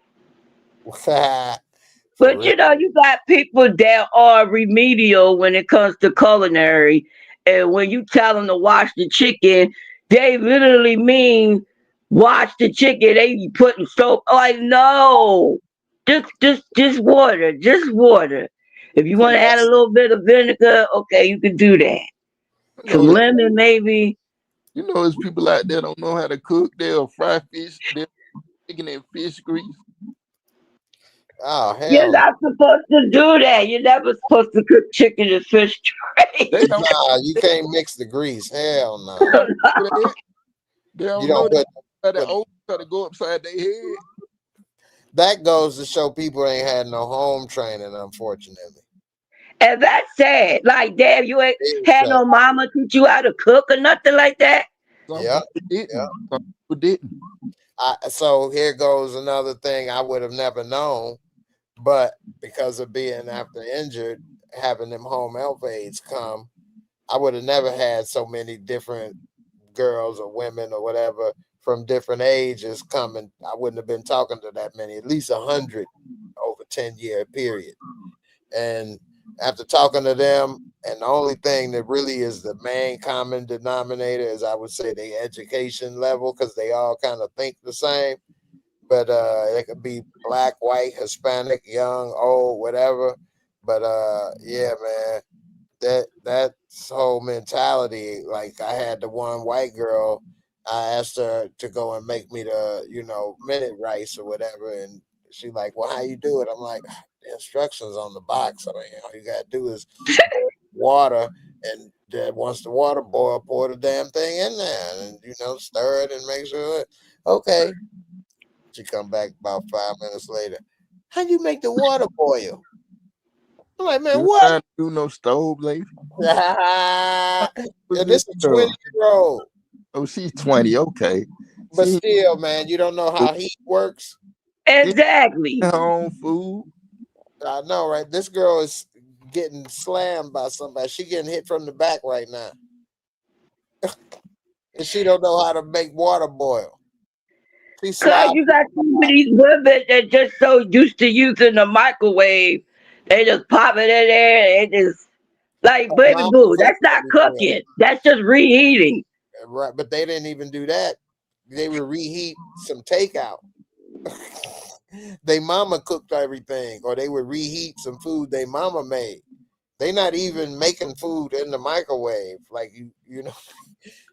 For But real. you know, you got people that are remedial when it comes to culinary. And when you tell them to wash the chicken, they literally mean wash the chicken. They be putting soap. Like, no. Just water. Just water. If you want to add a little bit of vinegar, okay, you can do that. You Some know, lemon, maybe. there's people out there don't know how to cook. They'll fry fish. They're chicken and fish grease. Oh You're hell no. not supposed to do that. You're never supposed to cook chicken and fish straight. They don't. Nah, you can't mix the grease. Hell They no. don't do that. They You don't know don't put, that the put oven got to go upside their head. that goes to show people ain't had no home training, unfortunately. And that's sad. Like, damn, you ain't It's, had no mama teach you how to cook or nothing like that. Some yeah, people yeah. didn't. Some people didn't. So here goes another thing I would have never known, but because of being after injured, having them home health aides come, I would have never had so many different girls or women or whatever from different ages coming. I wouldn't have been talking to that many, at least 100 over 10-year period. And after talking to them, and the only thing that really is the main common denominator is I would say the education level, because they all kind of think the same. But it could be black, white, Hispanic, young, old, whatever. But yeah, man, that whole mentality. Like I had the one white girl, I asked her to go and make me the minute rice or whatever, and she like, well, how you do it? I'm like, the instructions on the box. I mean, all you gotta do is water, and then once the water boil, pour the damn thing in there, and stir it and make sure okay. She come back about 5 minutes later. How you make the water boil? I'm like, man, You what? trying to do no stove, lady? And Who's this is a girl? 20-year-old. Oh, she's 20. Okay. But She still, man, you don't know how heat works. ain't Exactly. her own food. I know, right? This girl is getting slammed by somebody. She getting hit from the back right now. And she don't know how to make water boil. She Cause sloppy. you got some of these women that just so used to using the microwave, they just pop it in there and just like baby Mama boo. cooked That's not everything. cooking. That's just reheating. Right, but they didn't even do that. They would reheat some takeout. They mama cooked everything, or they would reheat some food they mama made. They not even making food in the microwave, like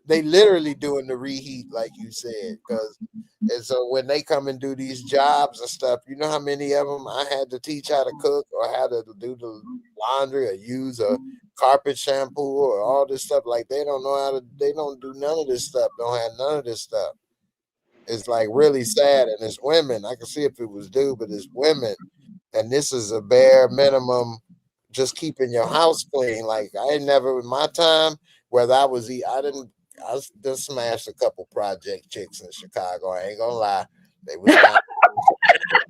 they literally doing the reheat, like you said. And so when they come and do these jobs and stuff, you know how many of them I had to teach how to cook or how to do the laundry or use a carpet shampoo or all this stuff. Like they don't know how to. They don't do none of this stuff. Don't have none of this stuff. It's like really sad, and it's women. I can see if it was dude, but it's women, and this is a bare minimum. Just keeping your house clean. Like I ain't never in my time, whether I was I didn't. I just smashed a couple project chicks in Chicago. I ain't gonna lie, they was kind.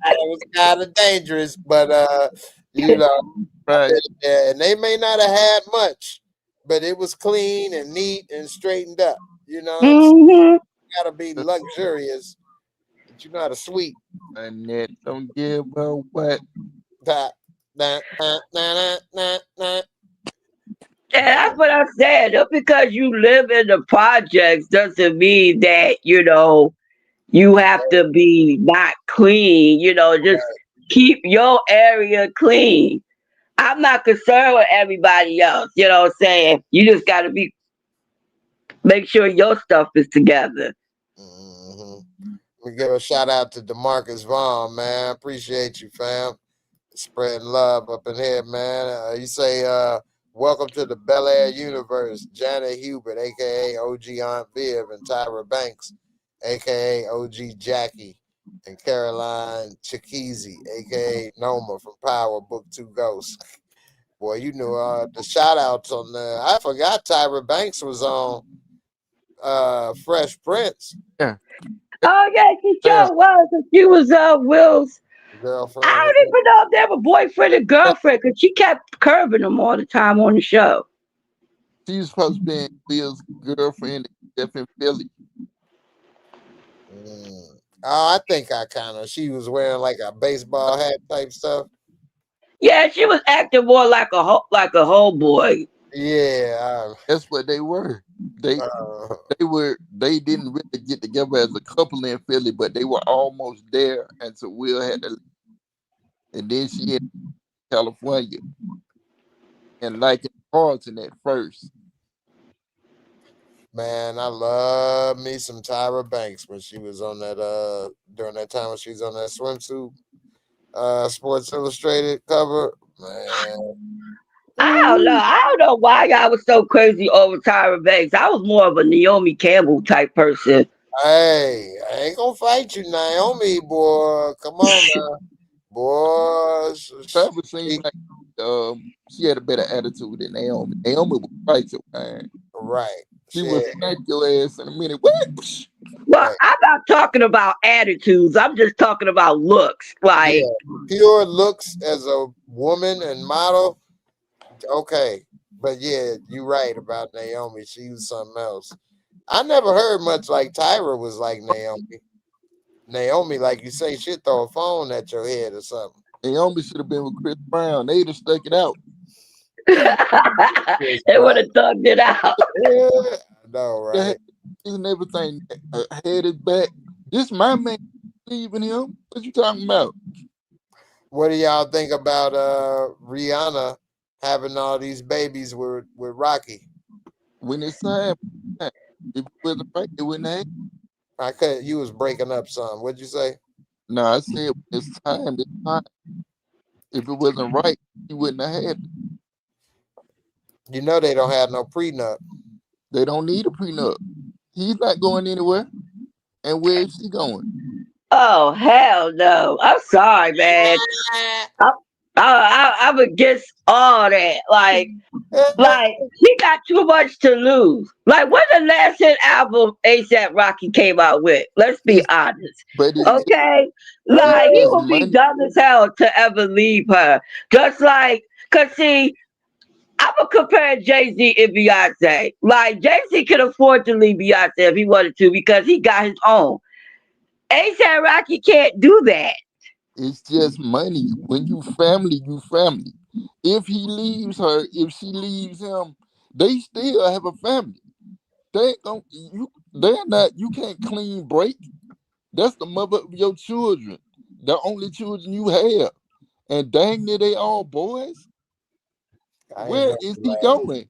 It was kind of dangerous, but I've Right. been there, and they may not have had much, but it was clean and neat and straightened up. You know what I'm saying? Hmm. You gotta be luxurious, but you know how to sweep. And that don't give a what. That, that. And that's what I'm saying. Just because you live in the projects doesn't mean that, you have to be not clean. Just keep your area clean. I'm not concerned with everybody else. You know what I'm saying? You just gotta make sure your stuff is together. Mm-hmm. We give a shout out to Demarcus Vaughn, man. Appreciate you, fam. Spreading love up in here, man. You say, welcome to the Bel Air universe. Janet Hubert, aka OG Aunt Viv, and Tyra Banks, aka OG Jackie, and Caroline Chikizi, aka Noma from Power Book 2 Ghosts. Boy, you knew the shout outs on the. I forgot Tyra Banks was on Fresh Prince. Yeah. Oh yeah, she Yeah. sure was. And she was Will's. I Girlfriend. don't even know if they were boyfriend or girlfriend because she kept curving him all the time on the show. She was supposed to be Will's girlfriend in Philly. Oh, I think she was wearing like a baseball hat type stuff. Yeah, she was acting more like a homeboy. Yeah. That's what they were. They didn't really get together as a couple in Philly, but they were almost there until Will had to, and then she in California and liking Carlton at first. Man, I love me some Tyra Banks when she was on that during that time when she was on that swimsuit Sports Illustrated cover. Man. I don't know why y'all was so crazy over Tyra Banks. I was more of a Naomi Campbell type person. Hey, I ain't gonna fight you, Naomi, boy. Come on now. Boy. Tyra seemed like she had a better attitude than Naomi. Naomi would fight your man. Right. She would smack your ass in a minute. What? Well, Right. I'm not talking about attitudes. I'm just talking about looks. Like, Yeah, pure looks as a woman and model. Okay. But yeah, you're right about Naomi. She was something else. I never heard much like Tyra was like Naomi. Naomi, like you say, she'd throw a phone at your head or something. Naomi should have been with Chris Brown. They'd have stuck it out. they would have thugged it out. Yeah, I know, right? And everything had his back. This my man leaving him. What you talking about? What do y'all think about Rihanna having all these babies with Rocky? When it's time, if it wasn't right, it wouldn't have. You was breaking up some. What'd you say? No, I said it's time. It's time. If it wasn't right, he wouldn't have had it. You know they don't have no prenup. They don't need a prenup. He's not going anywhere. And where is she going? Oh hell no! I'm sorry, man. I'm against all that. Like he got too much to lose. Like, when the last hit album ASAP Rocky came out with? Let's be honest. Okay, like he would be dumb as hell to ever leave her. Just like, cause see, I'm gonna compare Jay-Z and Beyonce. Like, Jay-Z could afford to leave Beyonce if he wanted to because he got his own. ASAP Rocky can't do that. It's just money. When you family, you family. If he leaves her, if she leaves him, they still have a family. You can't clean break. That's the mother of your children. The only children you have. And dang near they all boys. Where is he going?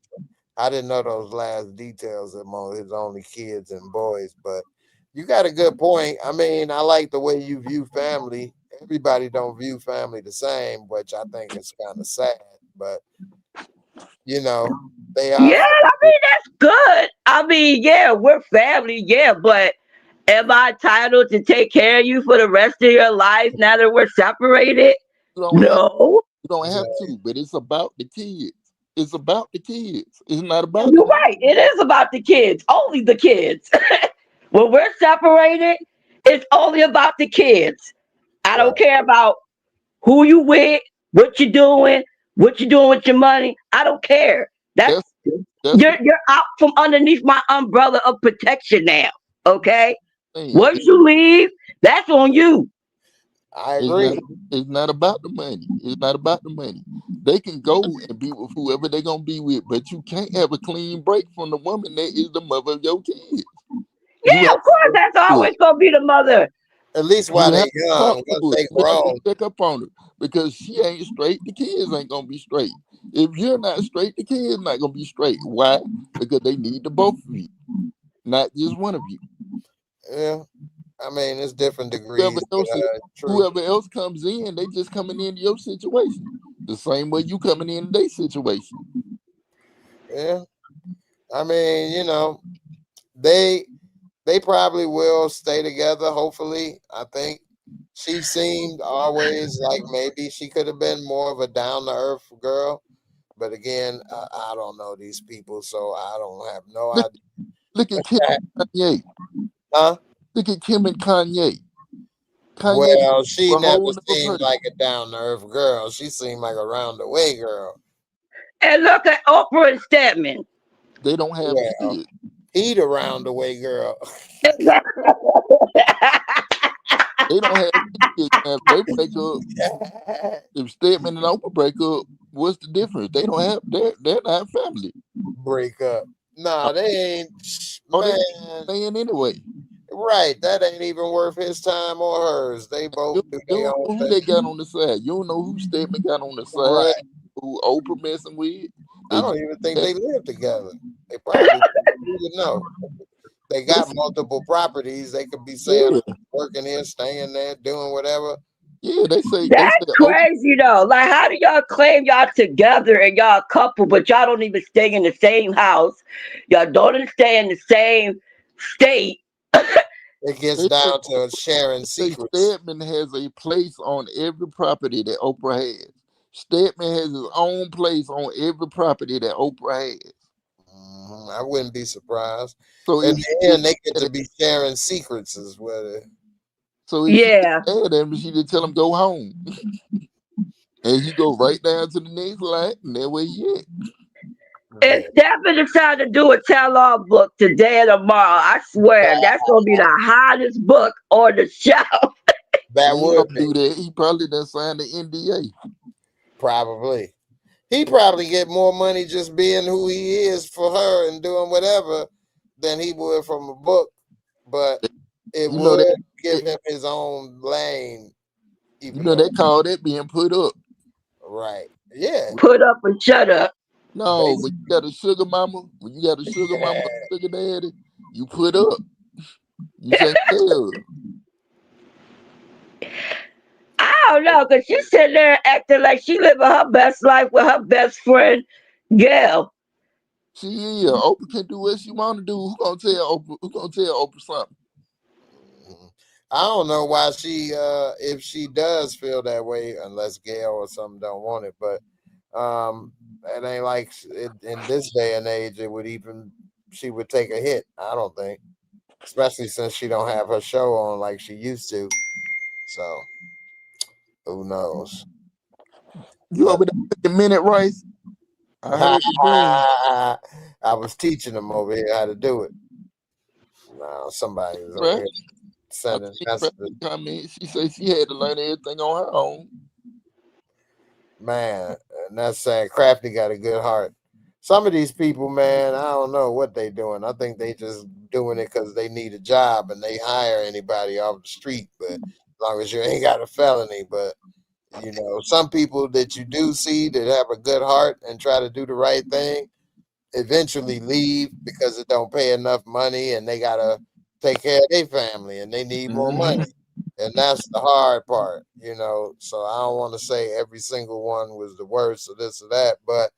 I didn't know those last details among his only kids and boys, but you got a good point. I mean, I like the way you view family. Everybody don't view family the same, which I think is kind of sad, but you know, they are. Yeah, I mean, that's good. I mean, yeah, we're family, yeah, but am I entitled to take care of you for the rest of your life now that we're separated? No. You don't have to, but it's about the kids. It's about the kids. It's not about You're right. It is about the kids. Only the kids. When we're separated, it's only about the kids. I don't care about who you with, what you're doing with your money. I don't care. That's you're out from underneath my umbrella of protection now. Okay? Once you leave, that's on you. I agree. It's not about the money. It's not about the money. They can go and be with whoever they're gonna be with, but you can't have a clean break from the woman that is the mother of your kids. Yeah, of course, that's always gonna be the mother. At least while they're young, once they grow. Check up on her because she ain't straight. The kids ain't gonna be straight. If you're not straight, the kids not gonna be straight. Why? Because they need the both of you, not just one of you. Yeah. I mean, it's different degrees. Whoever else comes in, they just coming into your situation. The same way you coming in their situation. Yeah. I mean, you know, they probably will stay together, hopefully. I think she seemed always like maybe she could have been more of a down-to-earth girl. But again, I don't know these people, so I don't have no idea. Look at Kim and Kanye. Huh? Look at Kim and Kanye. Well, she never seemed like a down-to-earth girl. She seemed like a round-the-way girl. And look at Oprah and Stedman. They don't have Well, kids. eat around the way, girl. They don't have kids. Now, if they break up, if Stedman and Oprah break up, what's the difference? They don't have. They're not family. Break up. Nah, they ain't. Oh, they Man, staying anyway. right. That ain't even worth his time or hers. They both You do their don't own know who thing. they got on the side. You don't know who Stedman got on the side. Right. Who Oprah messing with. I don't even think they live together. They probably don't even know. They got multiple properties. They could be saying, Yeah, working here, staying there, doing whatever. yeah. They say That's Oprah. crazy though. Like, how do y'all claim y'all together and y'all a couple, but y'all don't even stay in the same house? Y'all don't even stay in the same state. It gets They say, down to sharing secrets. Stedman has a place on every property that Oprah has. Stedman has his own place on every property that Oprah has. I wouldn't be surprised. So In if the end, they get to be sharing secrets as well. she Yeah. had him, she just tell him go home, and he go right down to the next line, and that's where he at. If Stephen decided to do a tell-all book today and tomorrow, I swear that's gonna be the hottest book on the shelf. That He ain't would gonna be do that. He probably done signed the NDA. probably. He probably get more money just being who he is for her and doing whatever than he would from a book. But it You know would that. give him his own lane, You even know though they call that being put up. right. Yeah. Put up and shut up. No, when you got a sugar mama, or sugar daddy, you put up. You take care of. I don't know, cause she's sitting there acting like she living her best life with her best friend, Gail. See, yeah, Oprah can do what she want to do. Who gonna tell Oprah? Who gonna tell Oprah something? I don't know why she if she does feel that way, unless Gail or something don't want it, but it ain't like in this day and age it would even she would take a hit. I don't think, especially since she don't have her show on like she used to. So who knows? You But over there cooking minute rice? I heard you doing. I was teaching them over here how to do it. No, somebody was over Right? here I sending seen messages. Crafty comment. She said she had to learn everything on her own. Man, and that's sad. Crafty got a good heart. Some of these people, man, I don't know what they doing. I think they just doing it because they need a job and they hire anybody off the street. But as long as you ain't got a felony, but some people that you do see that have a good heart and try to do the right thing eventually leave because it don't pay enough money and they gotta take care of their family and they need more money. And that's the hard part. So I don't want to say every single one was the worst or this or that, but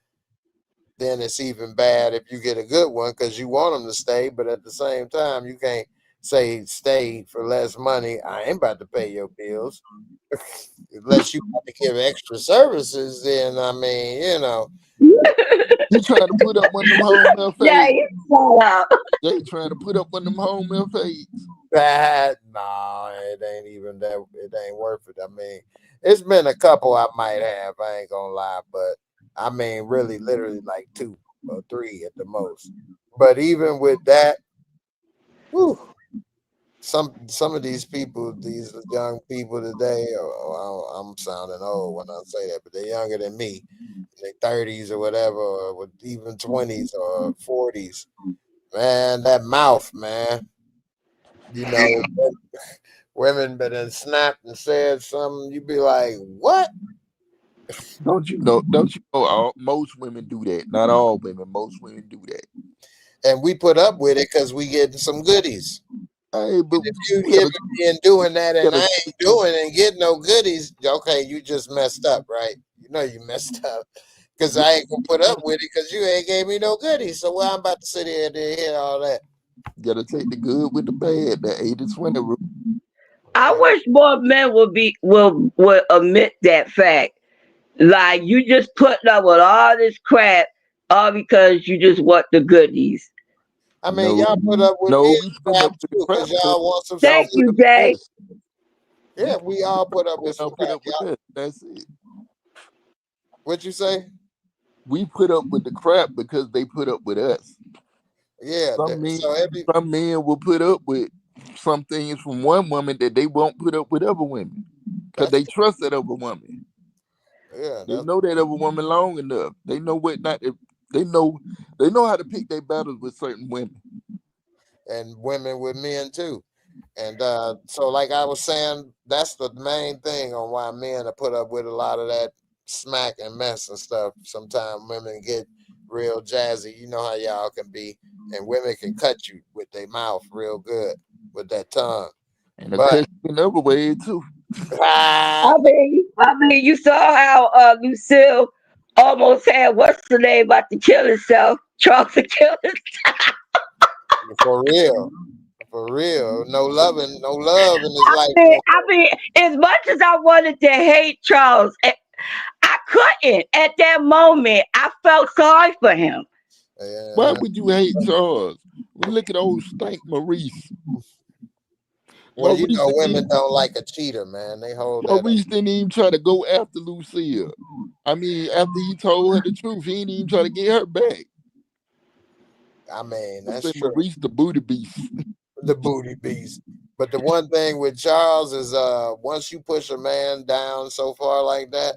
then it's even bad if you get a good one because you want them to stay, but at the same time, you can't say stay for less money. I ain't about to pay your bills. Unless you want to give extra services, then I mean. You trying to put up one of them home health Yeah, aides. you shut up. They trying to put up one of them home health aides. That no, it ain't even that. It ain't worth it. I mean, it's been a couple I might have. I ain't gonna lie, but I mean, really, literally like 2 or 3 at the most. But even with that, whew, some of these people, these young people today, I'm sounding old when I say that, but they're younger than me, in their 30s or whatever, or with even 20s or 40s. Man, that mouth, man. You know, women but then snapped and said something, you'd be like, what? Don't you know? Most women do that. Not all women. Most women do that. And we put up with it because we getting some goodies. Hey, but If you we giving me and doing that and I gotta ain't doing and getting no goodies, okay, you just messed up, right? You know you messed up. Because I ain't gonna put up with it because you ain't gave me no goodies. So why I'm about to sit here and hear all that? gotta take the good with the bad. The 80-20 rule. I wish more men would admit that fact. Like, you just putting up with all this crap all because you just want the goodies. I mean, No, y'all put up with no, me we and putting crap up with the too, crap because because y'all want some y'all Thank shit. put you, up with Jay. us. Yeah, we all put up with some Y'all put crap. up with Y'all, us. That's it. what you say? We put up with the crap because they put up with us. Yeah. Some men will put up with some things from one woman that they won't put up with other women because they trust that other woman. Yeah, They know that other woman long enough. They know what not. They know how to pick their battles with certain women. And women with men too. And so, like I was saying, that's the main thing on why men are put up with a lot of that smack and mess and stuff. Sometimes women get real jazzy. You know how y'all can be, and women can cut you with their mouth real good with that tongue. And a But cut in other way too. I mean, you saw how Lucille almost had what's the name about to kill himself, Charles to kill himself. for real, no love in his life. I mean, as much as I wanted to hate Charles, I couldn't. At that moment, I felt sorry for him. Why would you hate Charles? Well, look at old Stank Maurice. Well, you know, women don't like a cheater, man. They hold that. Maurice didn't even try to go after Lucille. I mean, after he told her the truth, he didn't even try to get her back. I mean, that's true. Maurice the booty beast. The booty beast. But the one thing with Charles is once you push a man down so far like that,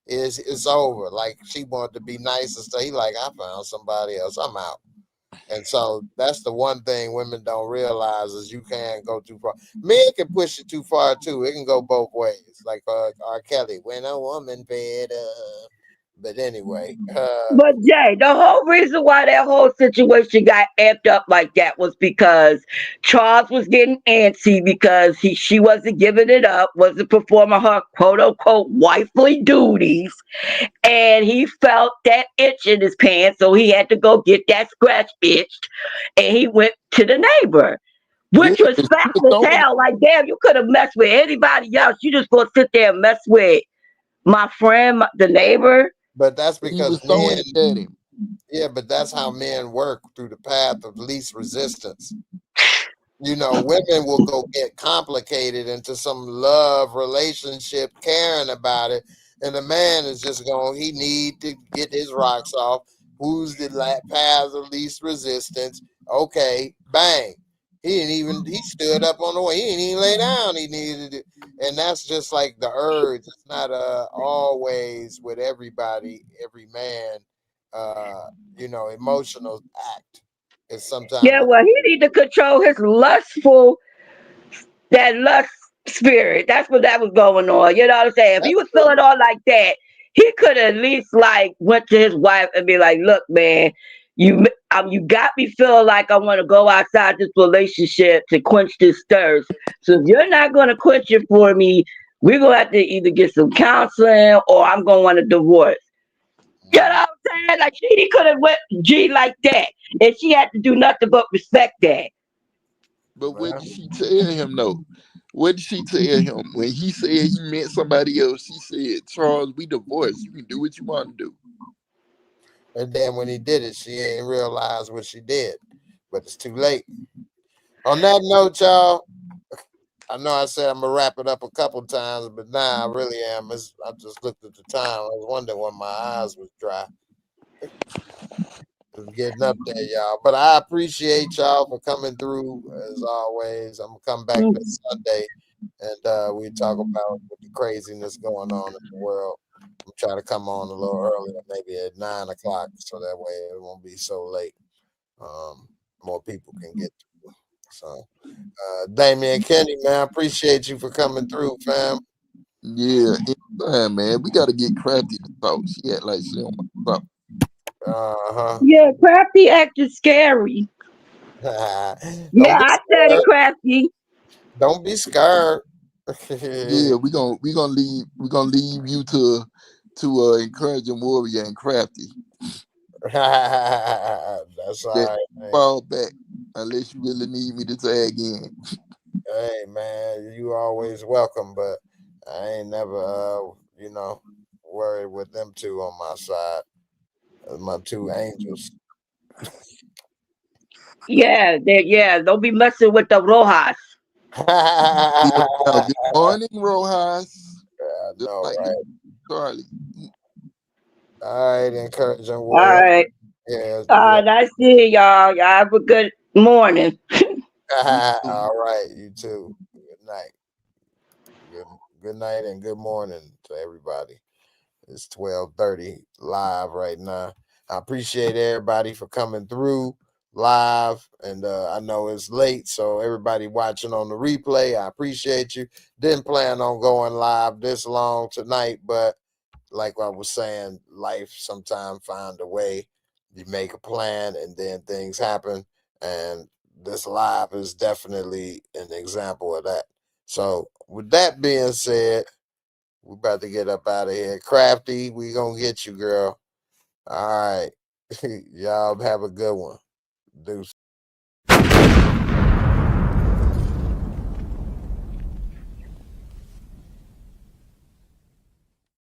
it's over. Like she wanted to be nice and stuff. He like, I found somebody else. I'm out. And so that's the one thing women don't realize is you can't go too far. Men can push it too far too. It can go both ways. Like R. Kelly, when a woman fed up. But anyway. But Jay, the whole reason why that whole situation got amped up like that was because Charles was getting antsy because she wasn't giving it up, wasn't performing her quote unquote wifely duties, and he felt that itch in his pants, so he had to go get that scratch itched, and he went to the neighbor. Which was foul as hell. Like, damn, you could have messed with anybody else. You just gonna sit there and mess with my friend, the neighbor. But that's because men, yeah, but that's how men work through the path of least resistance. You know, women will go get complicated into some love relationship, caring about it, and the man is just going. He need to get his rocks off. Who's the path of least resistance? Okay, bang. He stood up on the way. He didn't even lay down. He needed it. And that's just like the urge. It's not always with everybody, every man, emotional act. It's sometimes. Yeah, well, he need to control his lust spirit. That's what that was going on. You know what I'm saying? If he was feeling all like that, he could at least like went to his wife and be like, "Look, man, you got me feeling like I want to go outside this relationship to quench this thirst. So if you're not going to quench it for me, we're gonna have to either get some counseling or I'm gonna want a divorce." You know what I'm saying? Like he could have went G like that, and she had to do nothing but respect that. But what did she tell him though? What did she tell him when he said he meant somebody else? She said, "Charles, we divorced. You can do what you want to do." And then when he did it, she ain't realized what she did. But it's too late. On that note, y'all, I know I said I'm gonna wrap it up a couple times, but now I really am. I just looked at the time. I was wondering when my eyes was dry. It's getting up there, y'all. But I appreciate y'all for coming through as always. I'm gonna come back this Sunday and we talk about the craziness going on in the world. I'm trying to come on a little earlier, maybe at 9 o'clock, so that way it won't be so late. More people can get to it. So Damian Kenny, man, I appreciate you for coming through, fam. Yeah, man. We gotta get Crafty to talk. She act like she don't want to talk. Yeah, Crafty acting scary. Yeah, I said it, Crafty. Don't be scared. Yeah, we gonna leave you to encouraging warrior and Crafty. That's all right, man. Fall back unless you really need me to tag in. Hey man, you always welcome, but I ain't never worried with them two on my side. My two angels. Yeah, don't be messing with the Rojas. Good morning, Rojas. I know, like right? Charlie. All right, encouraging All warrior. right. Yeah, it's real. I see y'all. Y'all have a good morning. All right, you too. Good night. Good, good night and good morning to everybody. It's 12:30 live right now. I appreciate everybody for coming through live, and I know it's late, so everybody watching on the replay, I appreciate you. Didn't plan on going live this long tonight, but like I was saying, life sometimes find a way. You make a plan, and then things happen, and this live is definitely an example of that. So, with that being said, we about to get up out of here. Crafty, we gonna get you, girl. All right. Y'all have a good one. Deuce.